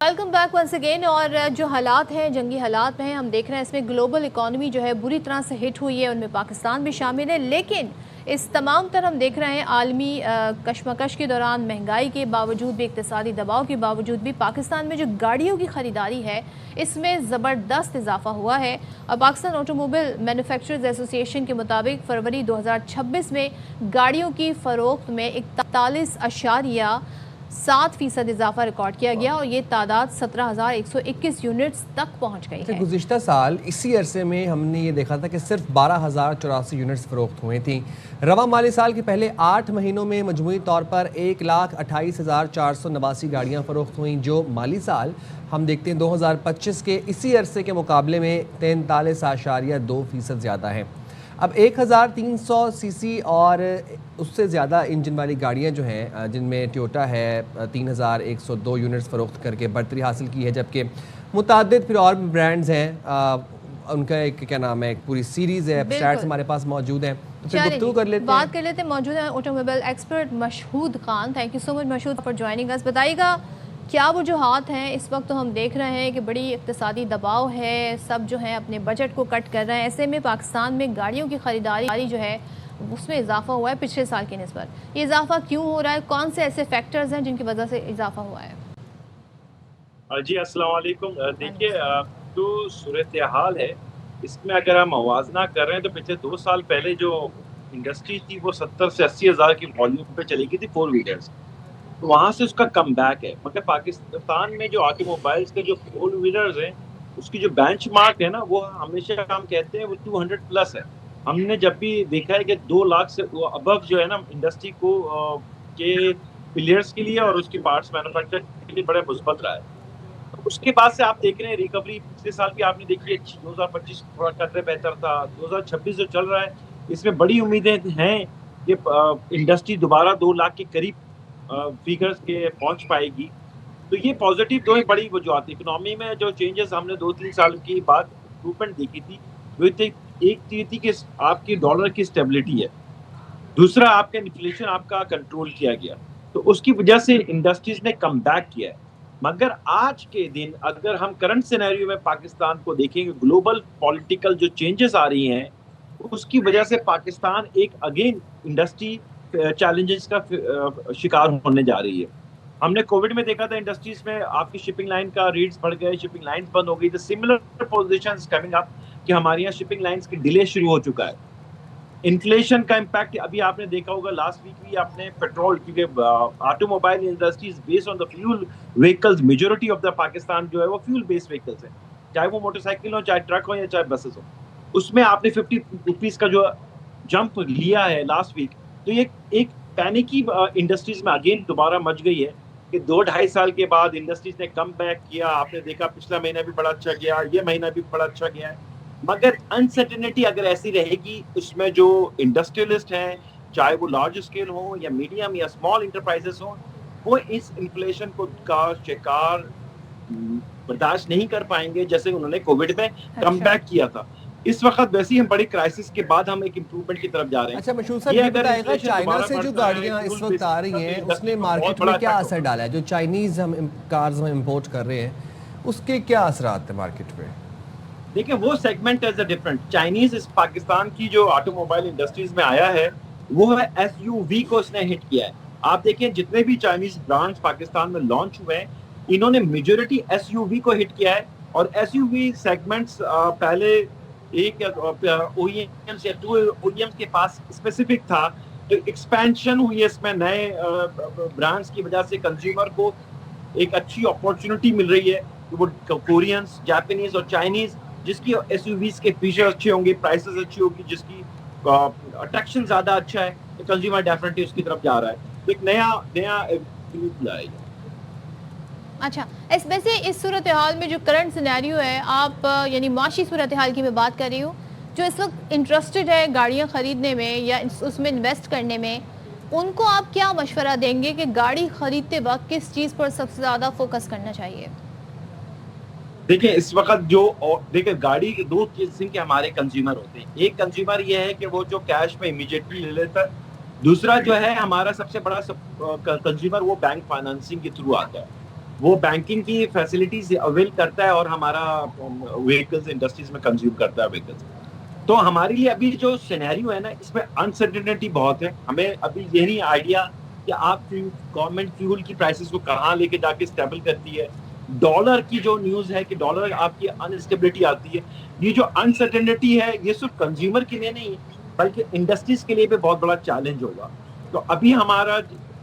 Welcome back once again. और जो हालात हैं, जंगी हालात में हैं, हम देख रहे हैं इसमें ग्लोबल इकॉनमी जो है बुरी तरह से हिट हुई है, उनमें पाकिस्तान भी शामिल है। लेकिन इस तमाम तर हम देख रहे हैं आलमी कशमकश के दौरान, महंगाई के बावजूद भी, इक्तिसादी दबाव के बावजूद भी पाकिस्तान में जो गाड़ियों की ख़रीदारी है इसमें ज़बरदस्त इजाफा हुआ है। और पाकिस्तान ऑटोमोबाइल मैन्युफैक्चरर्स एसोसिएशन के मुताबिक फरवरी 2026 में गाड़ियों की फ़रोख्त में 41.7% इजाफा रिकॉर्ड किया गया और ये तादाद 17,121 यूनिट्स तक पहुंच गई है। गुज़िश्ता साल इसी अरसे में हमने ये देखा था कि सिर्फ 12,084 यूनिट्स फरोख्त हुए थी। रवा माली साल के पहले 8 महीनों में मजमूई तौर पर 1,28,489 गाड़ियाँ फरोख्त हुई, जो माली साल हम देखते हैं 2025 के इसी अरसे के मुकाबले में 43.2% ज़्यादा है। अब 1,300 सीसी और उससे ज़्यादा इंजन वाली गाड़ियाँ जो हैं, जिनमें टोयोटा है 3,102 यूनिट्स फ़रोख्त करके बढ़तरी हासिल की है, जबकि मुताद्दिद फिर और भी ब्रांड्स हैं, उनका एक क्या नाम है, एक पूरी सीरीज़ है, स्टैट्स हमारे पास मौजूद हैं। तो फिर गुफ्तगू कर लेते हैं, बात कर लेते हैं। मौजूद है automobile expert Mashhood Khan. Thank you so much Mashhood for joining us. बताइएगा क्या वजूहात हैं? इस वक्त तो हम देख रहे हैं कि बड़ी इक्तिसादी दबाव है, सब जो है अपने बजट को कट कर रहे हैं। ऐसे में पाकिस्तान में गाड़ियों की ख़रीदारी जो है उसमें इजाफा हुआ है पिछले साल की निस्बत। ये इजाफा क्यों हो रहा है? कौन से ऐसे फैक्टर्स हैं जिनकी वजह से इजाफा हुआ है? जी अस्सलाम वालेकुम। देखिए, जो सूरत हाल है इसमें अगर हम मवाजना कर रहे हैं तो पिछले 2 साल पहले जो इंडस्ट्री थी वो 70 से 80 हज़ार की वॉल्यूम पे चली गई थी 4 व्हीलर्स, तो वहाँ से उसका कम बैक है। मगर पाकिस्तान में जो ऑटोमोबाइल्स के जो 4 व्हीलर्स हैं उसकी जो बेंचमार्क है ना, वो हमेशा हम कहते हैं वो 200 प्लस है। हमने जब भी देखा है कि 2 लाख से अबव जो है ना इंडस्ट्री को के प्लेयर्स के लिए और उसकी पार्ट्स मैन्युफैक्चर के लिए बड़े मुस्बत रहा है। तो उसके बाद से आप देख रहे हैं रिकवरी पिछले साल भी आपने देखी है। 2025 थोड़ा कदरे बेहतर था, 2026 जो चल रहा है इसमें बड़ी उम्मीदें हैं कि इंडस्ट्री दोबारा 2 लाख के करीब फिगर्स के पहुंच पाएगी। तो ये पॉजिटिव 2 बड़ी वजूहत। इकोनॉमी में जो चेंजेस हमने 2-3 साल की बाद इम्प्रूवमेंट देखी थी, वो एक थी कि आपकी डॉलर की स्टेबिलिटी है, दूसरा आपका इन्फ्लेशन आपका कंट्रोल किया गया, तो उसकी वजह से इंडस्ट्रीज ने कम बैक किया है। मगर आज के दिन अगर हम करंट सिनेरियो में पाकिस्तान को देखेंगे, ग्लोबल पॉलिटिकल जो चेंजेस आ रही हैं उसकी वजह से पाकिस्तान एक अगेन इंडस्ट्री चैलेंजेस का शिकार होने जा रही है। हमने कोविड में देखा था इंडस्ट्रीज में आपकी शिपिंग लाइन का रेट्स बढ़ गए, शिपिंग लाइंस बंद हो गई। तो सिमिलर पोजीशंस कमिंग अप कि हमारे यहाँ शिपिंग लाइंस की डिले शुरू हो चुका है। इन्फ्लेशन का इम्पैक्ट अभी आपने देखा होगा, लास्ट वीक भी आपने पेट्रोल, क्योंकि automobile industry is based on the fuel vehicles, majority of the Pakistan जो है वो फ्यूल बेस्ड व्हीकल्स है, चाहे वो मोटरसाइकिल हो, चाहे ट्रक हो, या चाहे बसेस हो। उसमें आपने 50 रुपीज का जो जंप लिया है लास्ट वीक, तो ये एक पैनिक की इंडस्ट्रीज में अगेन दोबारा मच गई है कि 2-2.5 साल के बाद इंडस्ट्रीज ने कम बैक किया। आपने देखा पिछला महीना भी बड़ा अच्छा गया, ये महीना भी बड़ा अच्छा गया है, मगर अनसर्टेनिटी अगर ऐसी रहेगी, उसमें जो इंडस्ट्रियलिस्ट हैं, चाहे वो लार्ज स्केल हो या मीडियम या स्मॉल इंटरप्राइजेस हो, वो इस इन्फ्लेशन को का शिकार बर्दाश्त नहीं कर पाएंगे, जैसे उन्होंने कोविड में कम बैक किया था। इस वक्त वैसे ही हम बड़ी क्राइसिस के बाद हम एक इम्प्रूवमेंट की तरफ जा रहे हैं। अच्छा मशहूर साहब, ये बताएगा चाइना से जो गाड़ियां इस वक्त आ रही हैं उसने मार्केट में क्या असर डाला है? जो चाइनीज हम कार्स हम इंपोर्ट कर रहे हैं उसके क्या असरात है मार्केट पे? देखिए वो segment as a different, Chinese इस पाकिस्तान की जो ऑटोमोबाइल इंडस्ट्रीज में आया है वो है एसयूवी को उसने हिट किया है। आप देखें जितने भी चाइनीज ब्रांड्स पाकिस्तान में लॉन्च हुए हैं, इन्होंने मेजॉरिटी एसयूवी को हिट किया है। और एसयूवी सेगमेंट्स पहले एक ओईएम्स या 2 ओईएम्स के पास स्पेसिफिक था, तो एक्सपेंशन हुई है इसमें, नए ब्रांड्स की वजह से कंज्यूमर को एक अच्छी अपॉर्चुनिटी मिल रही है। वो कोरियंस, जापानीज और चाइनीज जिसकी एसयूवीज के फीचर अच्छे होंगे, प्राइसेस अच्छी होगी, जिसकी अट्रैक्शन ज्यादा अच्छा है, तो कंज्यूमर डेफिनेटली उसकी तरफ जा रहा है। तो एक नया लाएगा। अच्छा, वैसे इस सूरत हाल में जो करंट सिनेरियो है, आप यानी माशी सूरत हाल की मैं बात कर रही हूँ, जो इस वक्त इंटरेस्टेड है गाड़ियाँ ख़रीदने में या उसमें इन्वेस्ट करने में, उनको आप क्या मशवरा देंगे कि गाड़ी ख़रीदते वक्त किस चीज़ पर सबसे ज़्यादा फोकस करना चाहिए? देखिए इस वक्त जो देखिए गाड़ी के 2 किस्म के हमारे कंज्यूमर होते हैं। एक कंज्यूमर ये है कि वो जो कैश में इमीडिएटली ले लेता है, दूसरा जो है हमारा सबसे बड़ा कंज्यूमर वो बैंक फाइनेंसिंग के थ्रू आता है, वो बैंकिंग की फैसिलिटीज अवेल करता है और हमारा व्हीकल्स इंडस्ट्रीज में कंज्यूम करता है व्हीकल्स। तो हमारे लिए अभी जो सिनेरियो है ना, इसमें अनसर्टेनिटी बहुत है। हमें अभी ये नहीं आइडिया कि आप गवर्नमेंट फ्यूल की प्राइसेस को कहाँ लेके जाके स्टेबल करती है। डॉलर की जो न्यूज़ है कि डॉलर आपकी अनस्टेबिलिटी आती है, ये जो अनसर्टेनिटी है ये सिर्फ कंज्यूमर के लिए नहीं बल्कि इंडस्ट्रीज के लिए भी बहुत बड़ा चैलेंज होगा। तो अभी हमारा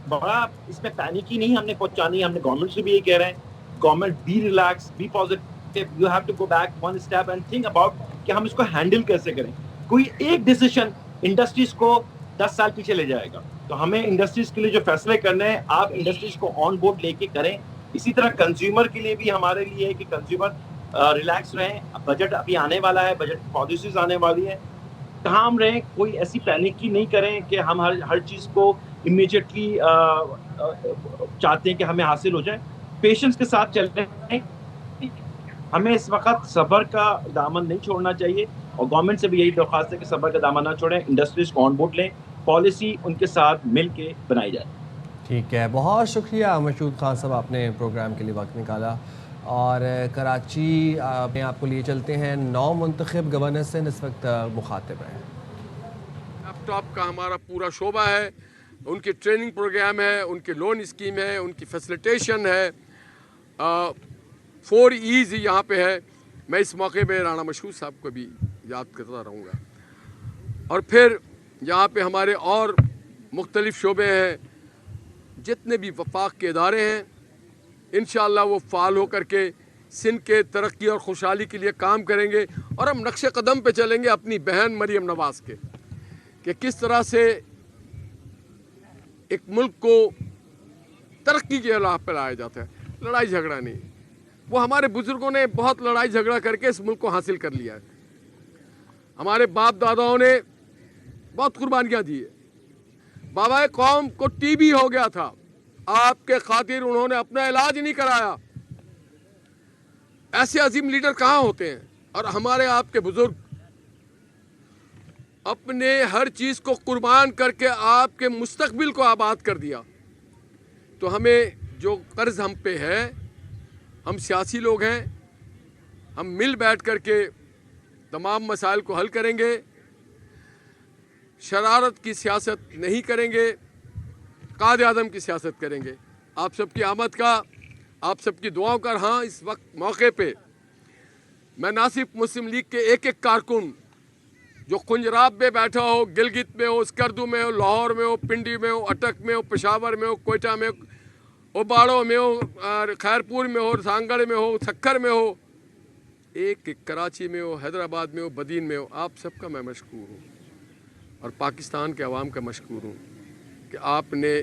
बड़ा इसमें पैनिक ही नहीं हमने पहुंचानी, हमने गवर्नमेंट से भी ये कह रहे हैं, government be relax, be positive, you have to go back 1 step and think about कि हम इसको हैंडल कैसे करें। कोई एक डिसीजन इंडस्ट्रीज को 10 साल पीछे ले जाएगा, तो हमें इंडस्ट्रीज के लिए जो फैसले करने हैं आप इंडस्ट्रीज को ऑन बोर्ड लेके करें। इसी तरह कंज्यूमर के लिए भी हमारे लिए है कि कंज्यूमर रिलैक्स रहें। बजट अभी आने वाला है, बजट पॉलिसीज आने वाली है, काम रहें, कोई ऐसी पैनिक ही नहीं करें कि हम हर चीज़ को इमीडिएटली चाहते हैं कि हमें हासिल हो जाए। पेशेंस के साथ चलते हैं, हमें इस वक्त सब्र का दामन नहीं छोड़ना चाहिए और गवर्नमेंट से भी यही दरख्वास्त है कि सब्र का दामन ना छोड़ें, इंडस्ट्रीज को ऑन बोर्ड लें, पॉलिसी उनके साथ मिल के बनाई जाए। ठीक है, बहुत शुक्रिया मशहूद खान साहब, आपने प्रोग्राम के लिए वक्त निकाला। और कराची में आपको लिए चलते हैं, 9 मुंतखब गवर्नर से इस वक्त मुखातिब हैं। लैपटॉप का हमारा पूरा शोबा है, उनकी ट्रेनिंग प्रोग्राम है, उनकी लोन स्कीम है, उनकी फैसिलिटेशन है, 4 E's यहाँ पे है। मैं इस मौके पे राणा मशहूद साहब को भी याद करता रहूँगा। और फिर यहाँ पे हमारे और मुख्तलिफ शोबे हैं, जितने भी वफाक के इदारे हैं, इंशाअल्लाह वो फ़ाल हो करके सिंध के तरक्की और खुशहाली के लिए काम करेंगे। और हम नक्शे कदम पे चलेंगे अपनी बहन मरियम नवाज़ के, कि किस तरह से एक मुल्क को तरक्की के राह पर लाया जाता है, लड़ाई झगड़ा नहीं। वो हमारे बुज़ुर्गों ने बहुत लड़ाई झगड़ा करके इस मुल्क को हासिल कर लिया है। हमारे बाप दादाओं ने बहुत कुर्बानियाँ दी है। बाबा कौम को टीबी हो गया था, आपके खातिर उन्होंने अपना इलाज नहीं कराया। ऐसे अजीम लीडर कहाँ होते हैं? और हमारे आपके बुजुर्ग अपने हर चीज़ को कुर्बान करके आपके मुस्तकबिल को आबाद कर दिया। तो हमें जो कर्ज हम पे है, हम सियासी लोग हैं, हम मिल बैठ करके तमाम मसाइल को हल करेंगे। शरारत की सियासत नहीं करेंगे, कायद आज़म की सियासत करेंगे। आप सबकी आमद का, आप सबकी दुआओं का हाँ इस वक्त मौके पे मैं ना सिर्फ मुस्लिम लीग के एक एक कारकुन जो कुंजराब में बैठा हो, गिलगित में हो, स्कर्दू में हो, लाहौर में हो, पिंडी में हो, अटक में हो, पेशावर में हो, कोयटा में हो, उबाड़ो में हो, खैरपुर में हो, सांगड़ में हो, सक्खर में हो, एक कराची में हो, हैदराबाद में हो, बदीन में हो, आप सबका मैं मशकूर हूँ और पाकिस्तान के अवाम का मशकूर हूँ कि आपने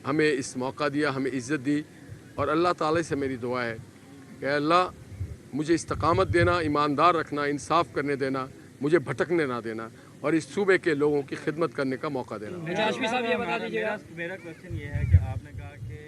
हमें इस मौका दिया, हमें इज़्ज़त दी। और अल्लाह ताला से मेरी दुआ है कि अल्लाह मुझे इस्तकामत देना, ईमानदार रखना, इंसाफ करने देना, मुझे भटकने ना देना और इस सूबे के लोगों की खिदमत करने का मौका देना। मेरा क्वेश्चन ये है कि आपने कहा कि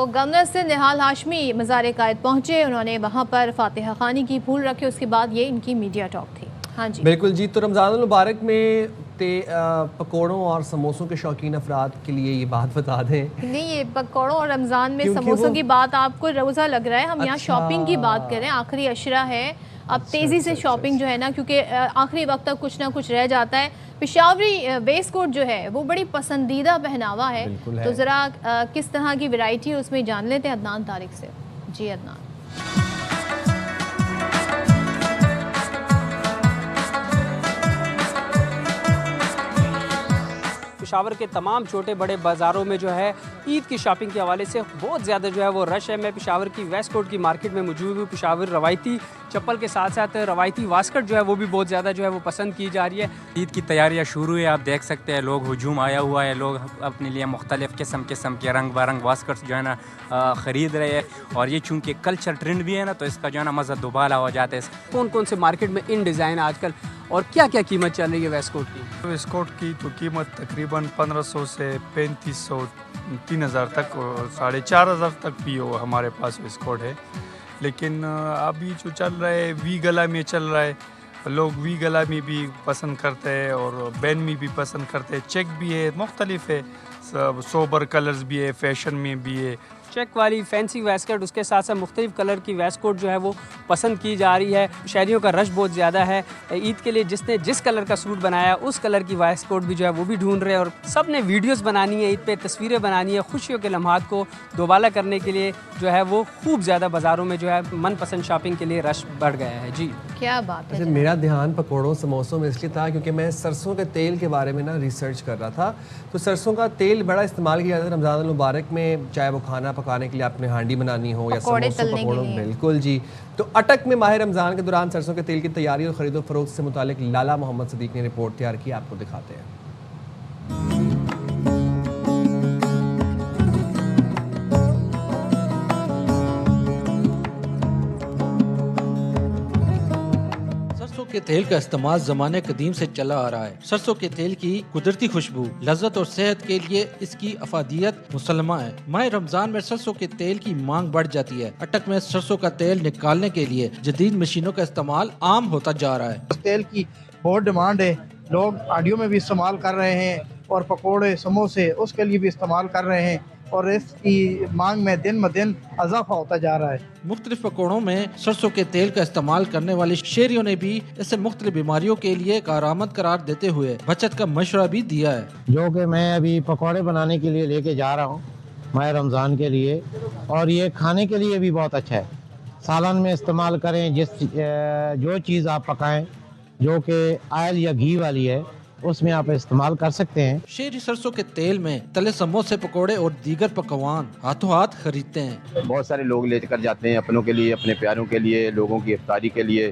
गवर्नर से निहाल हाशमी मज़ार कायद पहुँचे, उन्होंने वहाँ पर फातिहा खानी की, फूल रखे, उसके बाद ये इनकी मीडिया टॉक थी। हाँ जी बिल्कुल जी। तो रमज़ान मुबारक में पकौड़ों और समोसों के शौकीन अफराद के लिए ये बात बता दें। नहीं, ये पकौड़ों और रमज़ान में समोसों की बात आपको रोज़ा लग रहा है, हम यहाँ शॉपिंग की बात करें, आखिरी अशरा है, अब तेज़ी से शॉपिंग जो है ना, क्योंकि आखिरी वक्त तक कुछ ना कुछ रह जाता है। पेशावरी वेस्ट कोट जो है वो बड़ी पसंदीदा पहनावा है, तो ज़रा किस तरह की वैरायटी है उसमें जान लेते हैं अदनान तारिक से। जी अदनान। पेशावर के तमाम छोटे बड़े बाज़ारों में जो है ईद की शॉपिंग के हवाले से बहुत ज़्यादा जो है वो रश है। मैं पेशावर की वेस्ट कोट की मार्केट में मौजूद हूँ। पेशावर रवायती चप्पल के साथ साथ रवायती वास्कट जो है वो भी बहुत ज़्यादा जो है वो पसंद की जा रही है। ईद की तैयारियाँ शुरू है, आप देख सकते हैं लोग हुजूम आया हुआ है, लोग अपने लिए मुख्तलिफ़ किस्म के रंग बिरंग वास्कट्स जो है ना ख़रीद रहे हैं। और ये चूँकि कल्चर ट्रेंड भी है ना, तो इसका जो है ना मज़ा दुबाला हो जाता है। कौन कौन से मार्केट में इन डिज़ाइन आजकल और क्या क्या कीमत चल रही है वेस्ट कोट की? वेस्ट कोट की तो कीमत तकरीबन 1500 से 3500 3000 तक और 4500 तक भी हो हमारे पास वेस्ट कोट है। लेकिन अभी जो चल रहा है वी गला में चल रहा है, लोग वी गला में भी पसंद करते हैं और बैन में भी पसंद करते हैं। चेक भी है, मुख्तलिफ है, सब सोबर कलर्स भी है, फैशन में भी है। चेक वाली फैंसी वेस्टकोट, उसके साथ साथ मुख्तलिफ कलर की वेस्टकोट जो है वो पसंद की जा रही है। शहरियों का रश बहुत ज़्यादा है। ईद के लिए जिसने जिस कलर का सूट बनाया उस कलर की वेस्टकोट भी जो है वो भी ढूंढ रहे हैं और सब ने वीडियोस बनानी है, ईद पे तस्वीरें बनानी है। खुशियों के लम्हात को दोबाला करने के लिए जो है वो खूब ज़्यादा बाज़ारों में जो है मनपसंद शॉपिंग के लिए रश बढ़ गया है। जी क्या बात है। मेरा ध्यान पकौड़ों समोसों में इसलिए था क्योंकि मैं सरसों के तेल के बारे में ना रिसर्च कर रहा था। तो सरसों का तेल बड़ा इस्तेमाल किया जाता है रमज़ान मुबारक में, चाहे वो खाना पकाने के लिए आपने हांडी बनानी हो या समोसों पकौड़ों। बिल्कुल जी। तो अटक में माह रमज़ान के दौरान सरसों के तेल की तैयारी और ख़रीदो फरोख्त से मुतालिक लाला मोहम्मद सदीक ने रिपोर्ट तैयार की, आपको दिखाते हैं। सरसों के तेल का इस्तेमाल ज़माने कदीम से चला आ रहा है। सरसों के तेल की कुदरती खुशबू, लज्जत और सेहत के लिए इसकी अफादियत मुसल्लमा है। माह रमजान में सरसों के तेल की मांग बढ़ जाती है। अटक में सरसों का तेल निकालने के लिए जदीद मशीनों का इस्तेमाल आम होता जा रहा है। तेल की बहुत डिमांड है, लोग आडियो में भी इस्तेमाल कर रहे हैं और पकोड़े समोसे उसके लिए भी इस्तेमाल कर रहे हैं और इसकी मांग में दिन ब दिन इजाफा होता जा रहा है। मुख्तलिफ पकौड़ों में सरसों के तेल का इस्तेमाल करने वाले शहरियों ने भी इसे मुख्तलिफ बीमारियों के लिए कारआमद करार देते हुए बचत का मशवरा भी दिया है। जो कि मैं अभी पकौड़े बनाने के लिए लेके जा रहा हूँ माह रमज़ान के लिए, और ये खाने के लिए भी बहुत अच्छा है। सालन में इस्तेमाल करें, जो चीज़ आप पकाएं जो कि ऑयल या घी वाली है उसमें आप इस्तेमाल कर सकते हैं। शहरी सरसों के तेल में तले समोसे, पकोड़े और दीगर पकवान हाथों हाथ खरीदते हैं। बहुत सारे लोग लेकर जाते हैं अपनों के लिए, अपने प्यारों के लिए, लोगों की इफ्तारी के लिए,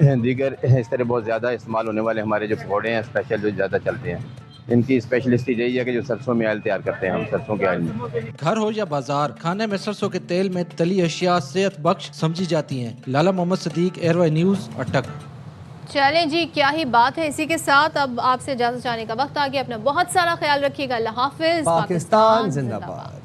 दीगर इस तरह बहुत ज़्यादा इस्तेमाल होने वाले हमारे जो पकौड़े हैं स्पेशल जो ज़्यादा चलते हैं। इनकी स्पेशलिस्टी यही है कि जो सरसों में ऑयल तैयार करते हैं हम सरसों के ऑयल में। घर हो या बाजार, खाने में सरसों के तेल में तली अशिया सेहत बख्श समझी जाती हैं। लाला मोहम्मद सदीक, एयरवाई न्यूज़, अटक। चलें जी, क्या ही बात है। इसी के साथ अब आपसे इजाजत चाहने का वक्त आ गया। अपना बहुत सारा ख्याल रखिएगा। अल्लाह हाफिज। पाकिस्तान जिंदाबाद।